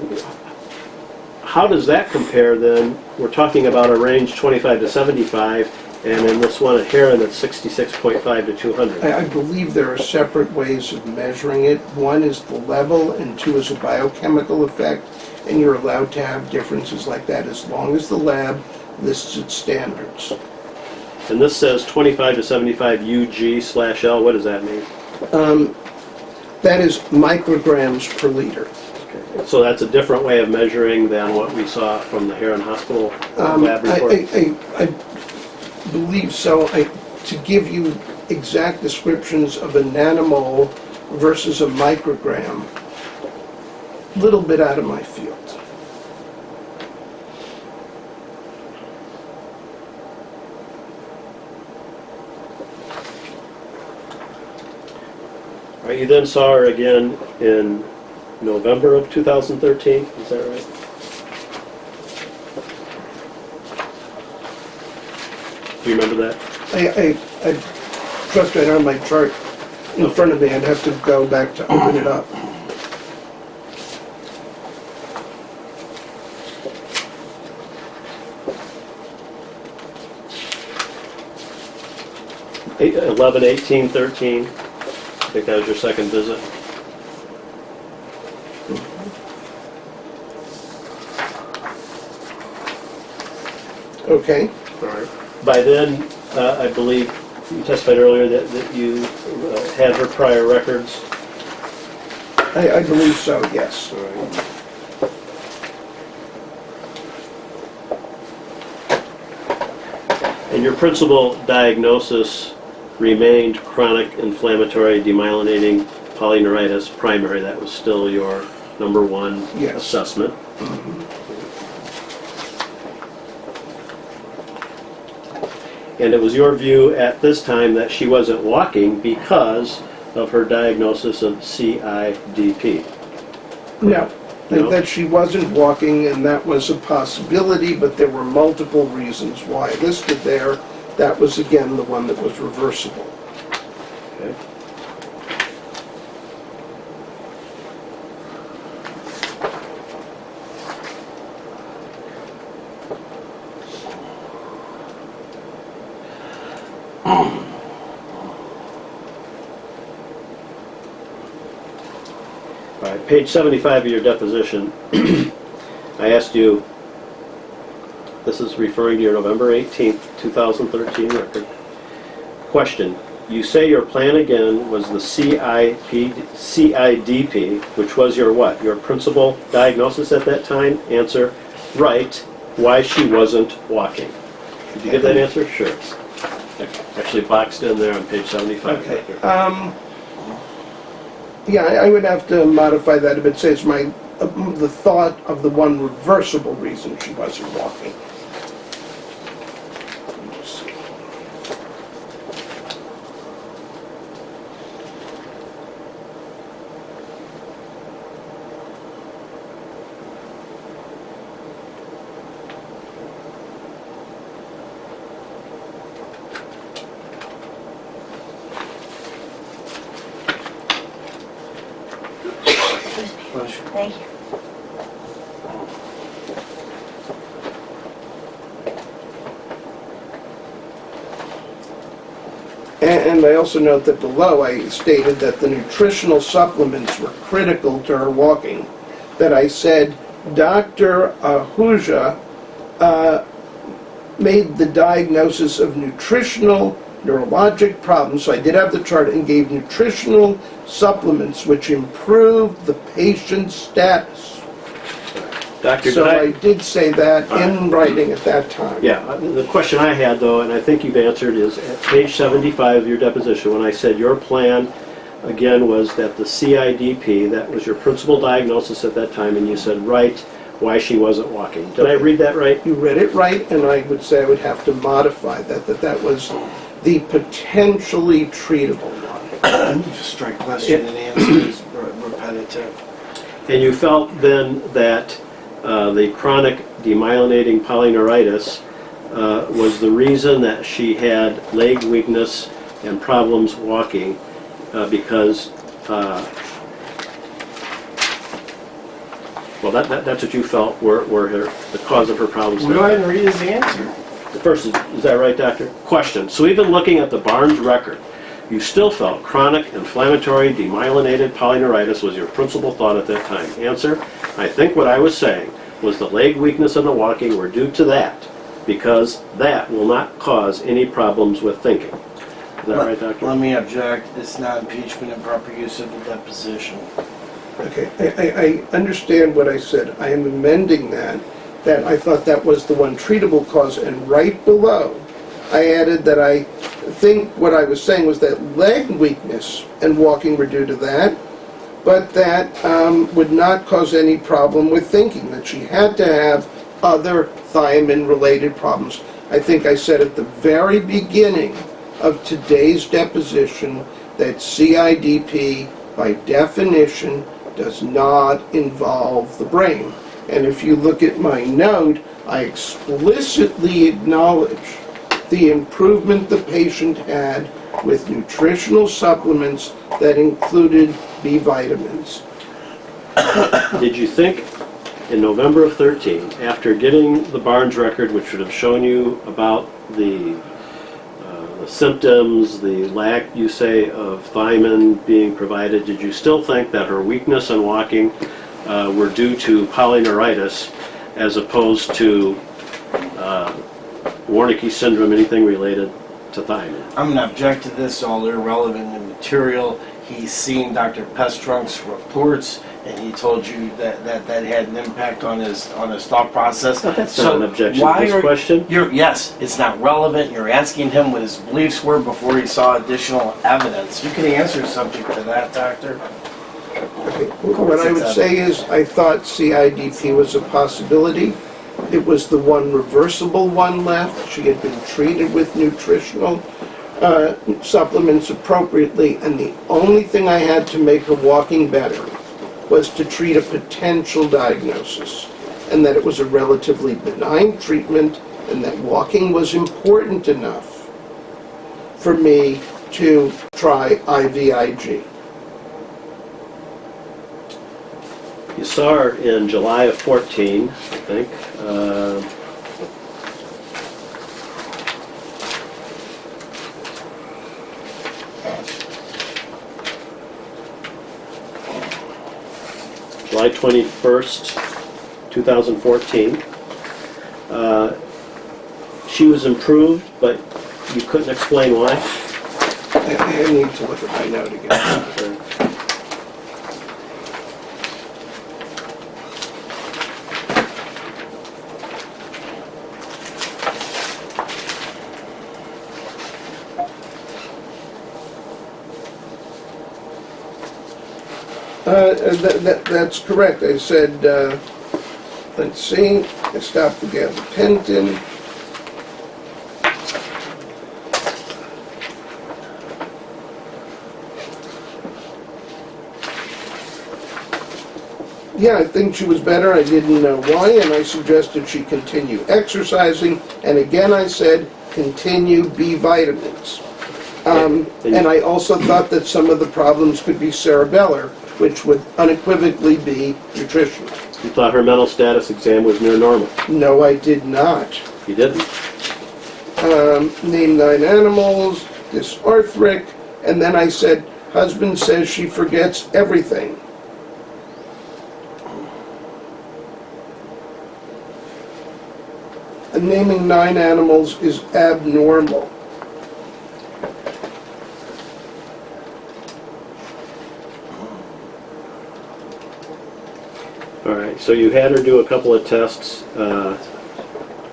how does that compare then? We're talking about a range 25 to 75, and in this one at Heron, it's 66.5 to 200. I believe there are separate ways of measuring it. One is the level, and two is a biochemical effect, and you're allowed to have differences like that as long as the lab lists its standards. And this says 25 to 75 UG/L. What does that mean? That is micrograms per liter. So that's a different way of measuring than what we saw from the Heron Hospital lab report? I believe so. To give you exact descriptions of a nanomole versus a microgram, a little bit out of my field. All right, you then saw her again in November of 2013, is that right? Do you remember that? I trust I don't have my chart in front of me. I'd have to go back to open it up. Eight, 11, 18, 13. I think that was your second visit. Okay. All right. By then, I believe you testified earlier that you had her prior records. I believe so, yes. All right. And your principal diagnosis remained chronic inflammatory demyelinating polyneuritis primary. That was still your number one Yes. assessment. And it was your view at this time that she wasn't walking because of her diagnosis of CIDP. No. No? That she wasn't walking, and that was a possibility, but there were multiple reasons why listed there. That was, again, the one that was reversible. Okay. All right, page 75 of your deposition, I asked you, this is referring to your November 18th, 2013 record. Question, you say your plan again was the CIDP, which was your what? Your principal diagnosis at that time? Answer, right. Why she wasn't walking. Did you get that answer? Sure. Actually boxed in there on page 75. Okay. Yeah, I would have to modify that a bit, say it's the thought of the one reversible reason she wasn't walking. Thank you. And I also note that below I stated that the nutritional supplements were critical to her walking. That I said Dr. Ahuja made the diagnosis of nutritional neurologic problems, so I did have the chart, and gave nutritional supplements which improved the patient's status. Doctor, So I did say that in writing at that time. Yeah, the question I had though, and I think you've answered, is at page 75 of your deposition, when I said your plan, again, was that the CIDP, that was your principal diagnosis at that time, and you said, right, why she wasn't walking. Did I read that right? You read it right, and I would say I would have to modify that was the potentially treatable one. Strike question and answer is repetitive. And you felt then that the chronic demyelinating polyneuritis was the reason that she had leg weakness and problems walking because, well, that's what you felt were the cause of her problems. Well, go ahead and read his answer. The first is that right, doctor? Question. So even looking at the Barnes record, you still felt chronic inflammatory demyelinated polyneuritis was your principal thought at that time. Answer. I think what I was saying was the leg weakness and the walking were due to that, because that will not cause any problems with thinking. Is that right, doctor? Let me object. It's not impeachment and proper use of the deposition. Okay, I understand what I said. I am amending that I thought that was the one treatable cause, and right below, I added that I think what I was saying was that leg weakness and walking were due to that, but that would not cause any problem with thinking, that she had to have other thiamine-related problems. I think I said at the very beginning of today's deposition that CIDP, by definition, does not involve the brain. And if you look at my note, I explicitly acknowledge the improvement the patient had with nutritional supplements that included B vitamins. Did you think in November of 13, after getting the Barnes record, which would have shown you about the symptoms, the lack, you say, of thiamine being provided, did you still think that her weakness and walking were due to polyneuritis as opposed to Wernicke syndrome, anything related to thiamine? I'm going to object to this, all irrelevant material. He's seen Dr. Pestrunk's reports, and he told you that had an impact on his thought process. That's not an objection to this question. Yes, it's not relevant. You're asking him what his beliefs were before he saw additional evidence. You can answer subject to that, doctor. Okay. What I would say is I thought CIDP was a possibility. It was the one reversible one left. She had been treated with nutritional supplements appropriately, and the only thing I had to make her walking better was to treat a potential diagnosis, and that it was a relatively benign treatment, and that walking was important enough for me to try IVIG. You saw her in July of 14, I think. July 21st, 2014. She was improved, but you couldn't explain why? I need to look at my note again. That's correct. I said, let's see, I stopped the gabapentin. Yeah, I think she was better. I didn't know why, and I suggested she continue exercising. And again, I said, continue B vitamins. And I also thought that some of the problems could be cerebellar, which would unequivocally be nutritional. You thought her mental status exam was near normal? No, I did not. You didn't? Name 9 animals, dysarthric, and then I said, husband says she forgets everything. And naming 9 animals is abnormal. All right, so you had her do a couple of tests, a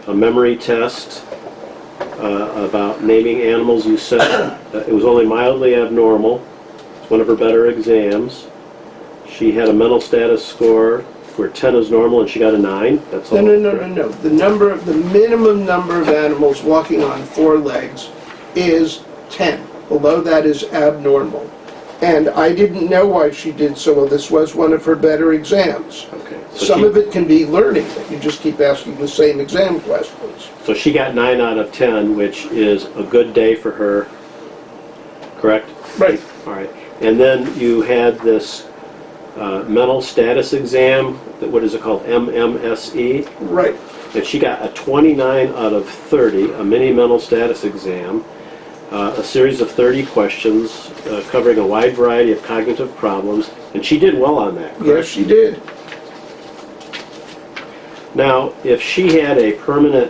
memory test about naming animals. You said it was only mildly abnormal. It's one of her better exams. She had a mental status score where 10 is normal and she got a 9. That's all. No. The minimum number of animals walking on 4 legs is 10. Below that is abnormal. And I didn't know why she did so well. This was one of her better exams. Okay. So Some of it can be learning, that you just keep asking the same exam questions. So she got 9 out of 10, which is a good day for her correct? Right. All right. And then you had this mental status exam, what is it called, MMSE? Right. And she got a 29 out of 30, a mini mental status exam, a series of 30 questions covering a wide variety of cognitive problems, and she did well on that. Yes, she did. Now, if she had a permanent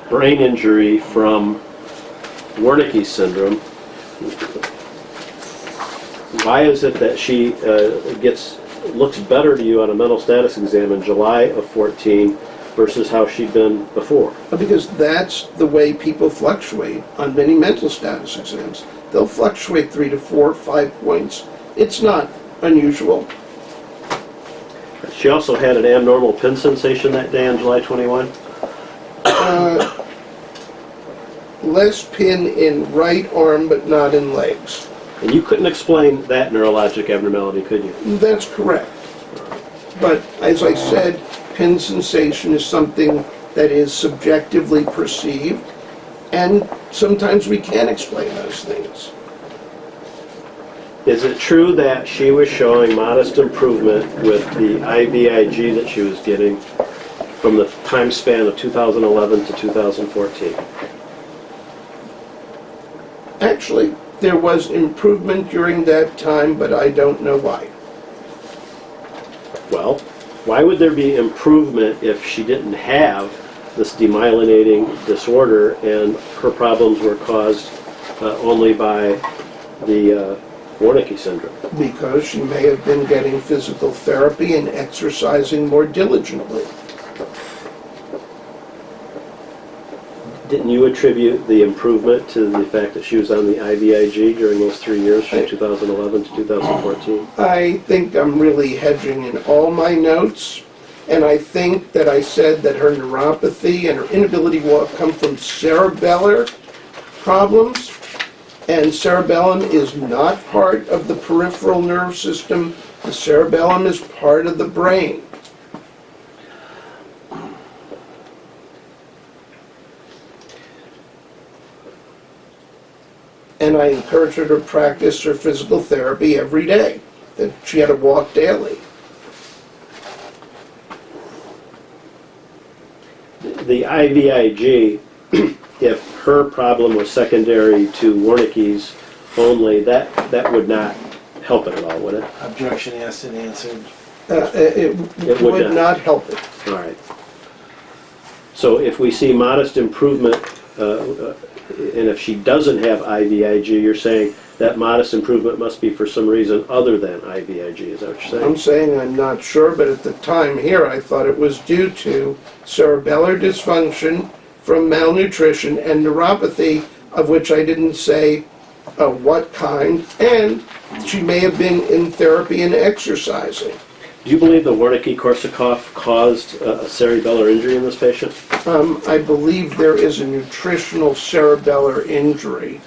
brain injury from Wernicke syndrome, why is it that she looks better to you on a mental status exam in July of 14 versus how she'd been before? Because that's the way people fluctuate on many mental status exams. They'll fluctuate 3 to 4, 5 points. It's not unusual. She also had an abnormal pin sensation that day on July 21. Less pin in right arm, but not in legs. And you couldn't explain that neurologic abnormality, could you? That's correct. But as I said, pin sensation is something that is subjectively perceived, and sometimes we can't explain those things. Is it true that she was showing modest improvement with the IVIG that she was getting from the time span of 2011 to 2014? Actually, there was improvement during that time, but I don't know why. Well, why would there be improvement if she didn't have this demyelinating disorder and her problems were caused only by the Wernicke syndrome? Because she may have been getting physical therapy and exercising more diligently. Didn't you attribute the improvement to the fact that she was on the IVIG during those 3 years from 2011 to 2014? I think I'm really hedging in all my notes, and I think that I said that her neuropathy and her inability to walk come from cerebellar problems, and cerebellum is not part of the peripheral nerve system. The cerebellum is part of the brain. And I encouraged her to practice her physical therapy every day, that she had to walk daily. The IVIG, if her problem was secondary to Wernicke's only, that would not help it at all, would it? Objection asked and answered. It would not help it. All right. So if we see modest improvement, and if she doesn't have IVIG, you're saying that modest improvement must be for some reason other than IVIG, is that what you're saying? I'm saying I'm not sure, but at the time here I thought it was due to cerebellar dysfunction from malnutrition and neuropathy, of which I didn't say what kind, and she may have been in therapy and exercising. Do you believe the Wernicke-Korsakoff caused a cerebellar injury in this patient? I believe there is a nutritional cerebellar injury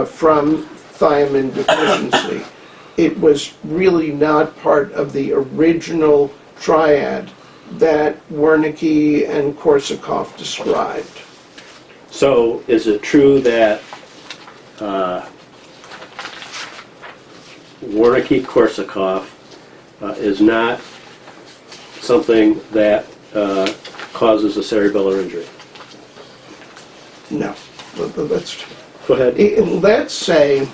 from thiamine deficiency. It was really not part of the original triad that Wernicke and Korsakoff described. So is it true that Wernicke-Korsakoff is not something that causes a cerebellar injury? No. Let's Go ahead. let's say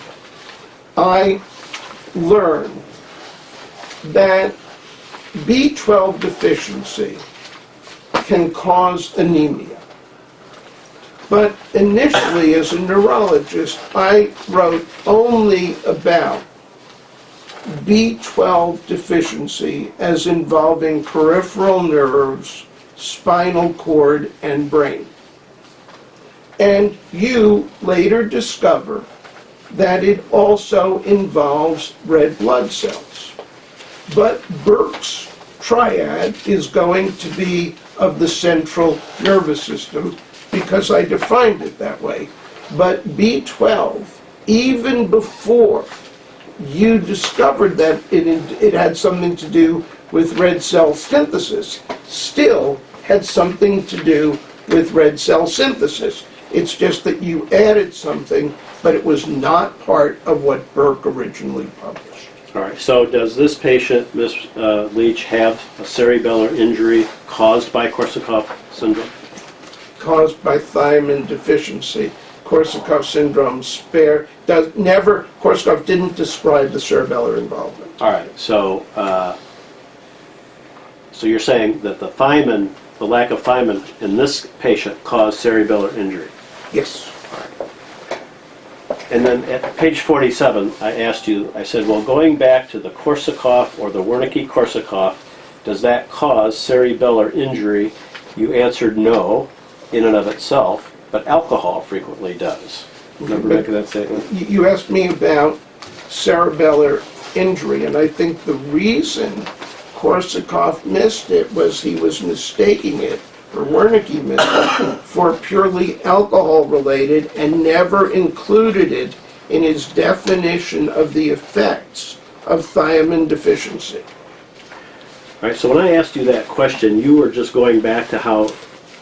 I learn that B12 deficiency can cause anemia. But initially, as a neurologist, I wrote only about B12 deficiency as involving peripheral nerves, spinal cord, and brain. And you later discover that it also involves red blood cells. But Burke's triad is going to be of the central nervous system because I defined it that way. But B12, even before you discovered that it had something to do with red cell synthesis, still had something to do with red cell synthesis. It's just that you added something, but it was not part of what Burke originally published. All right, so does this patient, Ms. Leach, have a cerebellar injury caused by Korsakoff syndrome? Caused by thiamine deficiency. Korsakoff syndrome Korsakoff didn't describe the cerebellar involvement. All right, so so you're saying that the lack of thiamine in this patient caused cerebellar injury. Yes. And then at page 47, I asked you, I said, well, going back to the Korsakoff or the Wernicke-Korsakoff, does that cause cerebellar injury? You answered no, in and of itself, but alcohol frequently does. Remember back to that statement? You asked me about cerebellar injury, and I think the reason Korsakoff missed it was he was mistaking it, or Wernicke missed it, for purely alcohol-related and never included it in his definition of the effects of thiamine deficiency. All right, so when I asked you that question, you were just going back to how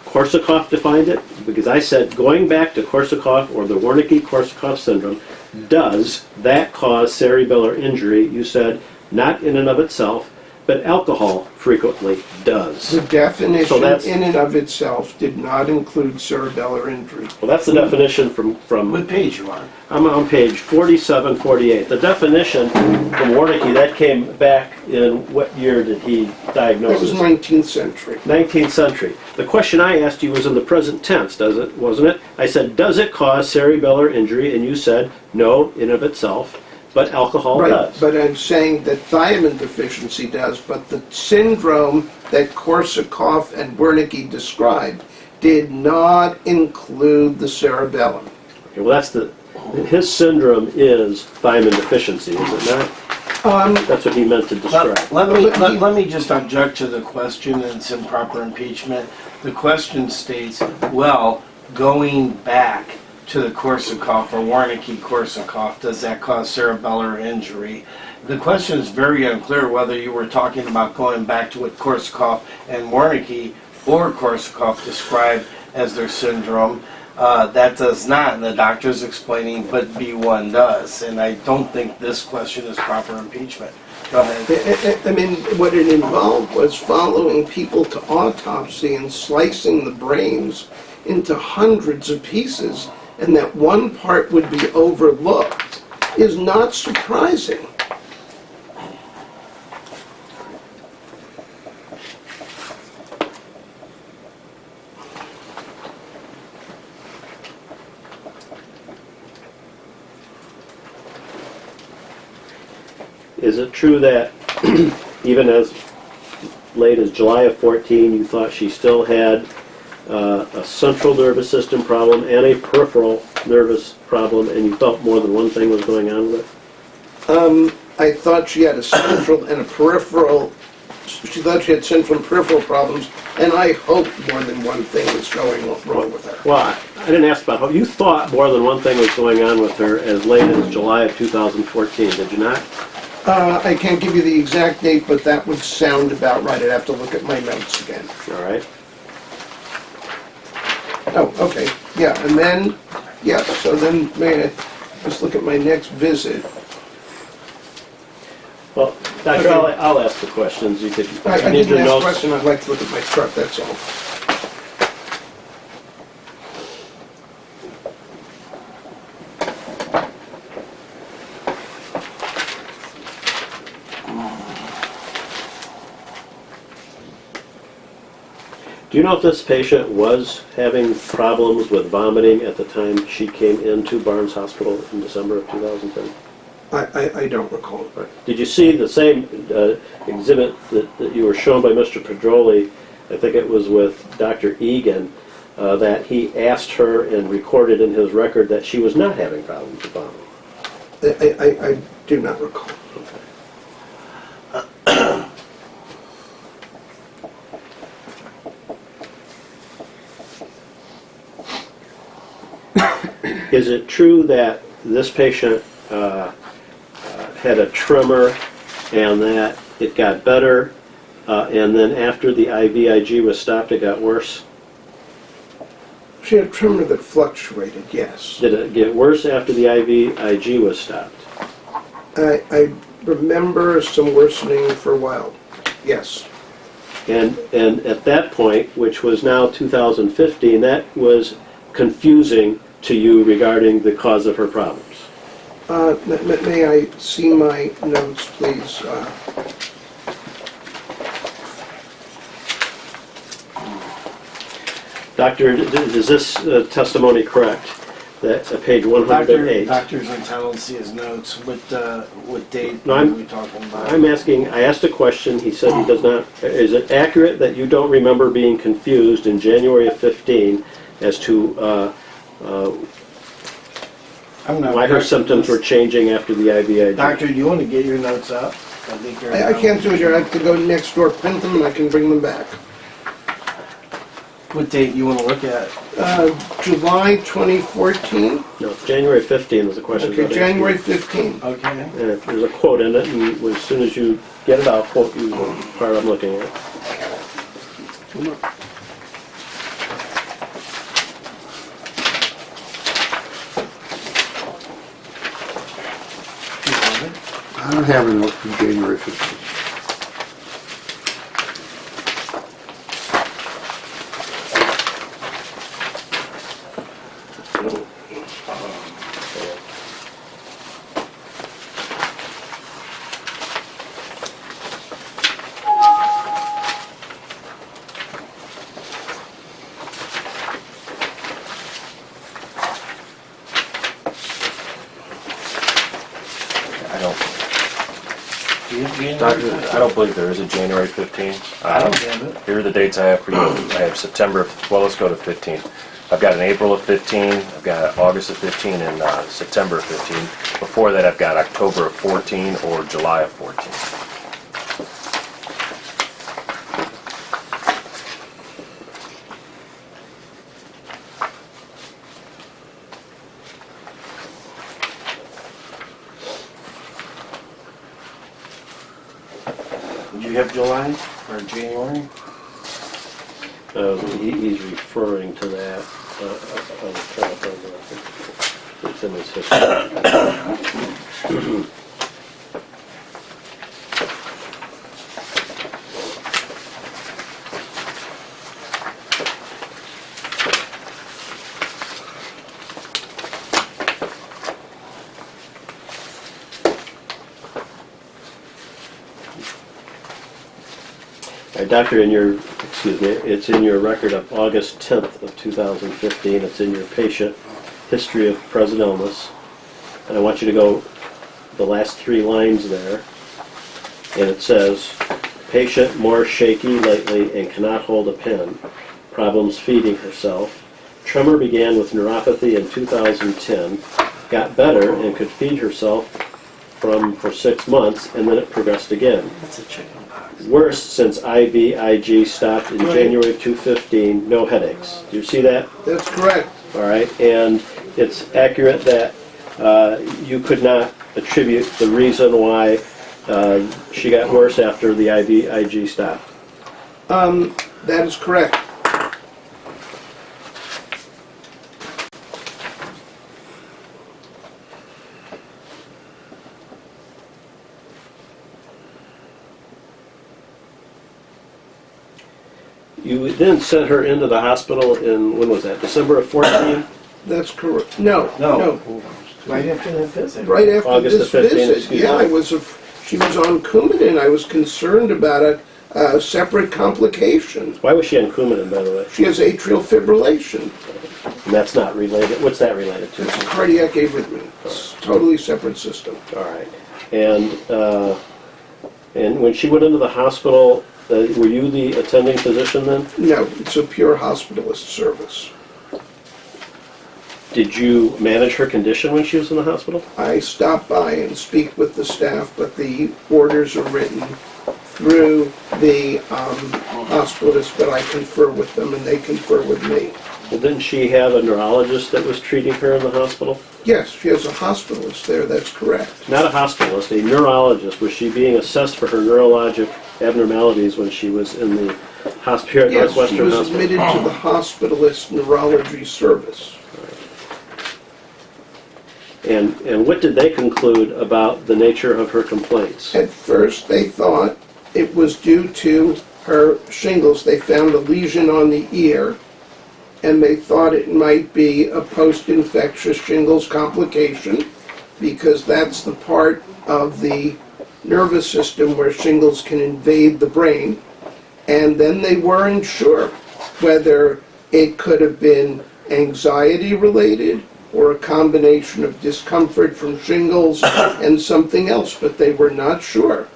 Korsakoff defined it? Because I said, going back to Korsakoff or the Wernicke-Korsakoff syndrome, does that cause cerebellar injury? You said, not in and of itself, but alcohol frequently does. The definition So that's- in and of itself did not include cerebellar injury. Well, that's the definition from What page you on? I'm on page 47, 48. The definition from Wernicke, that came back in what year did he diagnose That was this? 19th century. 19th century. The question I asked you was in the present tense, wasn't it? I said, does it cause cerebellar injury? And you said, no, in of itself, but alcohol Right, does. but I'm saying that thiamine deficiency does, but the syndrome that Korsakoff and Wernicke described did not include the cerebellum. Okay, well, his syndrome is thiamine deficiency, is it not? That's what he meant to describe. Let me just object to the question, and it's improper impeachment. The question states, well, going back to the Korsakoff or Wernicke-Korsakoff, does that cause cerebellar injury? The question is very unclear whether you were talking about going back to what Korsakoff and Wernicke or Korsakoff described as their syndrome. That does not, and the doctor's explaining, but B1 does. And I don't think this question is proper impeachment. Go ahead. I mean, what it involved was following people to autopsy and slicing the brains into hundreds of pieces, and that one part would be overlooked is not surprising. Is it true that even as late as July of 14, you thought she still had a central nervous system problem and a peripheral nervous problem, and you felt more than one thing was going on with it? I thought she had a central and a peripheral. She thought she had central and peripheral problems, and I hoped more than one thing was going wrong with her. Well, I didn't ask about hope. You thought more than one thing was going on with her as late as July of 2014, did you not? I can't give you the exact date, but that would sound about right. I'd have to look at my notes again. All right. Oh, okay. Yeah, and then, yes, so then, may I just look at my next visit? Well, Doctor, I'll ask the questions. You could. I need didn't your ask a notes. question. I'd like to look at my chart, that's all. Do you know if this patient was having problems with vomiting at the time she came into Barnes Hospital in December of 2010? I don't recall. Did you see the same exhibit that you were shown by Mr. Pedroli? I think it was with Dr. Egan, that he asked her and recorded in his record that she was not having problems with vomiting. I do not recall. Is it true that this patient had a tremor and that it got better, and then after the IVIG was stopped, it got worse? She had a tremor that fluctuated, yes. Did it get worse after the IVIG was stopped? I remember some worsening for a while, yes. And at that point, which was now 2015, that was confusing to you regarding the cause of her problems. May I see my notes, please? Doctor, is this testimony correct? That page 108? Doctor's entitled to see his notes. What date No, are we talking about? I'm asking, I asked a question, he said he does not, is it accurate that you don't remember being confused in January of 15 as to I'm not why her correct. symptoms were changing after the IVIG? Doctor, do you want to get your notes up? I think you're. I can't do it here. I have to go next door, print them, and I can bring them back. What date you want to look at? July 2014? No, January 15 was the question. Okay, about January 15. Okay. There's a quote in it, and as soon as you get it, I'll quote you the part I'm looking at. I don't have a note from January 15th. I don't, Do you have January Doctor, 15th? I don't believe there is a January 15. I don't have it. Here are the dates I have for you. I have September, well, let's go to 15. I've got an April of 15, I've got August of 15, and September of 15. Before that, I've got October of 14 or July of 14. Do you have July or January? He's referring to that. On the telephone record. It's in his history. Doctor, it's in your record of August 10th of 2015. It's in your patient history of present illness. And I want you to go the last 3 lines there. And it says, patient more shaky lately and cannot hold a pen. Problems feeding herself. Tremor began with neuropathy in 2010. Got better and could feed herself for 6 months, and then it progressed again. That's a chicken pox. Worse since IVIG stopped in Right. January of 2015, no headaches. Do you see that? That's correct. All right, and it's accurate that you could not attribute the reason why she got worse after the IVIG stopped. That is correct. You then sent her into the hospital in, when was that, December of 14? That's correct. No. Right after that visit. Right after August this the 15th, visit, excuse yeah, me. she was on Coumadin. I was concerned about a separate complication. Why was she on Coumadin, by the way? She has atrial fibrillation. And that's not related, what's that related to? It's a cardiac arrhythmia. It's a totally separate system. All right. And when she went into the hospital, were you the attending physician then? No, it's a pure hospitalist service. Did you manage her condition when she was in the hospital? I stop by and speak with the staff, but the orders are written through the hospitalist, but I confer with them and they confer with me. Well, didn't she have a neurologist that was treating her in the hospital? Yes, she has a hospitalist there, that's correct. Not a hospitalist, a neurologist. Was she being assessed for her neurologic abnormalities when she was in the hospital at Yes, she Northwestern was Hospital? admitted to the hospitalist neurology service. And what did they conclude about the nature of her complaints? At first, they thought it was due to her shingles. They found a lesion on the ear, and they thought it might be a post-infectious shingles complication, because that's the part of the nervous system where shingles can invade the brain. And then they weren't sure whether it could have been anxiety-related or a combination of discomfort from shingles and something else, but they were not sure.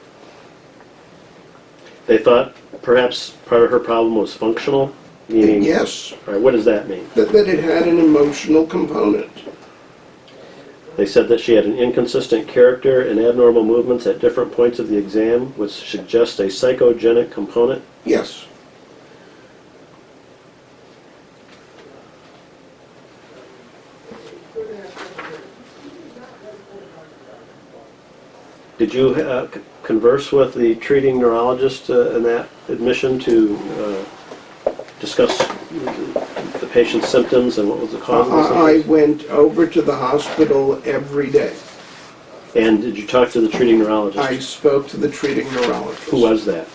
They thought perhaps part of her problem was functional, meaning... Yes, All right, what does that mean? that it had an emotional component. They said that she had an inconsistent character and abnormal movements at different points of the exam, which suggests a psychogenic component. Yes. Did you converse with the treating neurologist in that admission to discuss the patient's symptoms and what was the cause of the I symptoms? went over to the hospital every day. And did you talk to the treating neurologist? I spoke to the treating neurologist. Who was that?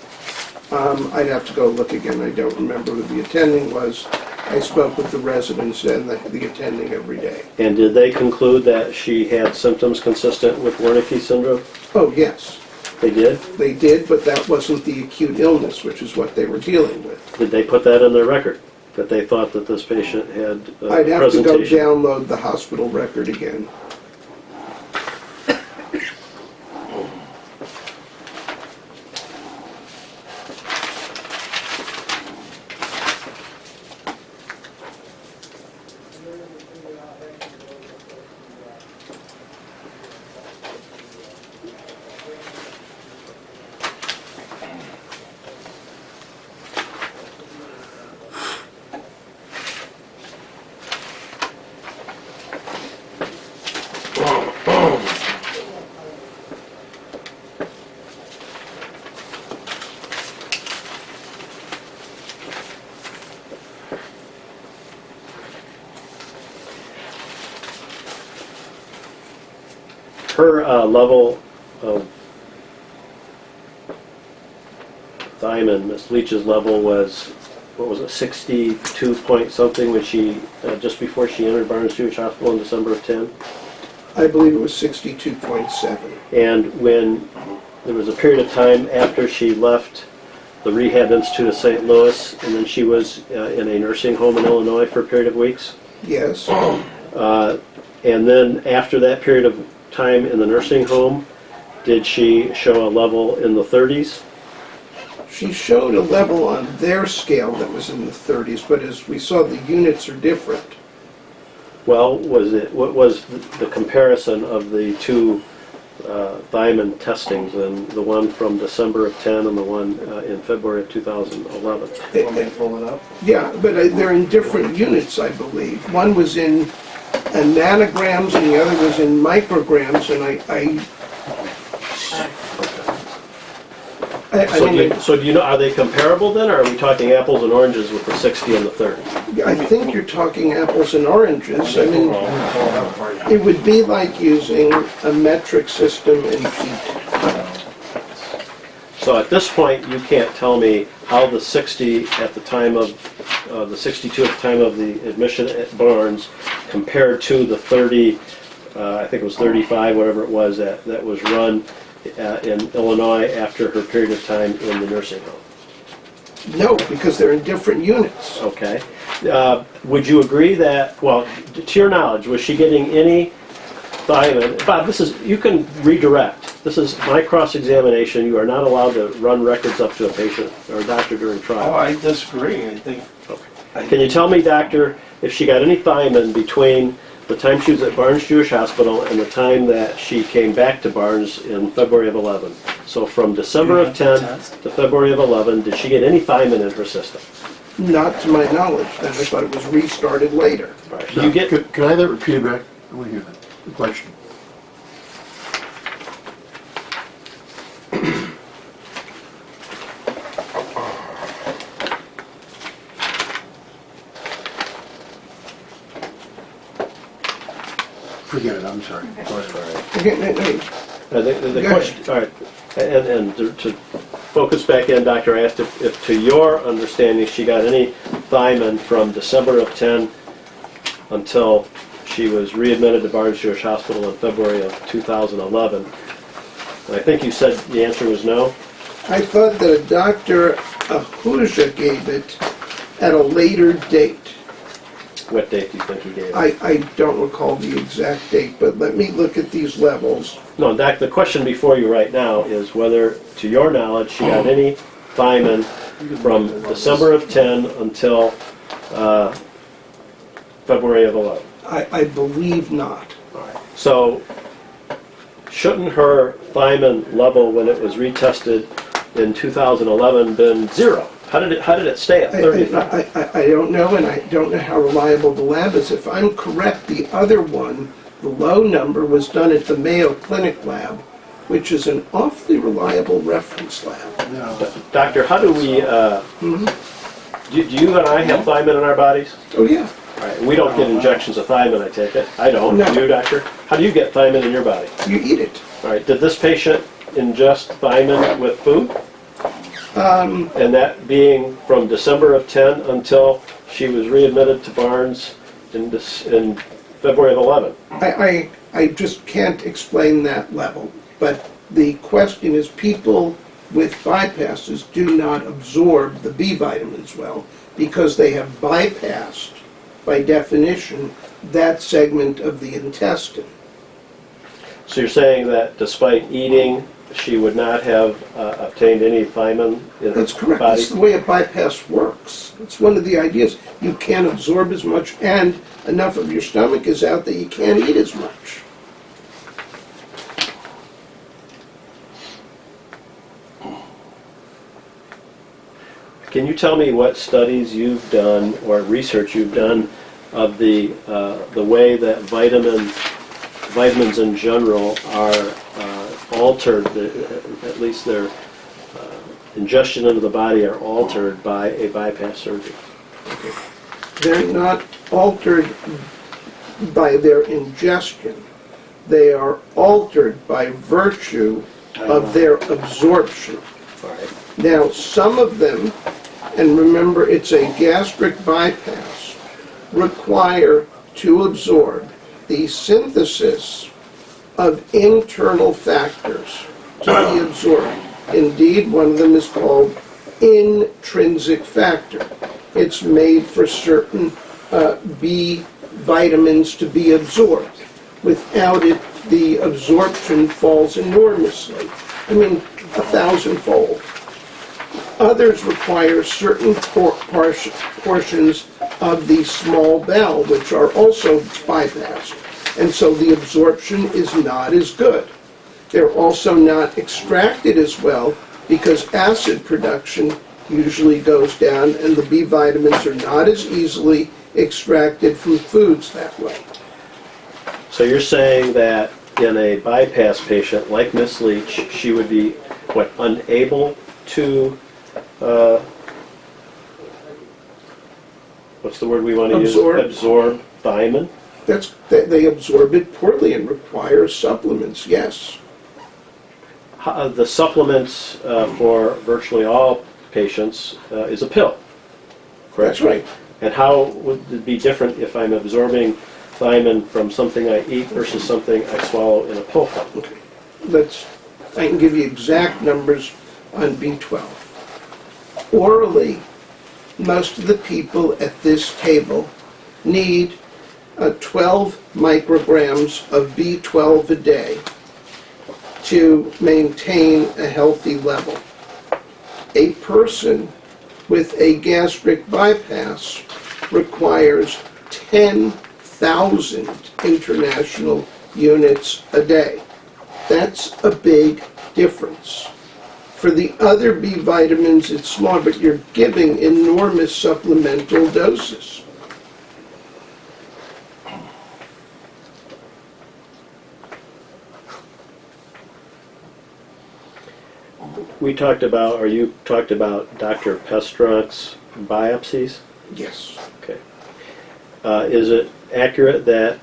I'd have to go look again. I don't remember who the attending was. I spoke with the residents and the attending every day. And did they conclude that she had symptoms consistent with Wernicke syndrome? Oh, yes, They did? they did, but that wasn't the acute illness, which is what they were dealing with. Did they put that in their record? That they thought that this patient had I'd have to go presentation? download the hospital record again. Her level of thiamine, Ms. Leach's level was, what was it, 62 point something when she, just before she entered Barnes Jewish Hospital in December of 10? I believe it was 62.7. And when there was a period of time after she left the Rehab Institute of St. Louis, and then she was in a nursing home in Illinois for a period of weeks. Yes. And then after that period of time in the nursing home, did she show a level in the 30s? She showed a level on their scale that was in the 30s, but as we saw, the units are different. Well, what was the comparison of the two thiamine testings, and the one from December of 10 and the one in February of 2011? Want me to pull it up? Yeah, but they're in different units, I believe. One was in nanograms and the other was in micrograms, and I don't So do you know, are they comparable then, or are we talking apples and oranges with the 60 and the 30? I think you're talking apples and oranges. I mean, Pull it up for you. it would be like using a metric system in feet. So at this point, you can't tell me how the 60 at the time of, the 62 at the time of the admission at Barnes compared to the 30, I think it was 35, whatever it was, that was run in Illinois after her period of time in the nursing home. No, because they're in different units. Okay. Would you agree that, well, to your knowledge, was she getting any thiamine? Bob, this is, you can redirect. This is my cross-examination. You are not allowed to run records up to a patient or a doctor during Oh, trial. I disagree. I think, Can you tell me, doctor, if she got any thiamine between the time she was at Barnes Jewish Hospital and the time that she came back to Barnes in February of 11? So from December of 10 to February of 11, did she get any thiamine in her system? Not to my knowledge. Then I thought it was restarted later. All right. You get, Could I have that repeated back? I want to hear that, the question. Forget it, I'm sorry. Again, The Go question, all right, and to focus back in, Doctor asked if to your understanding she got any thiamine from December of 10 until she was readmitted to Barnes Jewish Hospital in February of 2011. And I think you said the answer was no? I thought that a Dr. Ahuja gave it at a later date. What date do you think he gave it? I don't recall the exact date, but let me look at these levels. No, Doc, the question before you right now is whether, to your knowledge, she got any thiamine from December of 10 until February of 11. I believe not. So, shouldn't her thiamine level when it was retested in 2011 been 0? How did it stay at 35? I don't know, and I don't know how reliable the lab is. If I'm correct, the other one, the low number, was done at the Mayo Clinic lab, which is an awfully reliable reference lab. Doctor, how do we, do you and I have thiamine in our bodies? Oh, yeah. All right, we don't get injections of thiamine, I take it. I don't. No. Do you, Doctor? How do you get thiamine in your body? You eat it. All right, did this patient ingest thiamine with food? And that being from December of 10 until she was readmitted to Barnes in February of 11. I just can't explain that level. But the question is, people with bypasses do not absorb the B vitamins well because they have bypassed, by definition, that segment of the intestine. So you're saying that despite eating, she would not have obtained any thiamine in her That's correct. body? That's the way a bypass works. It's one of the ideas. You can't absorb as much, and enough of your stomach is out that you can't eat as much. Can you tell me what studies you've done or research you've done of the way that vitamins in general are altered, at least their ingestion into the body are altered by a bypass surgery? They're not altered by their ingestion. They are altered by virtue of their absorption. All right. Now, some of them, and remember it's a gastric bypass, require to absorb the synthesis of internal factors to be absorbed. Indeed, one of them is called intrinsic factor. It's made for certain B vitamins to be absorbed. Without it, the absorption falls enormously. I mean, 1,000-fold. Others require certain portions of the small bowel, which are also bypassed. And so the absorption is not as good. They're also not extracted as well because acid production usually goes down and the B vitamins are not as easily extracted from foods that way. So you're saying that in a bypass patient like Miss Leach, she would be, unable to, what's the word we want to use? Absorb thiamine? They absorb it poorly and require supplements, yes. The supplements for virtually all patients is a pill, correct? That's right. And how would it be different if I'm absorbing thiamine from something I eat versus something I swallow in a pill form? I can give you exact numbers on B12. Orally, most of the people at this table need 12 micrograms of B12 a day to maintain a healthy level. A person with a gastric bypass requires 10,000 international units a day. That's a big difference. For the other B vitamins, it's small, but you're giving enormous supplemental doses. We talked about, or you talked about Dr. Pestrock's biopsies? Yes. Okay. Is it accurate that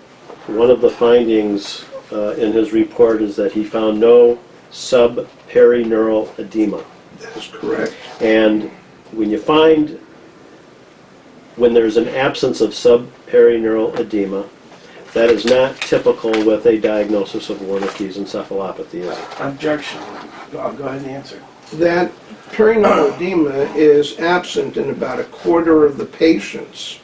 one of the findings in his report is that he found no subperineural edema. That is correct. And when you find, when there's an absence of subperineural edema, that is not typical with a diagnosis of Wernicke's encephalopathy, is it? Objection. I'll go ahead and answer. That perineural edema is absent in about a quarter of the patients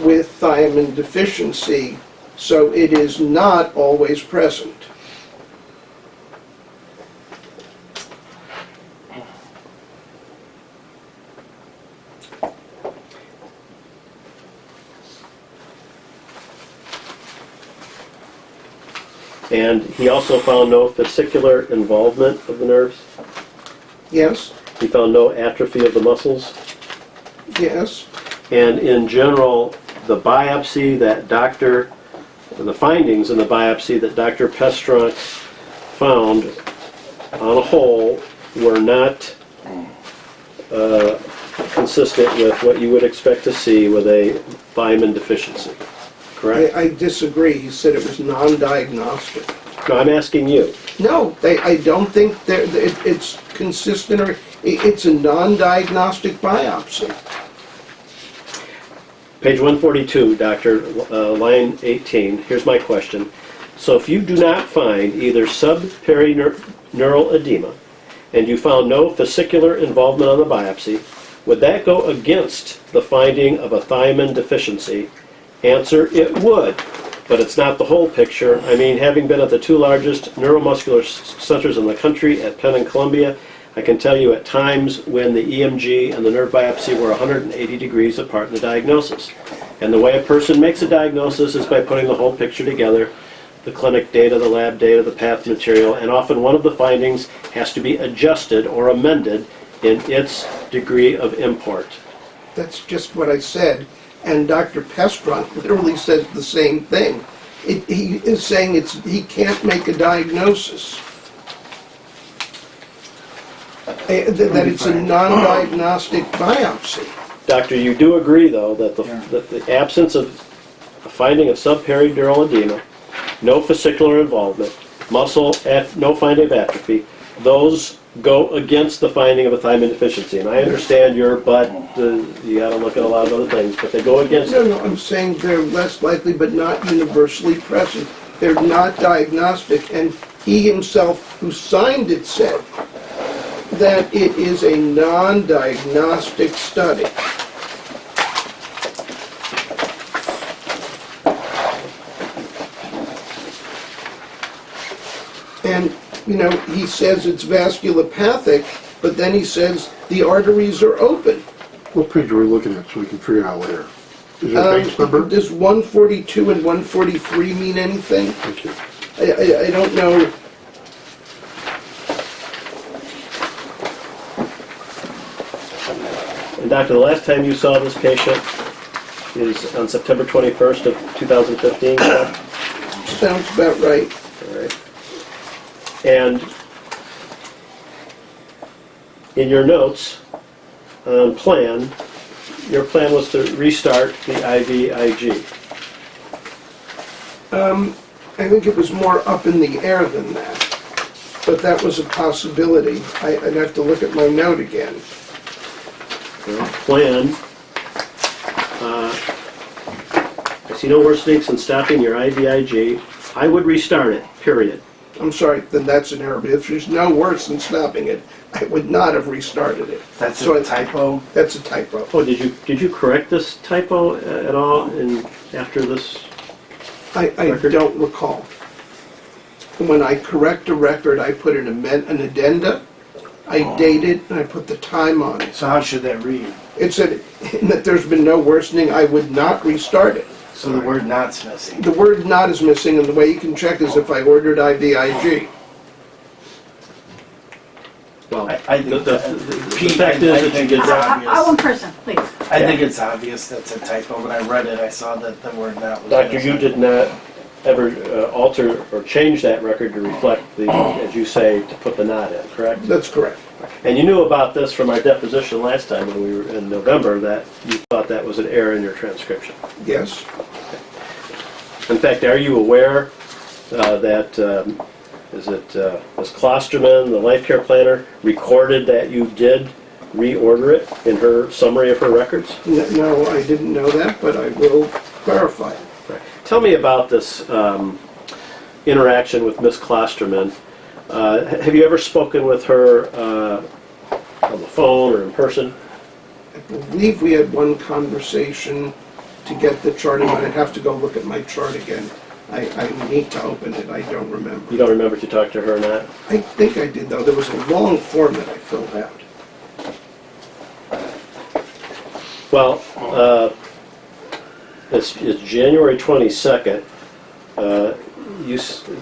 with thiamine deficiency, so it is not always present. And he also found no fascicular involvement of the nerves. Yes, He found no atrophy of the muscles. yes, And in general, the biopsy that the findings in the biopsy that Dr. Pestronk found on a whole were not consistent with what you would expect to see with a thiamine deficiency, correct? I disagree. He said it was non-diagnostic. No, I'm asking you. No, I don't think it's consistent, or it's a non-diagnostic biopsy. Page 142, Doctor, line 18. Here's my question. So if you do not find either subperineural edema and you found no fascicular involvement on the biopsy, would that go against the finding of a thiamine deficiency? Answer, it would, but it's not the whole picture. I mean, having been at the two largest neuromuscular centers in the country at Penn and Columbia, I can tell you at times when the EMG and the nerve biopsy were 180 degrees apart in the diagnosis. And the way a person makes a diagnosis is by putting the whole picture together, the clinic data, the lab data, the path material, and often one of the findings has to be adjusted or amended in its degree of import. That's just what I said. And Dr. Pestronk literally says the same thing. He is saying he can't make a diagnosis. That it's a non-diagnostic biopsy. Doctor, you do agree, though, that the absence of a finding of subperineural edema, no fascicular involvement, no finding of atrophy, those go against the finding of a thiamine deficiency. And I understand you got to look at a lot of other things, but they go against it. No, I'm saying they're less likely, but not universally present. They're not diagnostic, and he himself, who signed it, said that it is a non-diagnostic study. And, he says it's vasculopathic, but then he says the arteries are open. What page are we looking at so we can figure out later? Is there a page number? Does 142 and 143 mean anything? Thank you. I don't know. And doctor, the last time you saw this patient is on September 21st of 2015, correct? Sounds about right. All right. And in your notes on plan, your plan was to restart the IVIG. I think it was more up in the air than that, but that was a possibility. I'd have to look at my note again. Plan, I see no worsenings in stopping your IVIG. I would restart it, period. I'm sorry, then that's an error. But if there's no worse than stopping it, I would not have restarted it. That's So a typo? That's a typo. Oh, did you correct this typo at all after this? I Record? don't recall. When I correct a record, I put an addenda, I date it, and I put the time on it. So how should that read? It said that there's been no worsening, I would not restart it. So the word not's missing. The word "not" is missing, and the way you can check is if I ordered IVIG. Well, I the Pete, fact is that you did that. One person, please. I think it's obvious that's a typo. When I read it, I saw that the word not was Doctor, missing. you did not ever alter or change that record to reflect the, as you say, to put the not in, correct? That's correct. And you knew about this from our deposition last time when we were in November, that you thought that was an error in your transcription. Yes. In fact, are you aware that, is it Ms. Klosterman, the life care planner, recorded that you did reorder it in her summary of her records? No, I didn't know that, but I will clarify. Right. Tell me about this interaction with Ms. Klosterman. Have you ever spoken with her on the phone or in person? I believe we had one conversation to get the charting. I'd have to go look at my chart again. I need to open it. I don't remember. You don't remember if you talked to her or not? I think I did, though. There was a long form that I filled out. Well, it's January 22nd,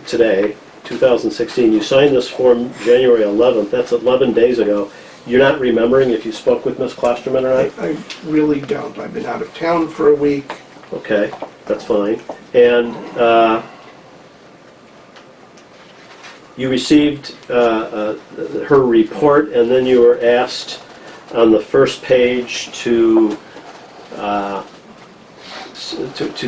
today, 2016. You signed this form January 11th. That's 11 days ago. You're not remembering if you spoke with Ms. Klosterman or not? I really don't. I've been out of town for a week. Okay, that's fine. And you received her report, and then you were asked on the first page to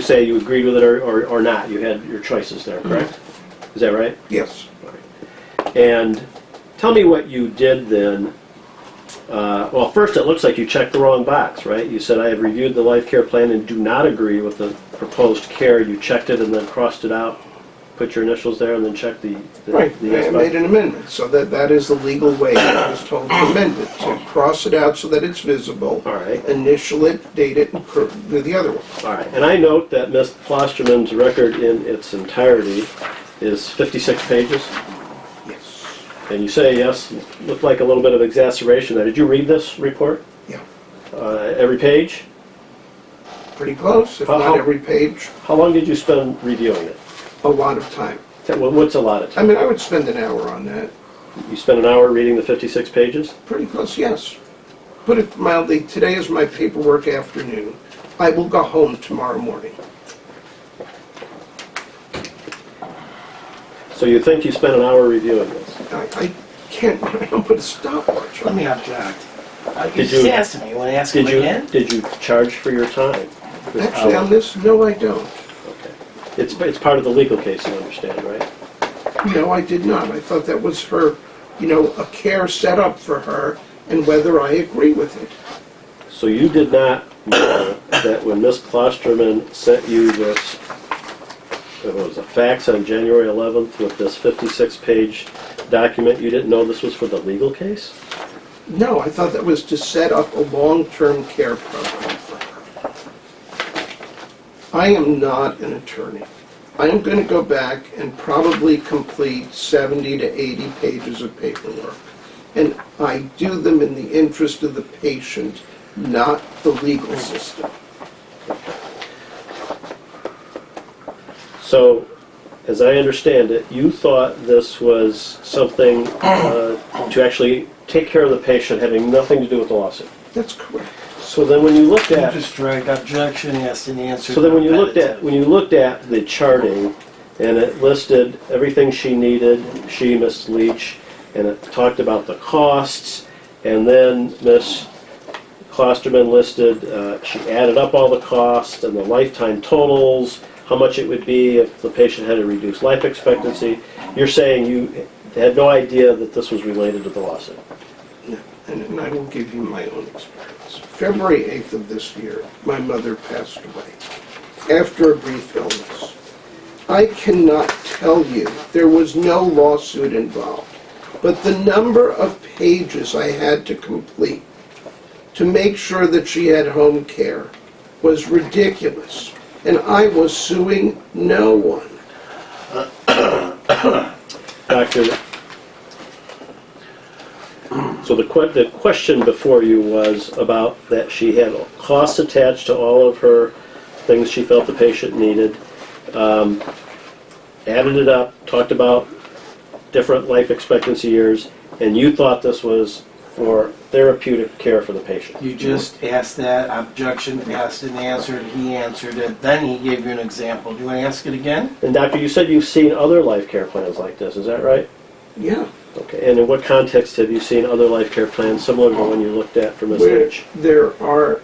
say you agreed with it or not. You had your choices there, correct? Mm-hmm. Is that right? Yes. Right. And tell me what you did then. Well, first it looks like you checked the wrong box, right? You said, I have reviewed the life care plan and do not agree with the proposed care. You checked it and then crossed it out, put your initials there, and then checked the Right. the yes I box. made an amendment, so that is the legal way I was told to amend it, to cross it out so that it's visible, All right. initial it, date it, and do the other one. All right. And I note that Ms. Klosterman's record in its entirety is 56 pages. Yes. And you say, yes, looked like a little bit of exacerbation there. Did you read this report? Yeah. Every page? Pretty close, if How- not every page. How long did you spend reviewing it? A lot of time. What's a lot of I time? mean, I would spend an hour on that. You spent an hour reading the 56 pages? Pretty close, yes. Put it mildly, today is my paperwork afternoon. I will go home tomorrow morning. So you think you spent an hour reviewing this? I can't, I don't put a stopwatch Let on me it. object. You Did just you- asked me. You want to ask him again? Did you charge for your time? This Actually, hour? on this, no, I don't. Okay. It's part of the legal case, you understand, right? No, I did not. I thought that was her, a care set up for her, and whether I agree with it. So you did not know that when Ms. Klosterman sent you this, it was a fax on January 11th with this 56-page document, you didn't know this was for the legal case? No, I thought that was to set up a long-term care program for her. I am not an attorney. I am going to go back and probably complete 70 to 80 pages of paperwork. And I do them in the interest of the patient, not the legal system. So, as I understand it, you thought this was something to actually take care of the patient, having nothing to do with the lawsuit. That's correct. So then when you looked You at... just dragged objection, asked and answered. So then when you repetitive. looked at the charting, and it listed everything she needed, Ms. Leach, and it talked about the costs, and then Ms. Klosterman listed, she added up all the costs and the lifetime totals, how much it would be if the patient had a reduced life expectancy. You're saying you had no idea that this was related to the lawsuit. No, and I will give you my own experience. February 8th of this year, my mother passed away after a brief illness. I cannot tell you, there was no lawsuit involved, but the number of pages I had to complete to make sure that she had home care was ridiculous, and I was suing no one. Doctor, so the question before you was about that she had costs attached to all of her things she felt the patient needed, added it up, talked about different life expectancy years, and you thought this was for therapeutic care for the patient. You just asked that, objection, asked and answered, he answered it, then he gave you an example. Do you want to ask it again? And doctor, you said you've seen other life care plans like this, is that right? Yeah. Okay, and in what context have you seen other life care plans similar to the one you looked at for Ms. Where Leach? there are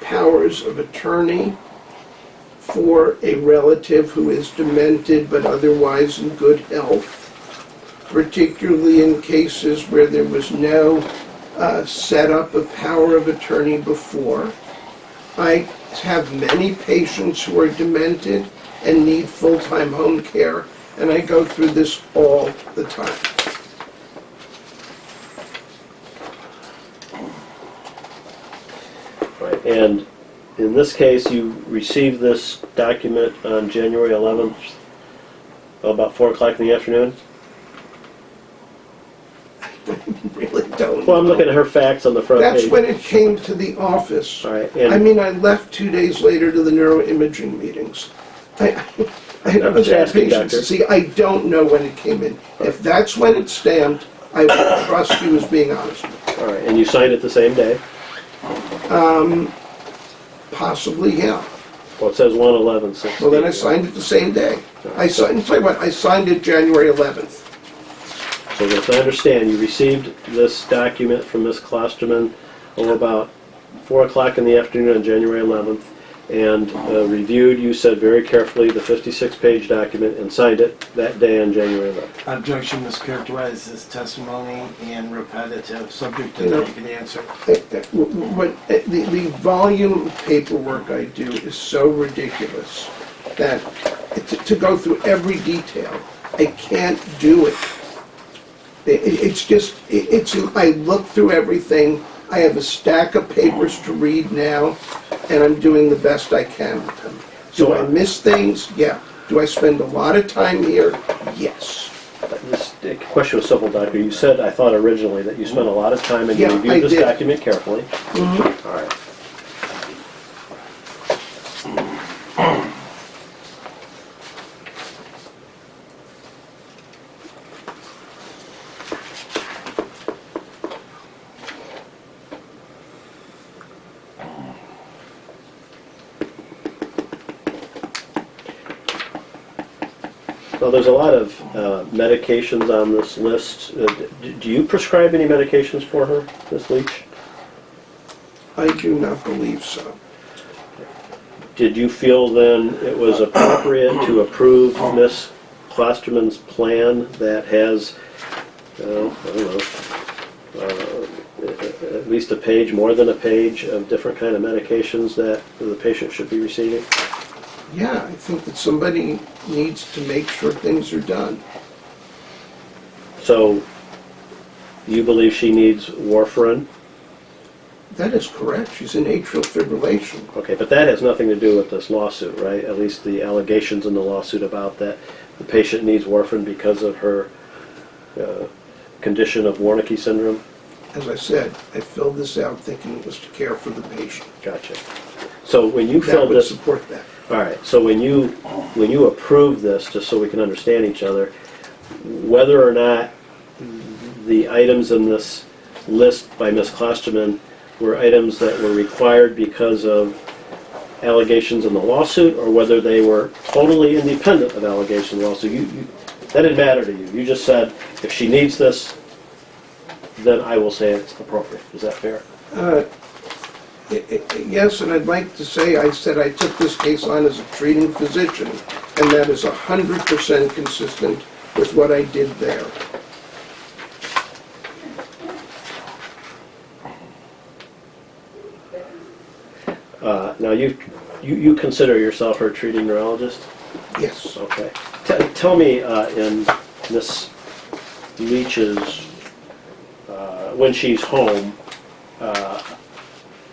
powers of attorney for a relative who is demented but otherwise in good health, particularly in cases where there was no setup of power of attorney before. I have many patients who are demented and need full-time home care, and I go through this all the time. Right, and in this case, you received this document on January 11th, about 4 o'clock in the afternoon? Really don't. Well, I'm looking at her facts on the front page. That's when it came to the office. All right, and I mean, I left 2 days later to the neuroimaging meetings. I I'm know just that asking, patients, Doctor. see, I don't know when it came in. If that's when it's stamped, I would trust you as being honest. all right, and you signed it the same day? Possibly, yeah. Well, it says 1/11/16. Well, then I signed it the same day. I signed, tell you what, I signed it January 11th. So if I understand, you received this document from Ms. Klosterman about 4 o'clock in the afternoon on January 11th, and reviewed, you said very carefully, the 56-page document and signed it that day on January 11th. Objection mischaracterized as testimony and repetitive, subject to You know, naked answer. The volume of paperwork I do is so ridiculous that to go through every detail, I can't do it. It's just, I look through everything. I have a stack of papers to read now, and I'm doing the best I can with them. Do I miss things? Yeah. Do I spend a lot of time here? Yes. This question was simple, Doctor. You said, I thought originally, that you spent a lot of time and you Yeah, I reviewed this did. document carefully. All right. Well, there's a lot of medications on this list. Do you prescribe any medications for her, Ms. Leach? I do not believe so. Did you feel then it was appropriate to approve Ms. Klosterman's plan that has, I don't know, at least a page, more than a page of different kind of medications that the patient should be receiving? Yeah, I think that somebody needs to make sure things are done. So, you believe she needs warfarin? That is correct. She's in atrial fibrillation. Okay, but that has nothing to do with this lawsuit, right? At least the allegations in the lawsuit about that the patient needs warfarin because of her condition of Wernicke syndrome? As I said, I filled this out thinking it was to care for the patient. Gotcha. So when you That filled would this, support that. all right, so when you approve this, just so we can understand each other, whether or not the items in this list by Ms. Klosterman were items that were required because of allegations in the lawsuit, or whether they were totally independent of allegations in the lawsuit, that didn't matter to you. You just said, if she needs this, then I will say it's appropriate. Is that fair? Yes, and I'd like to say I said I took this case on as a treating physician, and that is 100% consistent with what I did there. Now, you consider yourself her treating neurologist? Yes. Okay. Tell me, in Miss Leach's, when she's home,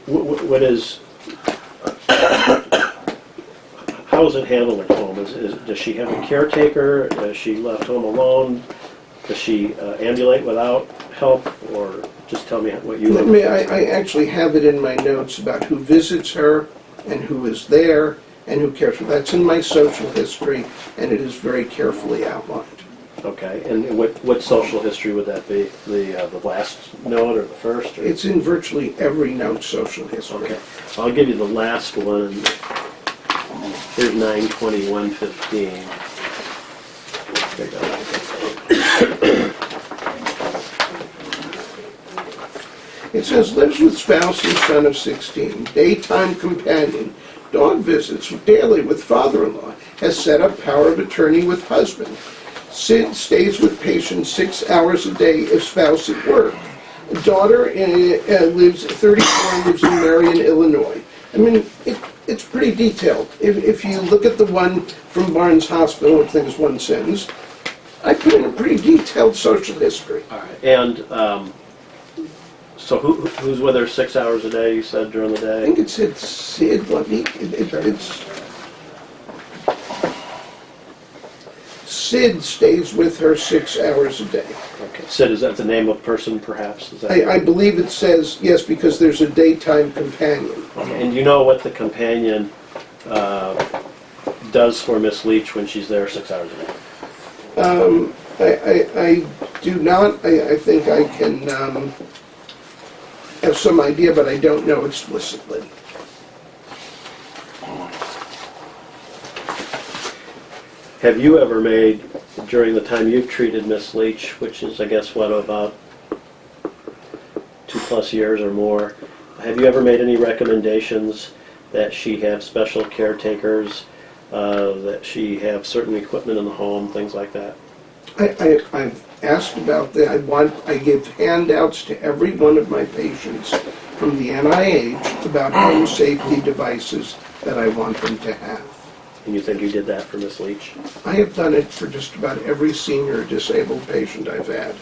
what is, how is it handled at home? Does she have a caretaker? Is she left home alone? Does she ambulate without help? Or just tell me what you... I actually have it in my notes about who visits her and who is there and who cares for her. That's in my social history, and it is very carefully outlined. Okay, and what social history would that be? The last note or the first? Or? It's in virtually every note, social history. Okay, I'll give you the last one. Here's 9/21/15. It says, lives with spouse and son of 16, daytime companion, dog visits daily with father-in-law, has set up power of attorney with husband. Sid stays with patient 6 hours a day if spouse at work. Daughter lives 34, lives in Marion, Illinois. I mean, it's pretty detailed. If you look at the one from Barnes Hospital, which I think is one sentence, I put in a pretty detailed social history. All right. And so who's with her 6 hours a day, you said, during the I day? think it said Sid, let me, it's... Sid stays with her 6 hours a day. Okay. Sid, is that the name of person, perhaps? Is that I believe it says, yes, because there's a daytime companion. Okay. And you know what the companion does for Miss Leach when she's there 6 hours a day? I do not, I think I can have some idea, but I don't know explicitly. Have you ever made, during the time you've treated Miss Leach, which is, I guess, what, about 2+ years or more, have you ever made any recommendations that she have special caretakers, that she have certain equipment in the home, things like that? I've asked about that. I give handouts to every one of my patients from the NIH about home safety devices that I want them to have. And you think you did that for Miss Leach? I have done it for just about every senior disabled patient I've had.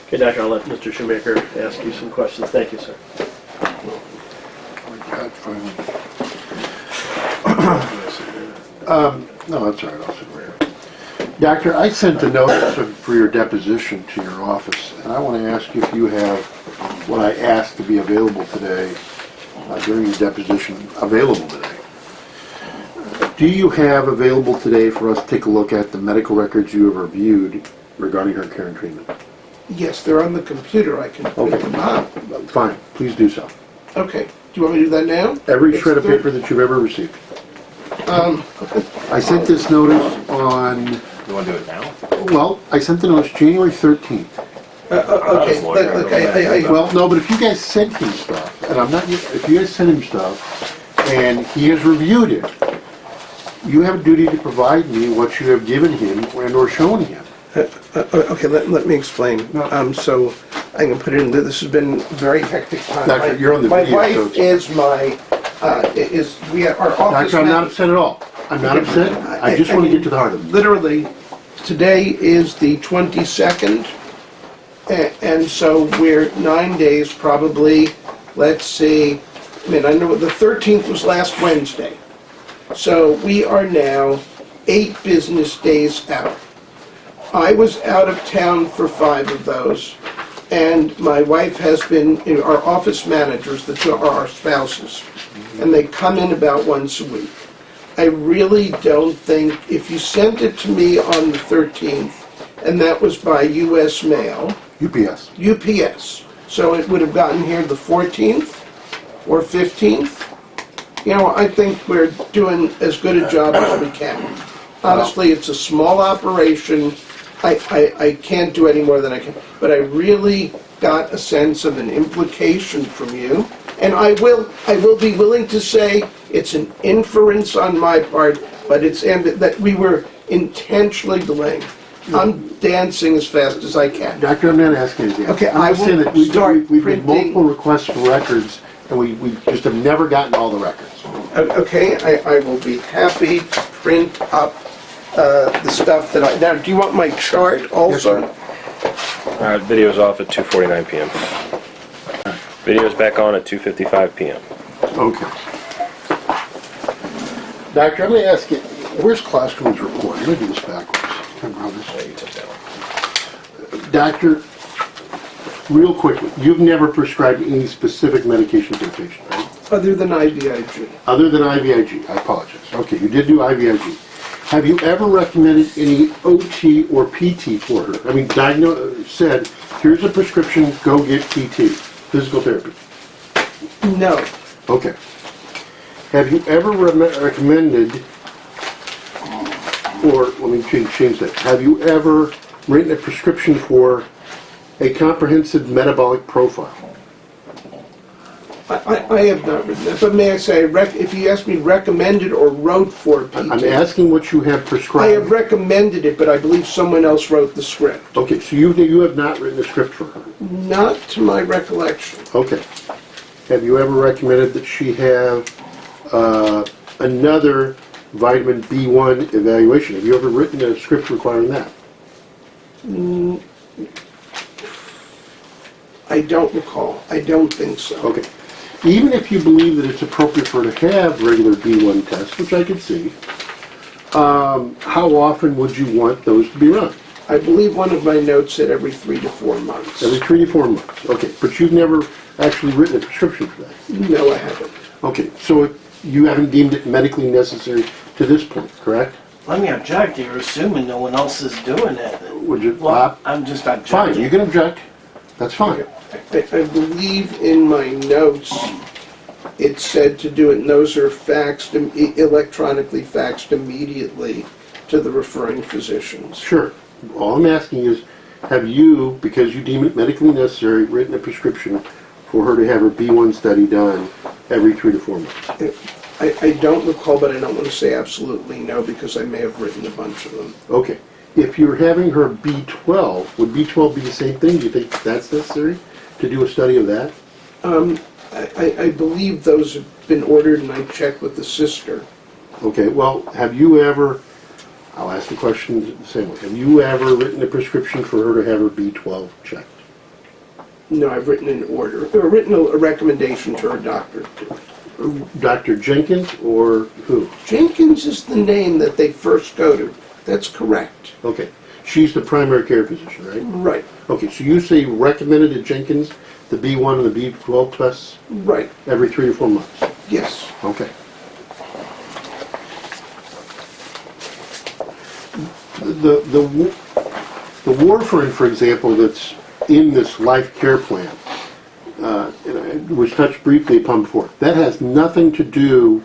Okay, Doctor, I'll let Mr. Shoemaker ask you some questions. Thank you, sir. God, finally. No, that's all right, I'll sit right here. Doctor, I sent a notice for your deposition to your office, and I want to ask you if you have what I asked to be available today, during your deposition, available today. Do you have available today for us to take a look at the medical records you have reviewed regarding her care and treatment? Yes, they're on the computer. I can print them out. Fine, please do so. Okay. Do you want me to do that now? Every It's shred of third- paper that you've ever received. I sent this notice on, You want to do it now? well, I sent the notice January 13th. Okay, Well, no, but if you guys sent him stuff, and I'm not, if you guys sent him stuff, and he has reviewed it, you have a duty to provide me what you have given him and or shown him. Okay, let me explain. So I can put it in, this has been a very hectic time. Doctor, you're on the video, My so wife it's- is my, our office. Doctor, I'm not upset at all. I'm not upset. I just want to get to the heart of it. Literally, today is the 22nd, and so we're 9 days probably, let's see, I know the 13th was last Wednesday. So we are now 8 business days out. I was out of town for 5 of those, and my wife has been, our office managers, the two are our spouses, and they come in about once a week. I really don't think, if you sent it to me on the 13th, and that was by U.S. mail, UPS, so it would have gotten here the 14th or 15th. I think we're doing as good a job as we can. Honestly, it's a small operation. I can't do any more than I can. But I really got a sense of an implication from you And I will be willing to say it's an inference on my part, but that we were intentionally delaying. I'm dancing as fast as I can. Doctor, I'm not asking you. Okay, I'm I just saying will that we've start made printing. multiple requests for records, and we just have never gotten all the records. Okay, I will be happy to print up the stuff that now, do you want my chart also? Video's off at 2:49 p.m. Video's back on at 2:55 p.m. Okay. Doctor, I'm going to ask you, where's Klosterman's report? I'm going to do this backwards. Come around this way. You took that one. Doctor, real quickly, you've never prescribed any specific medication to the patient, right? Other than IVIG. Other than IVIG, I apologize. Okay, you did do IVIG. Have you ever recommended any OT or PT for her? I mean, said, here's a prescription, go get PT, physical therapy. No. Okay. Have you ever recommended, or let me change that, have you ever written a prescription for a comprehensive metabolic profile? I have not written that, but may I say, if you ask me recommended or wrote for PT, I'm asking what you have I prescribed. have recommended it, but I believe someone else wrote the script. Okay, so you have not written a script for her? Not to my recollection. Okay. Have you ever recommended that she have another vitamin B1 evaluation? Have you ever written a script requiring that? I don't recall. I don't think so. Okay. Even if you believe that it's appropriate for her to have regular B1 tests, which I could see, how often would you want those to be run? I believe one of my notes said every 3 to 4 months. Every 3 to 4 months. Okay, but you've never actually written a prescription for that. No, I haven't. Okay, so you haven't deemed it medically necessary to this point, correct? Let me object. You're assuming no one else is doing it. Would you? Well, I'm just objecting. Fine, you can object. That's fine. I believe in my notes it said to do it, and those are faxed, electronically faxed immediately to the referring physicians. Sure. All I'm asking is, have you, because you deem it medically necessary, written a prescription for her to have her B1 study done every 3 to 4 months? I don't recall, but I don't want to say absolutely no because I may have written a bunch of them. Okay. If you're having her B12, would B12 be the same thing? Do you think that's necessary to do a study of that? I believe those have been ordered, and I checked with the sister. Okay, well, have you ever, I'll ask the question the same way, have you ever written a prescription for her to have her B12 checked? No, I've written an order, or written a recommendation to her doctor. Dr. Jenkins or who? Jenkins is the name that they first go to. That's correct. Okay, she's the primary care physician, right? Right, Okay, so you say recommended to Jenkins the B1 and the B12 tests right, every 3 to 4 months? yes. Okay. The warfarin, for example, that's in this life care plan, and it was touched briefly upon before, that has nothing to do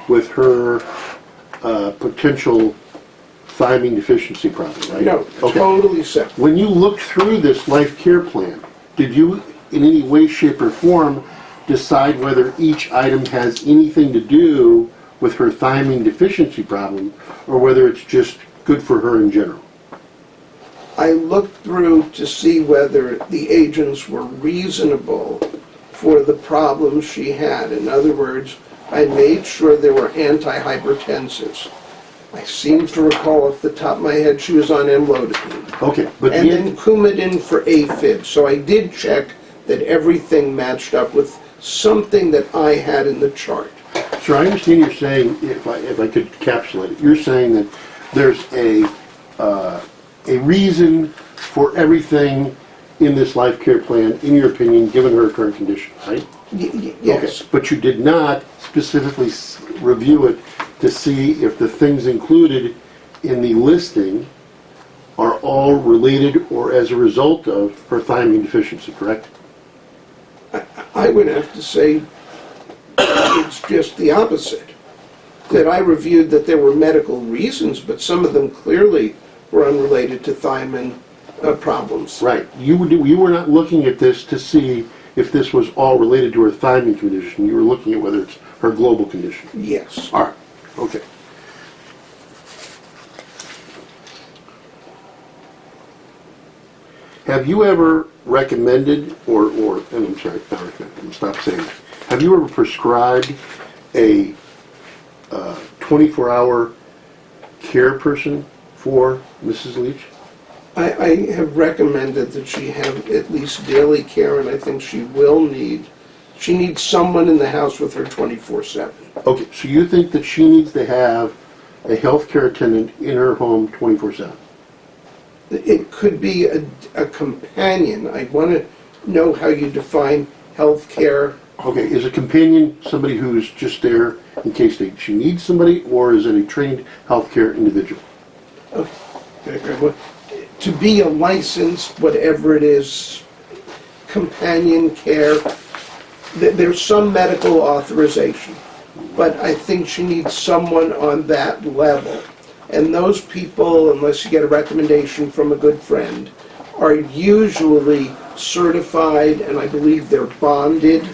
with her potential thiamine deficiency problem, right? No, Okay. totally separate. When you looked through this life care plan, did you in any way, shape, or form decide whether each item has anything to do with her thiamine deficiency problem, or whether it's just good for her in general? I looked through to see whether the agents were reasonable for the problems she had. In other words, I made sure there were antihypertensives. I seem to recall off the top of my head she was on amlodipine. Okay, but And then Coumadin for AFib. So I did check that everything matched up with something that I had in the chart. so I understand you're saying, if I could encapsulate it, you're saying that there's a reason for everything in this life care plan, in your opinion, given her current condition, right? Yes. Okay. But you did not specifically review it to see if the things included in the listing are all related or as a result of her thiamine deficiency, correct? I would have to say it's just the opposite. That I reviewed that there were medical reasons, but some of them clearly were unrelated to thiamine problems. Right. You were not looking at this to see if this was all related to her thyroid condition. You were looking at whether it's her global condition. Yes. All right, okay. Have you ever recommended, and I'm sorry, not recommended, I'm stop saying that. Have you ever prescribed a 24-hour care person for Mrs. Leach? I have recommended that she have at least daily care, and I think she needs someone in the house with her 24/7. Okay, so you think that she needs to have a healthcare attendant in her home 24/7? It could be a companion. I want to know how you define health care. Okay, is a companion somebody who's just there in case she needs somebody, or is it a trained healthcare individual? Okay. To be a licensed, whatever it is, companion care, there's some medical authorization, but I think she needs someone on that level. And those people, unless you get a recommendation from a good friend, are usually certified, and I believe they're bonded.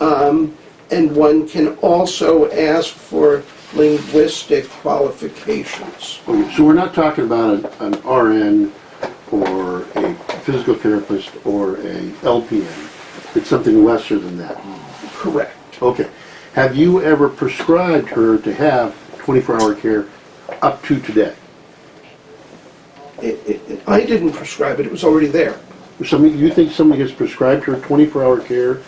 And one can also ask for linguistic qualifications. Okay, so we're not talking about an RN or a physical therapist or a LPN. It's something lesser than that. Correct. Okay. Have you ever prescribed her to have 24-hour care up to today? I didn't prescribe it, it was already there. You think somebody has prescribed her 24-hour care?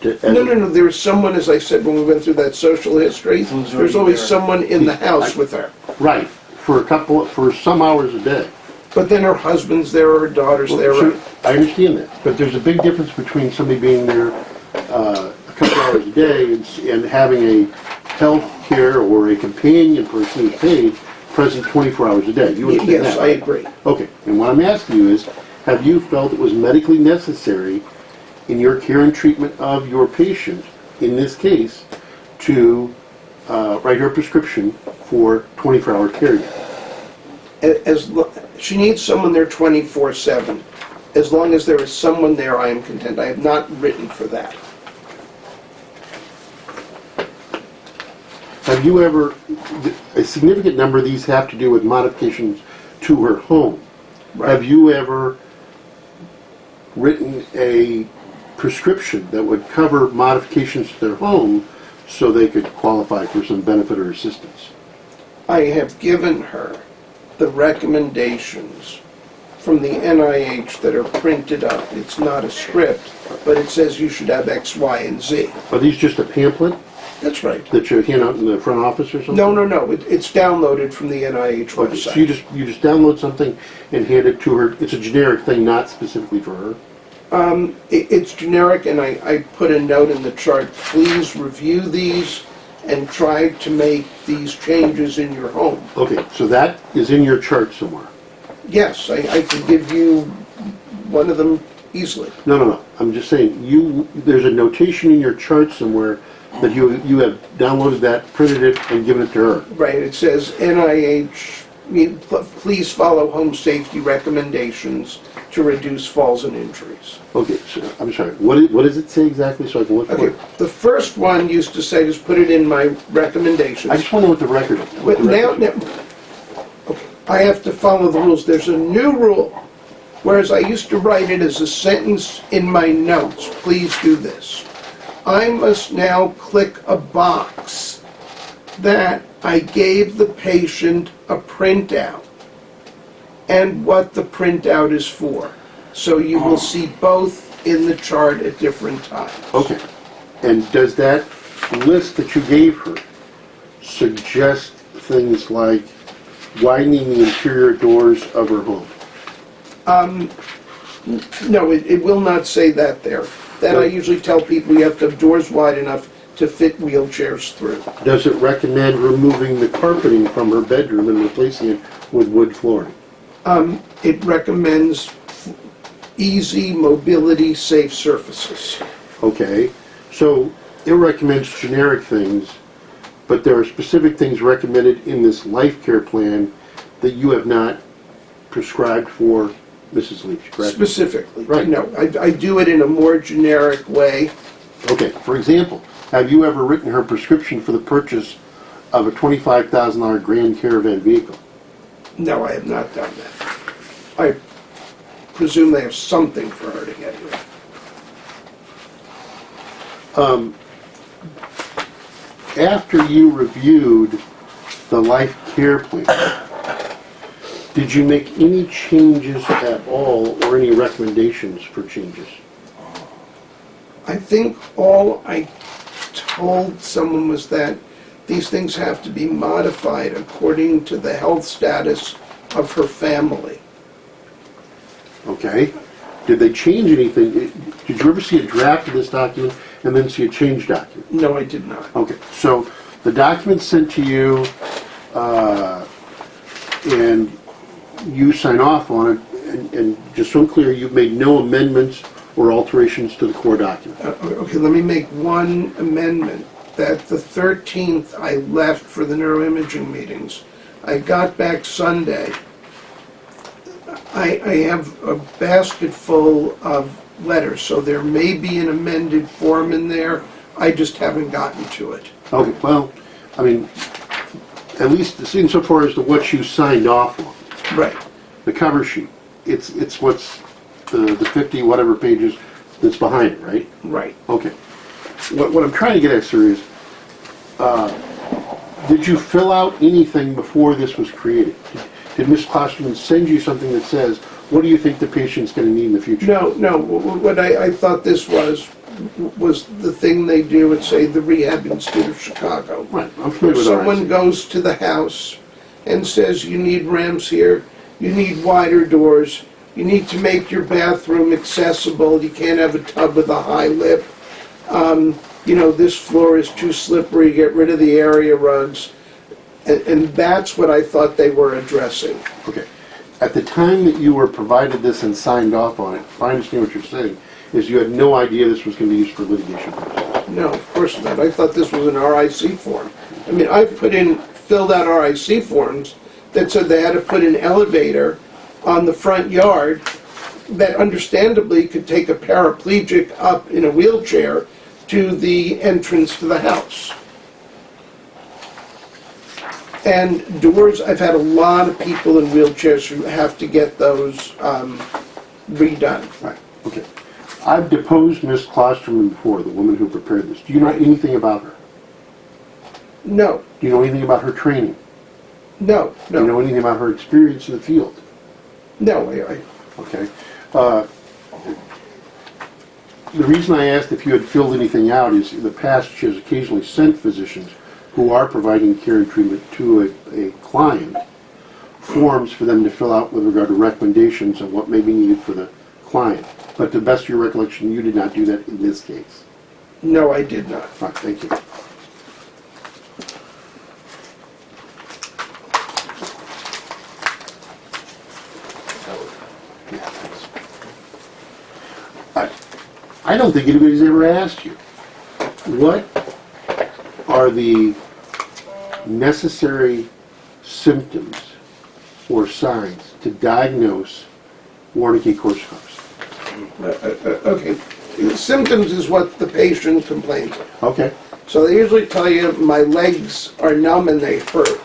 No, there was someone, as I said, when we went through that social history, there's always someone in the house with her. Right, for some hours a day. But then her husband's there, or her daughter's there. Sure, Right? I understand that, but there's a big difference between somebody being there a couple hours a day and having a health care or a companion person who's paid present 24 hours a day. You understand Yes, that? I agree. Okay, and what I'm asking you is, have you felt it was medically necessary in your care and treatment of your patient, in this case, to write her a prescription for 24-hour care? She needs someone there 24/7. As long as there is someone there, I am content. I have not written for that. Have you ever, a significant number of these have to do with modifications to her home. Right. Have you ever written a prescription that would cover modifications to their home so they could qualify for some benefit or assistance? I have given her the recommendations from the NIH that are printed up. It's not a script, but it says you should have X, Y, and Z. Are these just a pamphlet That's right. that you hand out in the front office or something? No. It's downloaded from the NIH Okay, website. so you just download something and hand it to her. It's a generic thing, not specifically for her. It's generic, and I put a note in the chart. Please review these and try to make these changes in your home. Okay, so that is in your chart somewhere. Yes, I can give you one of them easily. No. I'm just saying, there's a notation in your chart somewhere that you have downloaded that, printed it, and given it to her. Right, it says NIH, please follow home safety recommendations to reduce falls and injuries. Okay, so, I'm sorry, what does it say exactly so I can look for Okay, it? the first one used to say, just put it in my recommendations. I just want to know what the record is. But now, okay, I have to follow the rules. There's a new rule, whereas I used to write it as a sentence in my notes, please do this. I must now click a box that I gave the patient a printout and what the printout is for. So you will see both in the chart at different times. Okay, and does that list that you gave her suggest things like widening the interior doors of her home? No, it will not say that there. That I usually tell people you have to have doors wide enough to fit wheelchairs through. Does it recommend removing the carpeting from her bedroom and replacing it with wood flooring? It recommends easy mobility, safe surfaces. Okay, so it recommends generic things, but there are specific things recommended in this life care plan that you have not prescribed for Mrs. Leach, correct? Specifically. Right. No, I do it in a more generic way. Okay, for example, have you ever written her prescription for the purchase of a $25,000 Grand Caravan vehicle? No, I have not done that. I presume they have something for her to get with. After you reviewed the life care plan, did you make any changes at all or any recommendations for changes? I think all I told someone was that these things have to be modified according to the health status of her family. Okay. Did they change anything? Did you ever see a draft of this document and then see a change document? No, I did not. Okay, so the document sent to you, and you sign off on it, and just so I'm clear, you've made no amendments or alterations to the core document. Okay, let me make one amendment. That the 13th I left for the neuroimaging meetings. I got back Sunday. I have a basket full of letters, so there may be an amended form in there. I just haven't gotten to it. Okay, well, I mean, at least insofar as to what you signed off on, Right. the cover sheet, it's what's the 50 whatever pages that's behind it, right? Right. Okay. What I'm trying to get at, sir, is did you fill out anything before this was created? Did Ms. Klosterman send you something that says, what do you think the patient's going to need in the future? No, what I thought this was the thing they do at, say, the Rehab Institute of Chicago. Right, I'm Where familiar with someone RIC. goes to the house and says, you need ramps here, you need wider doors, you need to make your bathroom accessible, you can't have a tub with a high lip, this floor is too slippery, get rid of the area rugs. And that's what I thought they were addressing. Okay. At the time that you were provided this and signed off on it, if I understand what you're saying, is you had no idea this was going to be used for litigation purposes. No, of course not. I thought this was an RIC form. I mean, I filled out RIC forms that said they had to put an elevator on the front yard that understandably could take a paraplegic up in a wheelchair to the entrance to the house. And doors, I've had a lot of people in wheelchairs who have to get those redone. Right, okay. I've deposed Ms. Klosterman before, the woman who prepared this. Do you know anything about her? No, Do you know anything about her training? no, Do you know no, anything about her experience in the field? no. Okay. The reason I asked if you had filled anything out is in the past she has occasionally sent physicians who are providing care and treatment to a client forms for them to fill out with regard to recommendations of what may be needed for the client. But to the best of your recollection, you did not do that in this case. No, I did not. All right, thank you. Yeah, thanks. I don't think anybody's ever asked you, what are the necessary symptoms or signs to diagnose Wernicke-Korsakoff's? Okay, symptoms is what the patient complains of. Okay. So they usually tell you my legs are numb and they hurt.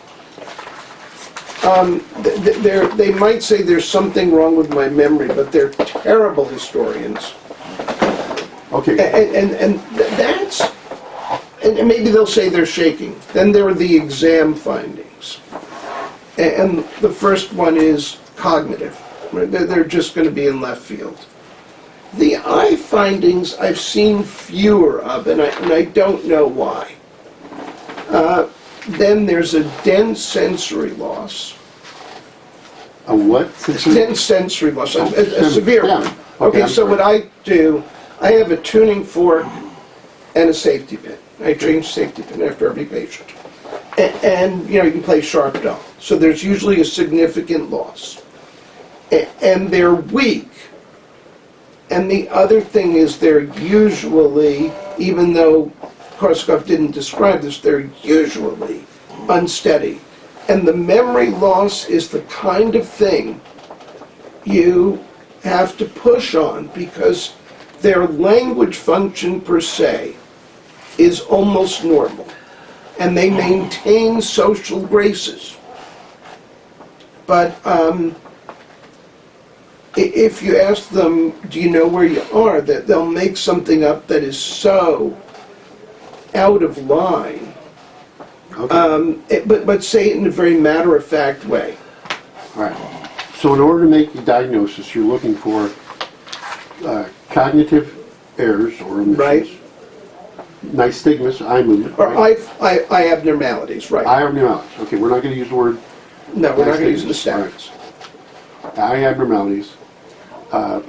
They might say there's something wrong with my memory, but they're terrible historians. Okay. And that's, and maybe they'll say they're shaking. Then there are the exam findings. And the first one is cognitive. They're just going to be in left field. The eye findings I've seen fewer of, and I don't know why. Then there's a dense sensory loss. A what? Dense sensory loss, a severe one. Yeah. Okay, Okay, so what I do, I have a tuning fork and a safety pin. I change safety pin after every patient. And you can play sharp dull. So there's usually a significant loss. And they're weak. And the other thing is they're usually, even though Korsakoff didn't describe this, they're usually unsteady. And the memory loss is the kind of thing you have to push on because their language function per se is almost normal. And they maintain social graces. But if you ask them, do you know where you are, that they'll make something up that is so out of line. Okay. But say it in a very matter-of-fact way. All right. So in order to make the diagnosis, you're looking for cognitive errors or omissions. Right. Nystagmus, eye movement. Or Right? eye abnormalities, right? Eye abnormalities. Okay, we're not going to use the word No, we're not going to use the nystagmus. stats. eye abnormalities.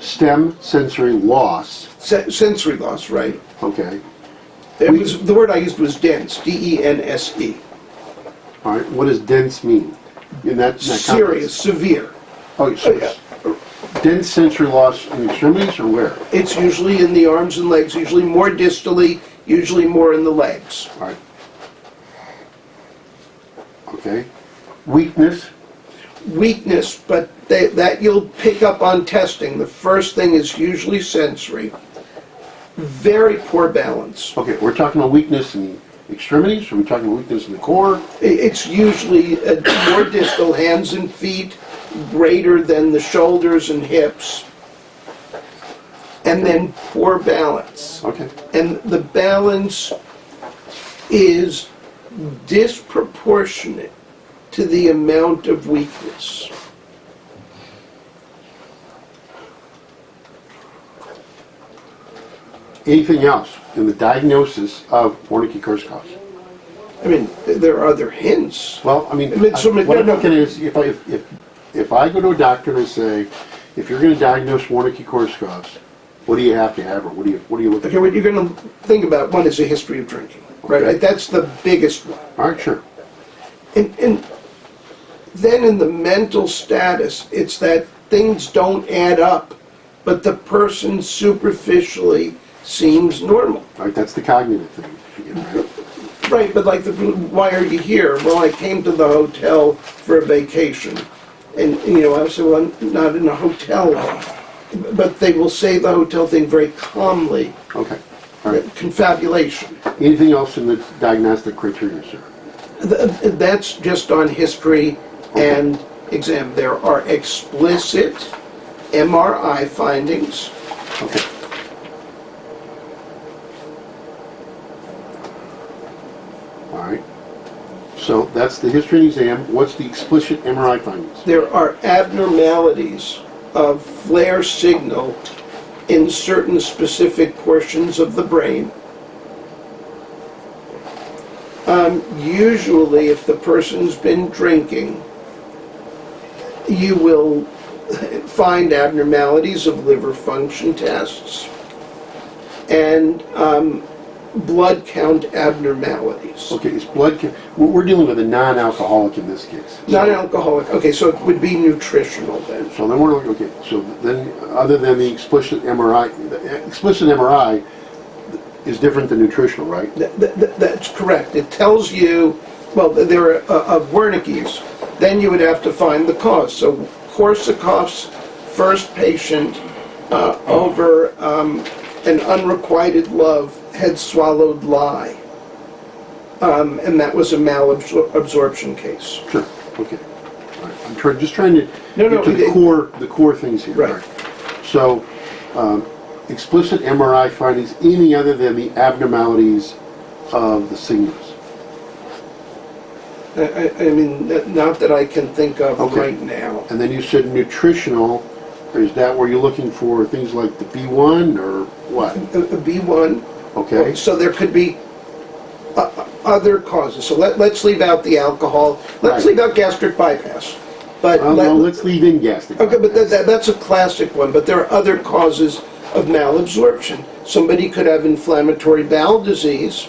STEM, sensory loss. Sensory loss, right? Okay. The word I used was dense, D-E-N-S-E. All right. What does dense mean? In that Serious, severe. context? Oh, so dense sensory loss in the extremities or where? It's usually in the arms and legs, usually more distally, usually more in the legs. All right. Okay. Weakness. Weakness, but that you'll pick up on testing. The first thing is usually sensory. Very poor balance. Okay, we're talking about weakness in the extremities, or are we talking about weakness in the core? It's usually more distal, hands and feet, greater than the shoulders and hips. And then poor balance. Okay. And the balance is disproportionate to the amount of weakness. Anything else in the diagnosis of Wernicke-Korsakoff? I mean, there are other hints. Well, I mean, So, what I'm no. looking at is if I go to a doctor and I say, if you're going to diagnose Wernicke-Korsakoff, what do you have to have, or what do you look Okay, at? what you're going to think about, one is a history of drinking, right? Okay. That's the biggest one. All right, sure. And then in the mental status, it's that things don't add up, but the person superficially seems normal. All right, that's the cognitive thing. Right? Right, but like, why are you here? Well, I came to the hotel for a vacation. And, I said, well, I'm not in a hotel. But they will say the hotel thing very calmly. Okay. All right. Confabulation. Anything else in the diagnostic criteria, sir? That's just on history and exam. There are explicit MRI findings. Okay. All right. So that's the history and exam. What's the explicit MRI findings? There are abnormalities of flare signal in certain specific portions of the brain. Usually, if the person's been drinking, you will find abnormalities of liver function tests and blood count abnormalities. Okay, it's blood. We're dealing with a non-alcoholic in this case. Non-alcoholic. Okay, so it would be nutritional then. So then we're looking. Okay, so then other than the explicit MRI is different than nutritional, right? That's correct. It tells you, well, there are of Wernicke's. Then you would have to find the cause. So Korsakoff's first patient over an unrequited love had swallowed lye. And that was a malabsorption case. Sure. Okay. All right. I'm just trying to No, get to the core things here. Right. All right. So, explicit MRI findings, any other than the abnormalities of the signals. I mean, not that I can think of Okay. right now. And then you said nutritional. Is that where you're looking for things like the B1 or what? A B1. Okay. So there could be other causes. So let's leave out the alcohol. Let's Right. leave out gastric bypass. But No, let's leave in gastric. okay, but that's a classic one. But there are other causes of malabsorption. Somebody could have inflammatory bowel disease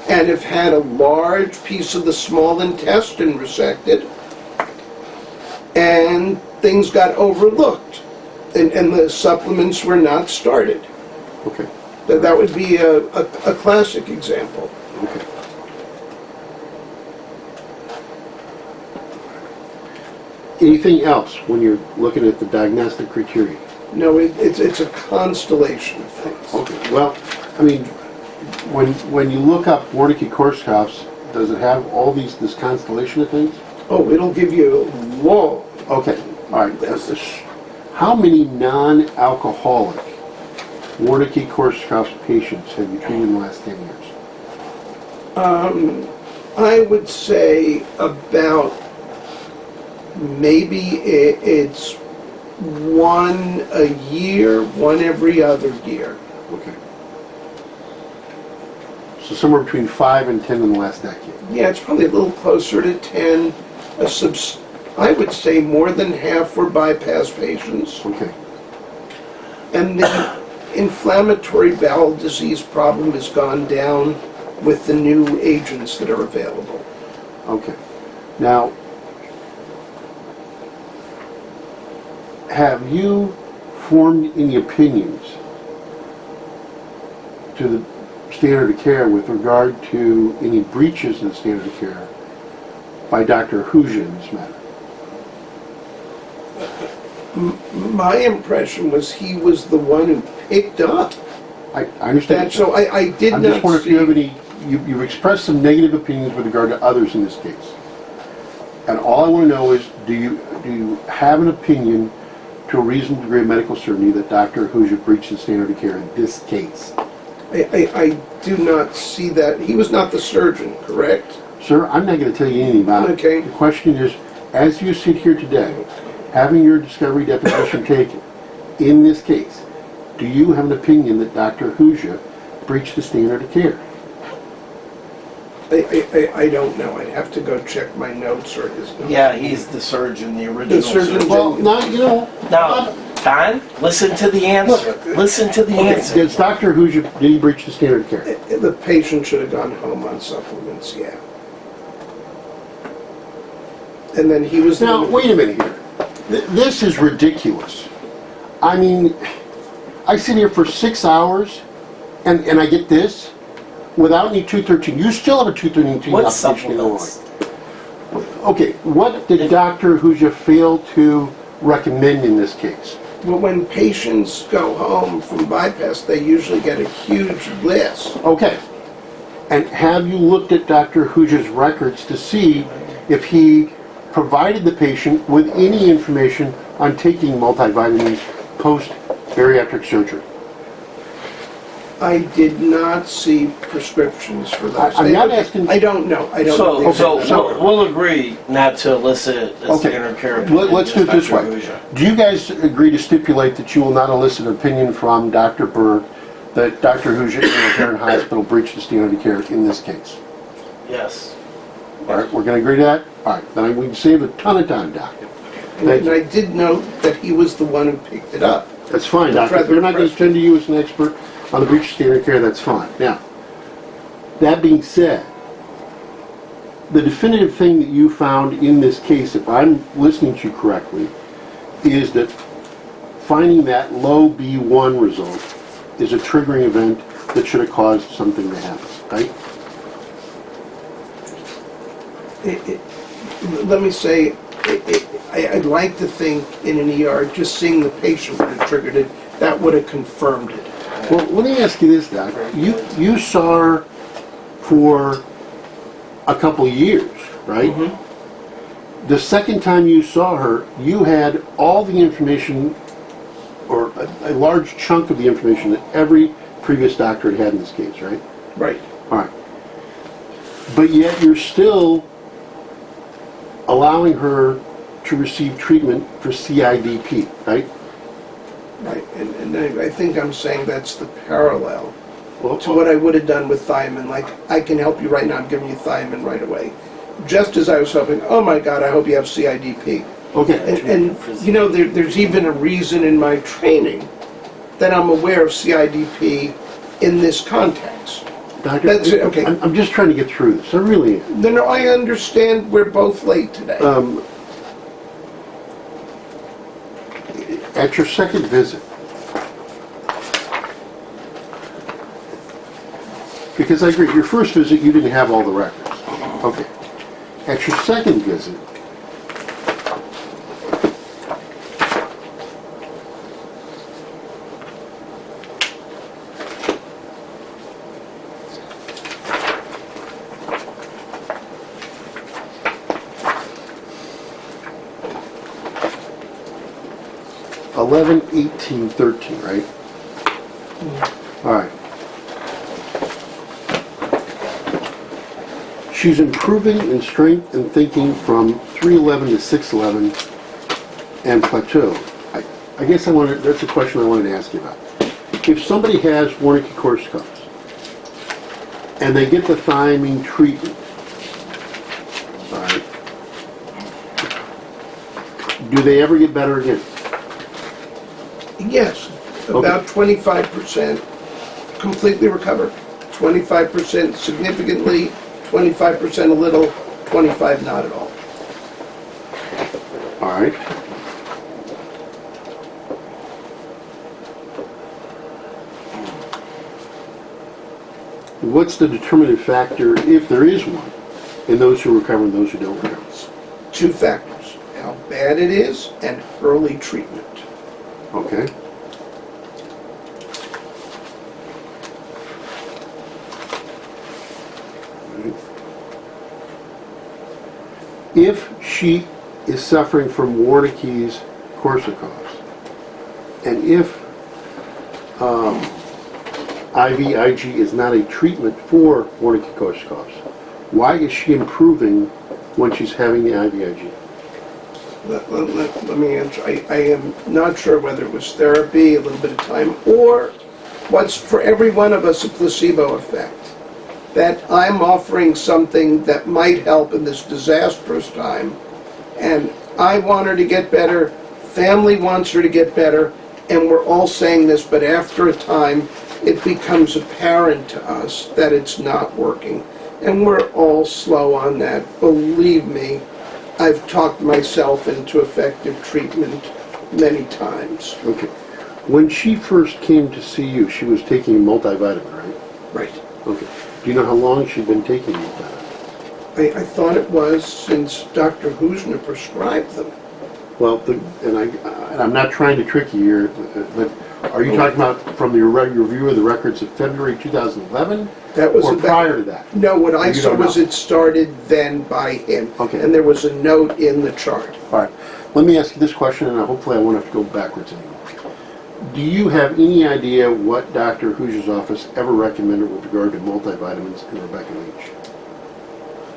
and have had a large piece of the small intestine resected, and things got overlooked, and the supplements were not started. Okay. That would be a classic example. Okay. Anything else when you're looking at the diagnostic criteria? No, it's a constellation of things. Okay, well, I mean, when you look up Wernicke-Korsakoff's, does it have all this constellation of things? Oh, it'll give you a long, Okay, all right. How many non-alcoholic Wernicke-Korsakoff's patients have you treated in the last 10 years? I would say about, maybe it's one a year, one every other year. Okay. So somewhere between 5 and 10 in the last decade. Yeah, it's probably a little closer to 10. I would say more than half were bypass patients. Okay. And the inflammatory bowel disease problem has gone down with the new agents that are available. Okay. Now, have you formed any opinions to the standard of care with regard to any breaches in the standard of care by Dr. Huja in this matter? My impression was he was the one who picked up I understand. that, so I did I'm not just wondering if you have see. any, you've expressed some negative opinions with regard to others in this case. And all I want to know is, do you have an opinion to a reasonable degree of medical certainty that Dr. Huja breached the standard of care in this case? I do not see that. He was not the surgeon, correct? Sir, I'm not going to tell you anything about it. Okay. The question is, as you sit here today, having your discovery deposition taken, in this case, do you have an opinion that Dr. Huja breached the standard of care? I don't know. I'd have to go check my notes or his notes. Yeah, he's the surgeon, the original The surgeon. surgeon. Well, now, you know, Now, Don, listen to the answer. Listen to the answer. does Dr. Huja, did he breach the standard of care? The patient should have gone home on supplements, yeah. And then he was... Now, wait a minute here. This is ridiculous. I mean, I sit here for 6 hours and I get this without any 213. You still have a 213 What application in Illinois. supplements? Okay, what did Dr. Huja fail to recommend in this case? Well, when patients go home from bypass, they usually get a huge list. Okay. And have you looked at Dr. Huja's records to see if he provided the patient with any information on taking multivitamins post-bariatric surgery? I did not see prescriptions for those. I'm not asking- I don't know. I don't know. So we'll agree not to elicit a Okay, standard care opinion. let's do it this Dr. way. Huja. Do you guys agree to stipulate that you will not elicit an opinion from Dr. Burke that Dr. Huja in the Heron Hospital breached the standard of care in this case? Yes. All right, we're going to agree to that? All right, then we can save a ton of time, Doctor. Thank And you. I did note that he was the one who picked it up. That's fine, Doctor. If rather you're not going to impressive. attend to you as an expert on the breach of standard of care, that's fine. Now, that being said, the definitive thing that you found in this case, if I'm listening to you correctly, is that finding that low B1 result is a triggering event that should have caused something to happen, right? Let me say, I'd like to think in an ER, just seeing the patient would have triggered it, that would have confirmed it. Well, let me ask you this, Doc. You saw her for a couple years, right? The second time you saw her, you had all the information, or a large chunk of the information that every previous doctor had in this case, right? Right. All right. But yet you're still allowing her to receive treatment for CIDP, right? Right, and I think I'm saying that's the parallel Well, to what I would have done with thiamine. Like, I can help you right now, I'm giving you thiamine right away. Just as I was hoping, oh my God, I hope you have CIDP. okay. And you know, there's even a reason in my training that I'm aware of CIDP in this context. Doctor, That's it, okay. I'm just trying to get through this. I really am. No, I understand we're both late today. At your second visit, because I agree, your first visit you didn't have all the records. Okay. At your second visit, 11, 18, 13, right? All right. She's improving in strength and thinking from 311 to 611 and plateau. I guess that's a question I wanted to ask you about. If somebody has Wernicke-Korsakoff's and they get the thiamine treatment, all right, do they ever get better again? Yes, about 25% completely recover. 25% significantly, 25% a little, 25 not at all. All right. What's the determinative factor, if there is one, in those who recover and those who don't recover? Two factors, how bad it is and early treatment. Okay. If she is suffering from Wernicke's Korsakoff's, and if IVIG is not a treatment for Wernicke-Korsakoff's, why is she improving when she's having the IVIG? Let me answer. I am not sure whether it was therapy, a little bit of time, or what's for every one of us a placebo effect. That I'm offering something that might help in this disastrous time, and I want her to get better, family wants her to get better, and we're all saying this, but after a time, it becomes apparent to us that it's not working. And we're all slow on that. Believe me, I've talked myself into effective treatment many times. Okay. When she first came to see you, she was taking a multivitamin, right? Right. Okay. Do you know how long she'd been taking multivitamin? I thought it was since Dr. Husner prescribed them. Well, and I'm not trying to trick you here, but are you talking about from your review of the records of February 2011? That was or about, prior to that? No, what I You saw don't was know. it started then by him. Okay. And there was a note in the chart. All right. Let me ask you this question, and hopefully I won't have to go backwards anymore. Do you have any idea what Dr. Hoosier's office ever recommended with regard to multivitamins in Rebecca Leach?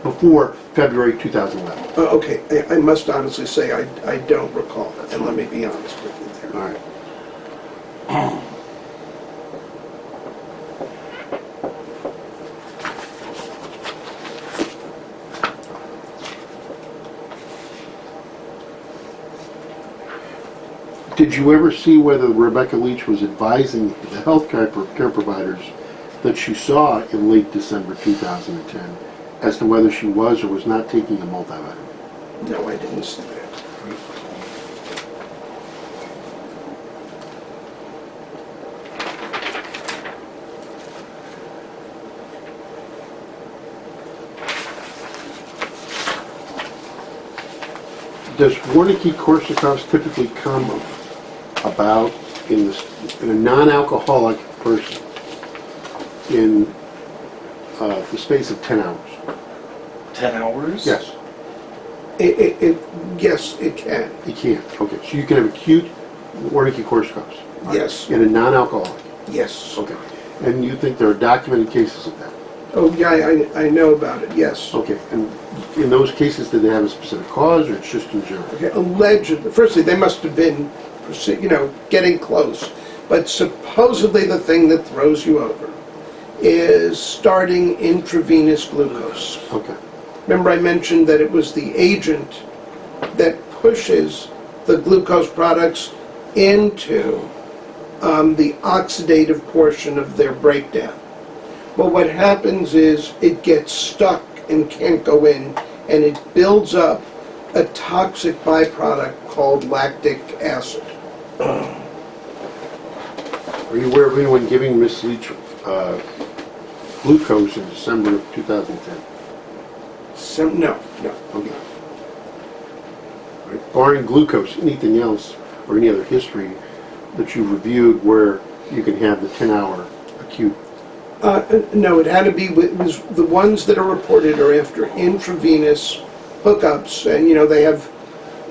Before February 2011. Okay, I must honestly say I don't recall, and let me be honest with you there. All right. Did you ever see whether Rebecca Leach was advising the health care providers that she saw in late December 2010 as to whether she was or was not taking a multivitamin? No, I didn't see that. Does Wernicke-Korsakoff's typically come about in a non-alcoholic person in the space of 10 hours? 10 hours? Yes, Yes, it can. you can. Okay, so you can have acute Wernicke-Korsakoff's Yes, in a non-alcoholic. yes. Okay, and you think there are documented cases of that? Oh, yeah, I know about it, yes. Okay, and in those cases, did they have a specific cause, or it's just in general? Okay, allegedly, firstly, they must have been, getting close. But supposedly the thing that throws you over is starting intravenous glucose. Okay, Remember I mentioned that it was the agent that pushes the glucose products into the oxidative portion of their breakdown. Well, what happens is it gets stuck and can't go in, and it builds up a toxic byproduct called lactic acid. are you aware of anyone giving Miss Leach glucose in December of 2010? So, no. Okay. Right. Barring glucose, anything else, or any other history that you've reviewed where you can have the 10-hour acute? No, it had to be, it was the ones that are reported are after intravenous hookups, and they have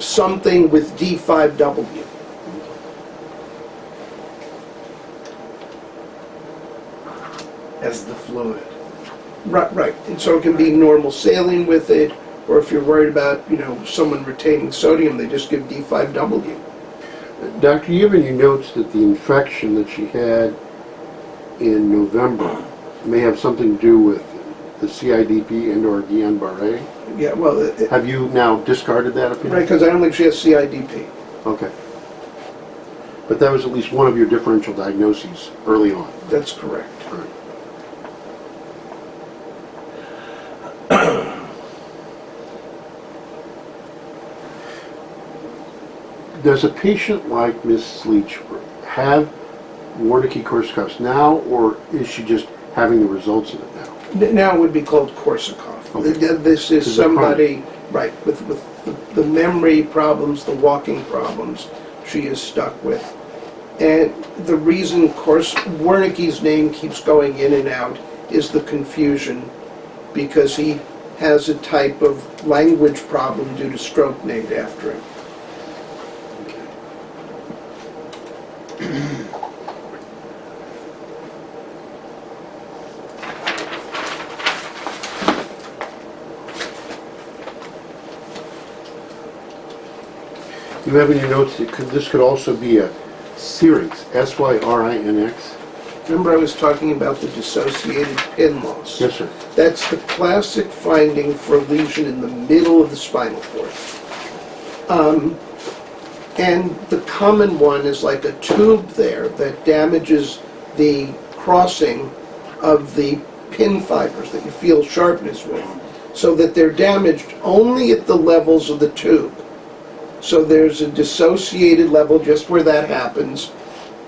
something with D5W. fluid. Right, and so it can be normal saline with it, or if you're worried about, someone retaining sodium, they just give D5W. Doctor, you have any notes that the infection that she had in November may have something to do with the CIDP and/or Guillain-Barré? Yeah, well, Have you now discarded that opinion? right, because I don't think she has CIDP. Okay. But that was at least one of your differential diagnoses early on. That's correct. All right. Does a patient like Mrs. Leach have Wernicke-Korsakoff's now, or is she just having the results of it now? Now it would be called Korsakoff. Okay. This is Is it somebody, right, with the memory problems, the walking problems she is stuck with. And the reason, of course, Wernicke's name keeps going in and out is the confusion, because he has a type of language problem due to stroke named after him. You have in your notes that this could also be a Syrinx, S-Y-R-I-N-X? Remember I was talking about the dissociated pin loss? Yes, sir. That's the classic finding for a lesion in the middle of the spinal cord. And the common one is like a tube there that damages the crossing of the pin fibers that you feel sharpness with, so that they're damaged only at the levels of the tube. So there's a dissociated level just where that happens,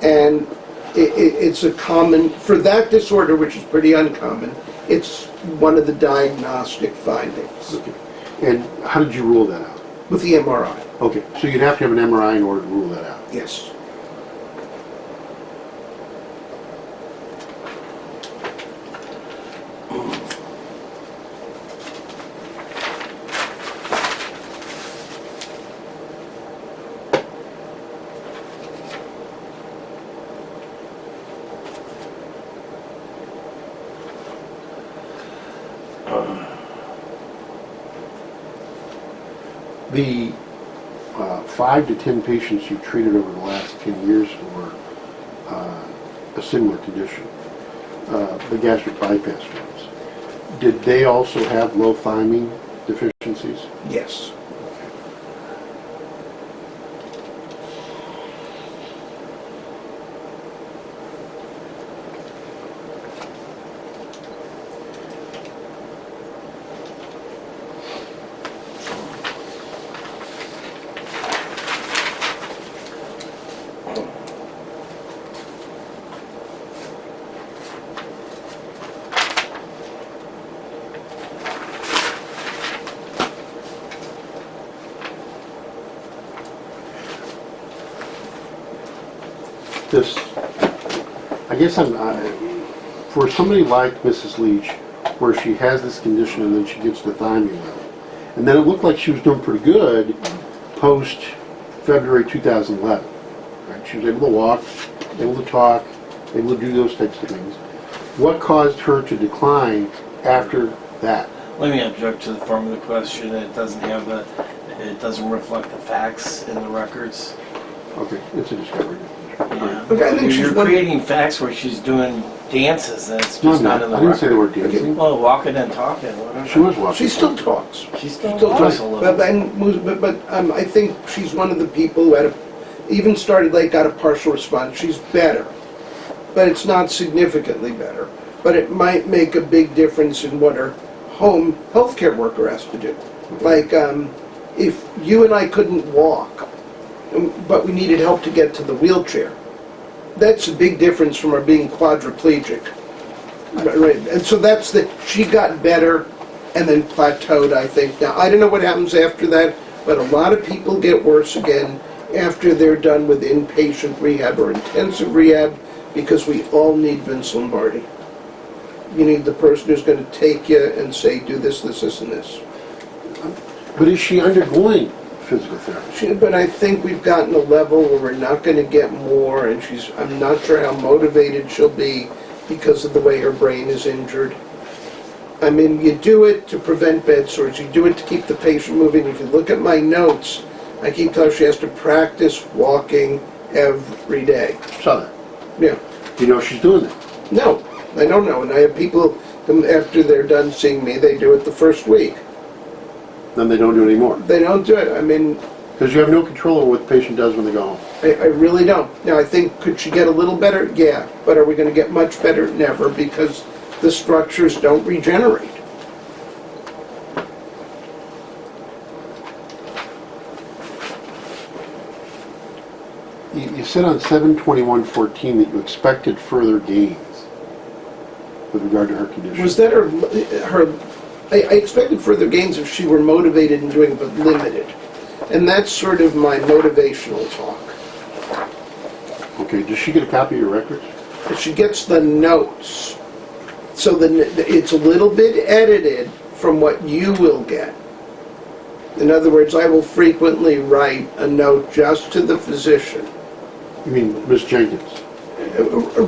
and it's a common, for that disorder, which is pretty uncommon, it's one of the diagnostic findings Okay. And how did you rule that out? with the MRI. Okay, so you'd have to have an MRI in order to rule that out. Yes. The 5 to 10 patients you've treated over the last 10 years for a similar condition, the gastric bypass ones, did they also have low thymine deficiencies? Yes. This, I guess for somebody like Mrs. Leach, where she has this condition and then she gets the thymine level, and then it looked like she was doing pretty good post February 2011. Right? She was able to walk, able to talk, able to do those types of things. What caused her to decline after that? Let me object to the form of the question. It doesn't reflect the facts in the records. Okay, it's a discovery. Yeah. Okay, I think she's You're one- creating facts where she's doing dances and it's No, just I'm not in the I didn't say the record. word dancing. Well, walking and talking, whatever. She was walking. She still talks. She still Still talks talks, a little. but I think she's one of the people who even started late, got a partial response. She's better, but it's not significantly better. But it might make a big difference in what her home healthcare worker has to do. Like, if you and I couldn't walk, but we needed help to get to the wheelchair, that's a big difference from her being quadriplegic. Right, and so she got better and then plateaued, I think. Now, I don't know what happens after that, but a lot of people get worse again after they're done with inpatient rehab or intensive rehab, because we all need Vince Lombardi. You need the person who's going to take you and say, do this, this, this, and this. But is she undergoing physical therapy? But I think we've gotten a level where we're not going to get more, and I'm not sure how motivated she'll be because of the way her brain is injured. I mean, you do it to prevent bed sores, you do it to keep the patient moving. If you look at my notes, I keep telling her she has to practice walking every day. Saw that. Yeah. You know she's doing that. No, I don't know. And I have people, after they're done seeing me, they do it the first week. Then they don't do it anymore. They don't do it. I mean, Because you have no control over what the patient does when they go home. I really don't. Now, I think, could she get a little better? Yeah. But are we going to get much better? Never, because the structures don't regenerate. You said on 7/21/14 that you expected further gains with regard to her condition. Was that her I expected further gains if she were motivated and doing it, but limited. And that's sort of my motivational talk. Okay, does she get a copy of your records? If she gets the notes, so it's a little bit edited from what you will get. In other words, I will frequently write a note just to the physician. You mean Miss Jenkins?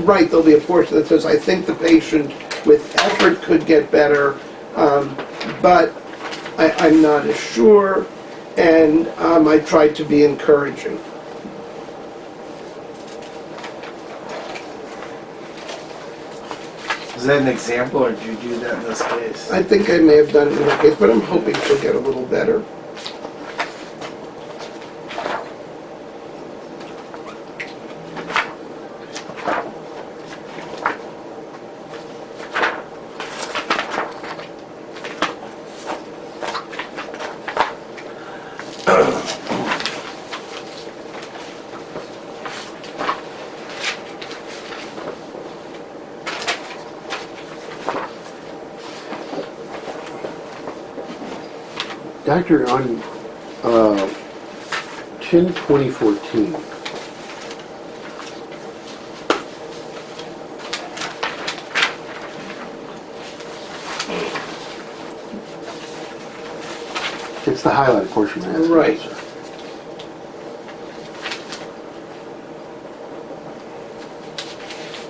Right, there'll be a portion that says, I think the patient with effort could get better, but I'm not as sure, and I tried to be encouraging. Is that an example, or did you do that in this case? I think I may have done it in her case, but I'm hoping she'll get a little better. Doctor, on 10/20/14, it's the highlighted portion. That's Right. sir.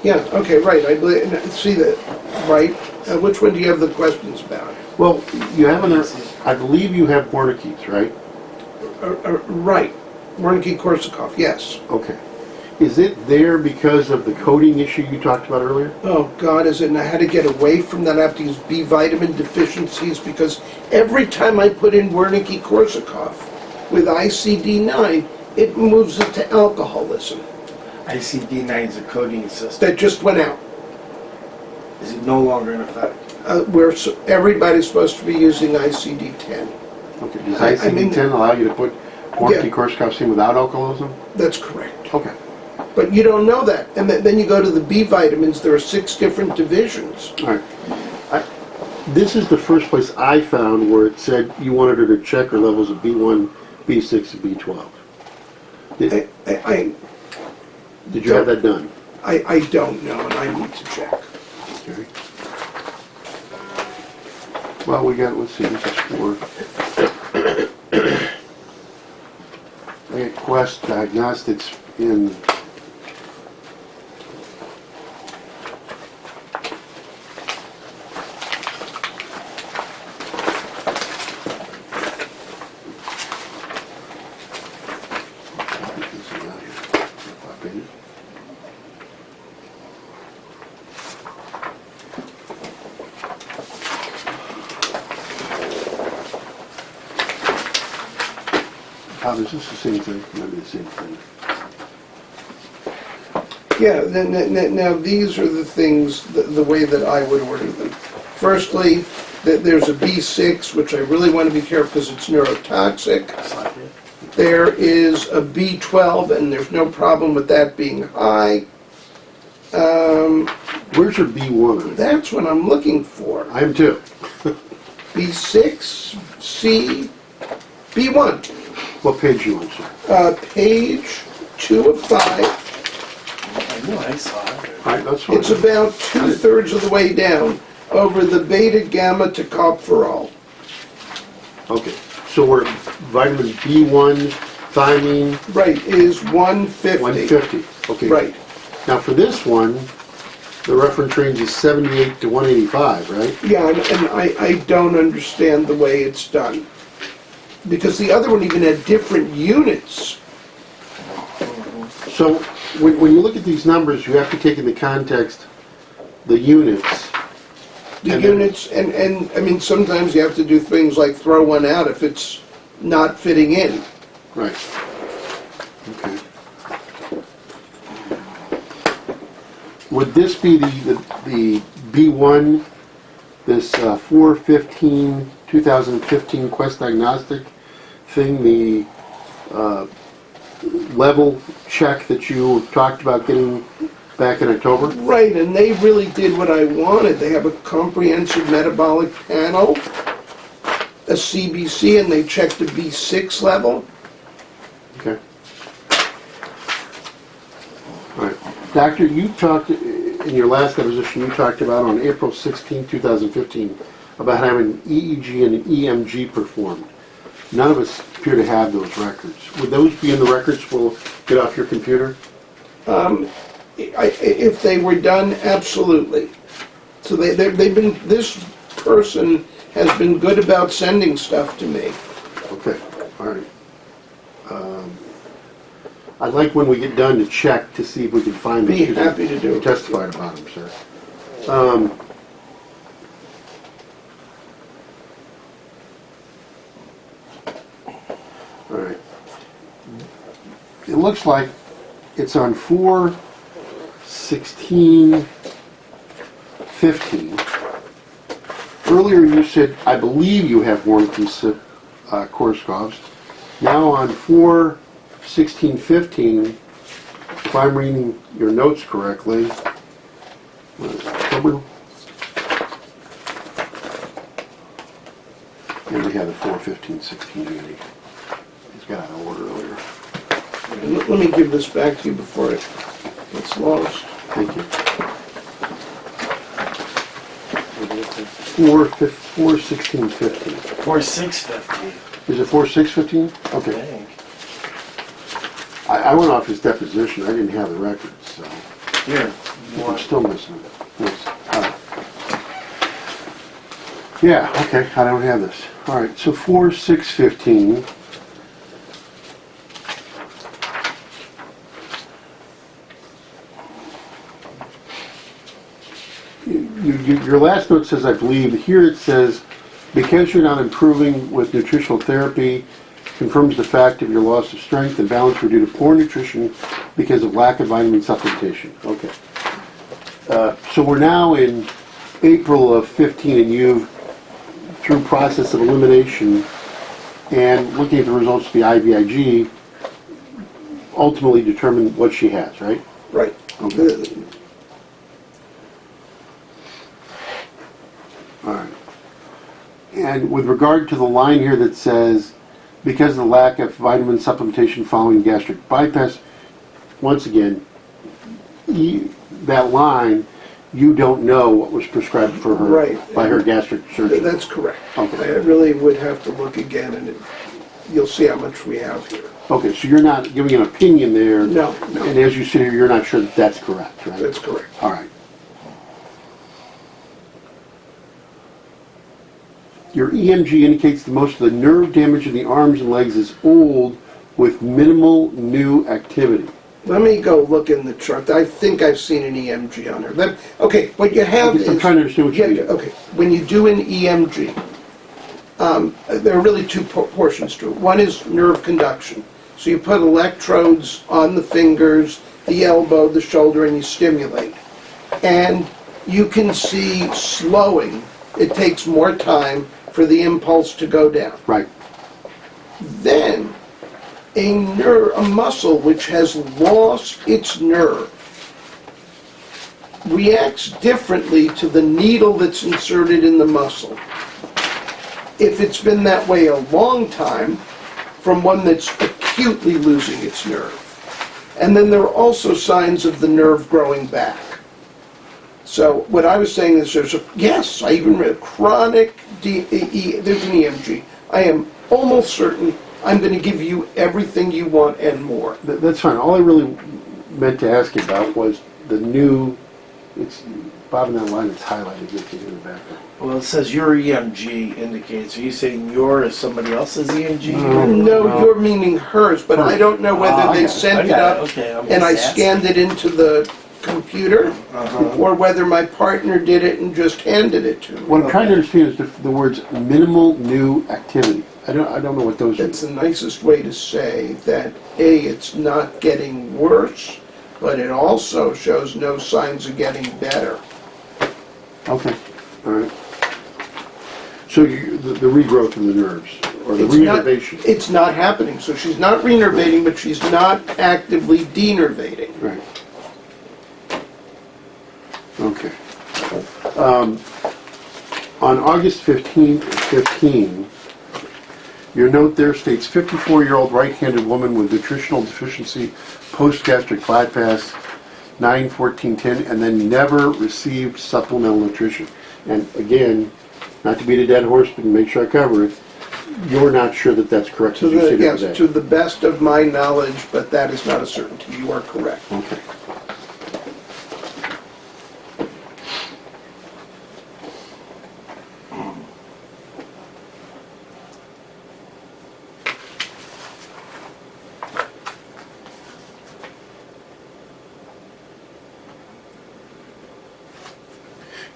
Yeah, okay, right, I see that, right? Which one do you have the questions about? Well, you have I believe you have Wernicke's, right? Right, Wernicke-Korsakoff, yes. Okay. Is it there because of the coding issue you talked about earlier? Oh, God, is it? And I had to get away from that. I have to use B vitamin deficiencies because every time I put in Wernicke-Korsakoff with ICD-9, it moves it to alcoholism. ICD-9 is a coding system. That just went out. Is it no longer in effect? Everybody's supposed to be using ICD-10. Okay. Does I mean- ICD-10 allow you to put Wernicke-Korsakoff in without alcoholism? That's correct. Okay. But you don't know that. And then you go to the B vitamins, there are 6 different divisions. All right. This is the first place I found where it said you wanted her to check her levels of B1, B6, and B12. Did you have that done? I don't know, and I need to check. Okay. Well, we got, let's see, this is for... I got Quest Diagnostics in... Is this the same thing? Maybe the same thing. Yeah, now these are the things, the way that I would order them. Firstly, there's a B6, which I really want to be careful because it's neurotoxic. There is a B12, and there's no problem with that being high. Where's your B1? That's what I'm looking for. I am too. B6, C, B1. What page you on, sir? Page 2 of 5. I know, I saw it. All right, that's fine. It's about 2/3 of the way down over the beta-gamma tocopherol. Okay, so we're vitamin B1, thiamine, Right, is 150. 150. Okay. Right. Now for this one, the reference range is 78 to 185, right? Yeah, and I don't understand the way it's done. Because the other one even had different units. So when you look at these numbers, you have to take into context the units. The And then- units, and I mean, sometimes you have to do things like throw one out if it's not fitting in. Right. Okay. Would this be the B1, this 4/15/2015 Quest Diagnostic thing, the level check that you talked about getting back in October? Right, and they really did what I wanted. They have a comprehensive metabolic panel, a CBC, and they checked the B6 level. Okay. All right. Doctor, you talked, in your last deposition, you talked about on April 16, 2015, about having an EEG and an EMG performed. None of us appear to have those records. Would those be in the records we'll get off your computer? If they were done, absolutely. So they've been, this person has been good about sending stuff to me. Okay, all right. I'd like when we get done to check to see if we can find Be these. happy to do You it. testified about them, sir. All right. It looks like it's on 4/16/15. Earlier you said, I believe you have warranty Korsakovs. Now on 4/16/15, if I'm reading your notes correctly, what is it, October? And we had a 4/15/16 meeting. He's got an order earlier. Let me give this back to you before it gets lost. Thank you. 4/16/15. 4/6/15. Is it 4/6/15? Okay. I went off his deposition. I didn't have the records, so Here. I'm still missing it. Yes. All right. Yeah, okay, I don't have this. All right, so 4/6/15. Your last note says, I believe, here it says, because you're not improving with nutritional therapy, confirms the fact of your loss of strength and balance were due to poor nutrition because of lack of vitamin supplementation. Okay. So we're now in April of 15, and you've, through process of elimination and looking at the results of the IVIG, ultimately determined what she has, right? Right. Okay. All right. And with regard to the line here that says, because of the lack of vitamin supplementation following gastric bypass, once again, that line, you don't know what was prescribed for her Right. by her gastric surgeon. That's correct. Okay. I really would have to look again, and you'll see how much we have here. Okay, so you're not giving an opinion there. No, no. And as you sit here, you're not sure that that's correct, right? That's correct. All right. Your EMG indicates that most of the nerve damage in the arms and legs is old with minimal new activity. Let me go look in the chart. I think I've seen an EMG on her. Okay, what you have I'm is... trying to understand what you mean. Okay, when you do an EMG, there are really two portions to it. One is nerve conduction. So you put electrodes on the fingers, the elbow, the shoulder, and you stimulate. And you can see slowing. It takes more time for the impulse to go down. Right. Then, a muscle which has lost its nerve reacts differently to the needle that's inserted in the muscle. If it's been that way a long time, from one that's acutely losing its nerve. And then there are also signs of the nerve growing back. So what I was saying is yes, I even read chronic, there's an EMG. I am almost certain I'm going to give you everything you want and more. That's fine. All I really meant to ask you about was the new it's, bottom of that line, it's highlighted, if you in the back. Well, it says your EMG indicates. Are you saying your is somebody else's EMG? No, you're meaning hers, but I don't know whether they sent it up Okay, I'm and I just scanned it into the computer, Uh-huh. or whether my partner did it and just handed it to me. What I'm trying to understand is the words minimal new activity. I don't know what those are. That's the nicest way to say that, A, it's not getting worse, but it also shows no signs of getting better. Okay, all right. So the regrowth of the nerves, or the It's not- reinnervation. It's not happening, so she's not renervating, but she's not actively denervating. Right. Okay. On August 15, your note there states 54-year-old right-handed woman with nutritional deficiency, post-gastric bypass, 9/14/10, and then never received supplemental nutrition. And again, not to beat a dead horse, but to make sure I cover it, you're not sure that that's correct, as you stated Yes, today. to the best of my knowledge, but that is not a certainty. You are correct. Okay.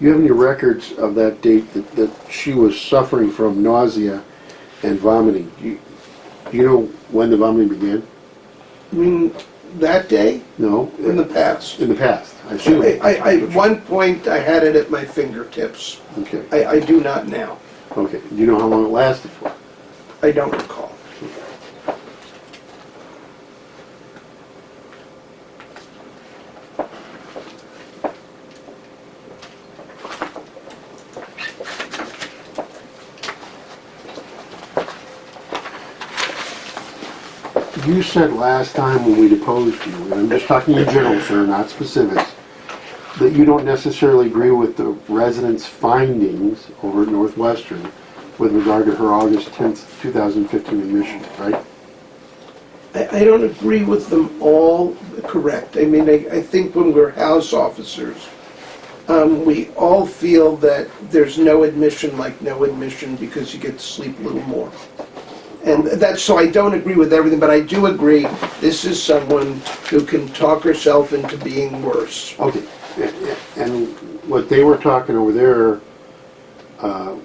You have any records of that date that she was suffering from nausea and vomiting? Do you know when the vomiting began? I mean, that day, No? in the past. In the past, I assume. At one point, I had it at my fingertips. Okay, I do not now. okay. Do you know how long it lasted for? I don't recall. You said last time when we deposed you, and I'm just talking in general, sir, not specifics, that you don't necessarily agree with the residents' findings over at Northwestern with regard to her August 10th, 2015 admission, right? I don't agree with them all correct. I mean, I think when we're house officers, we all feel that there's no admission like no admission because you get to sleep a little more. And that's, so I don't agree with everything, but I do agree this is someone who can talk herself into being worse. Okay, and what they were talking over there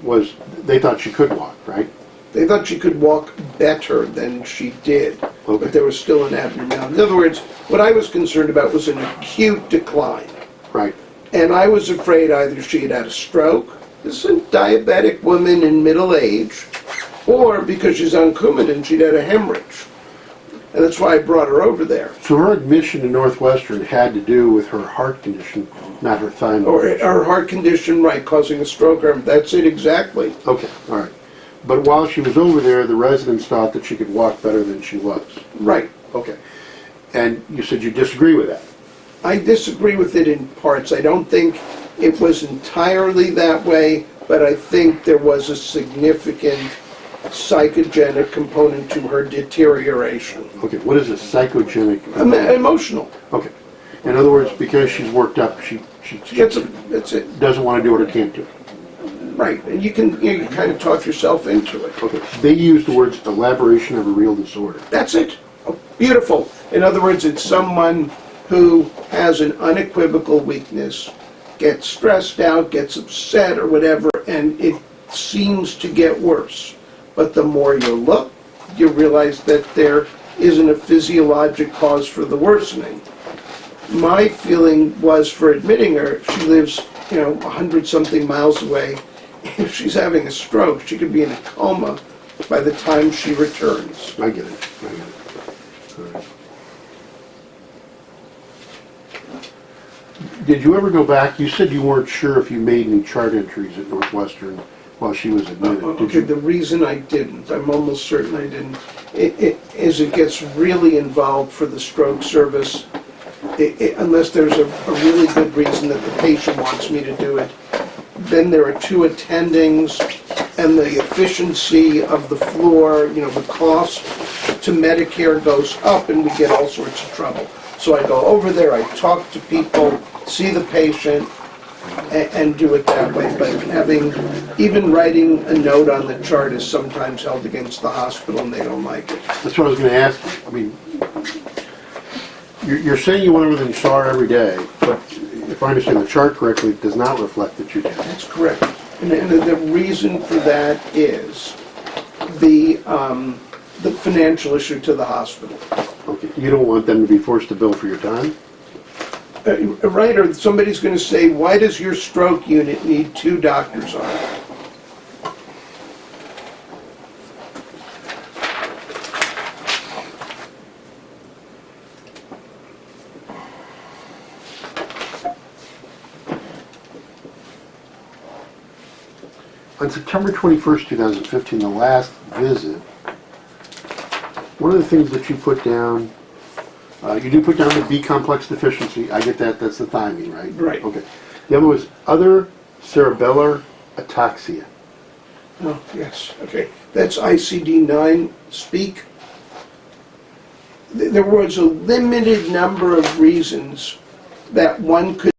was, they thought she could walk, right? They thought she could walk better than she did, Okay. but there was still an abnormality. In other words, what I was concerned about was an acute decline. Right, And I was afraid either she had had a stroke, this is a diabetic woman in middle age, or because she's on Coumadin, she'd had a hemorrhage. And that's why I brought her over there. so her admission to Northwestern had to do with her heart condition, not her thyroid. Or her heart condition, right, causing a stroke. That's it exactly. Okay, all right. But while she was over there, the residents thought that she could walk better than she was. Right. Okay. And you said you disagree with that. I disagree with it in parts. I don't think it was entirely that way, but I think there was a significant psychogenic component to her deterioration. Okay, what is a psychogenic? Emotional. Okay. In other words, because she's worked up, she That's it. doesn't want to do it or can't do it. Right. And you can kind of talk yourself into it. Okay. They use the words elaboration of a real disorder. That's it. Oh, beautiful. In other words, it's someone who has an unequivocal weakness, gets stressed out, gets upset or whatever, and it seems to get worse. But the more you look, you realize that there isn't a physiologic cause for the worsening. My feeling was, for admitting her, she lives, 100-something miles away. If she's having a stroke, she could be in a coma by the time she returns. I get it. I get it. All right. Did you ever go back? You said you weren't sure if you made any chart entries at Northwestern while she was admitted. Did Okay, you? the reason I didn't, I'm almost certain I didn't, is it gets really involved for the stroke service, unless there's a really good reason that the patient wants me to do it. Then there are two attendings, and the efficiency of the floor, the cost to Medicare goes up, and we get all sorts of trouble. So I go over there, I talk to people, see the patient, and do it that way. But even writing a note on the chart is sometimes held against the hospital, and they don't like it. That's what I was going to ask you. I mean, you're saying you went over and you saw her every day, but if I understand the chart correctly, it does not reflect that you did. That's correct. And the reason for that is the financial issue to the hospital. Okay, you don't want them to be forced to bill for your time? Right, or somebody's going to say, why does your stroke unit need 2 doctors on it? On September 21st, 2015, the last visit, one of the things that you put down, you do put down the B complex deficiency. I get that. That's the thiamine, right? Right. Okay. The other was other cerebellar ataxia. Oh, yes, okay. That's ICD-9 speak. There was a limited number of reasons that one could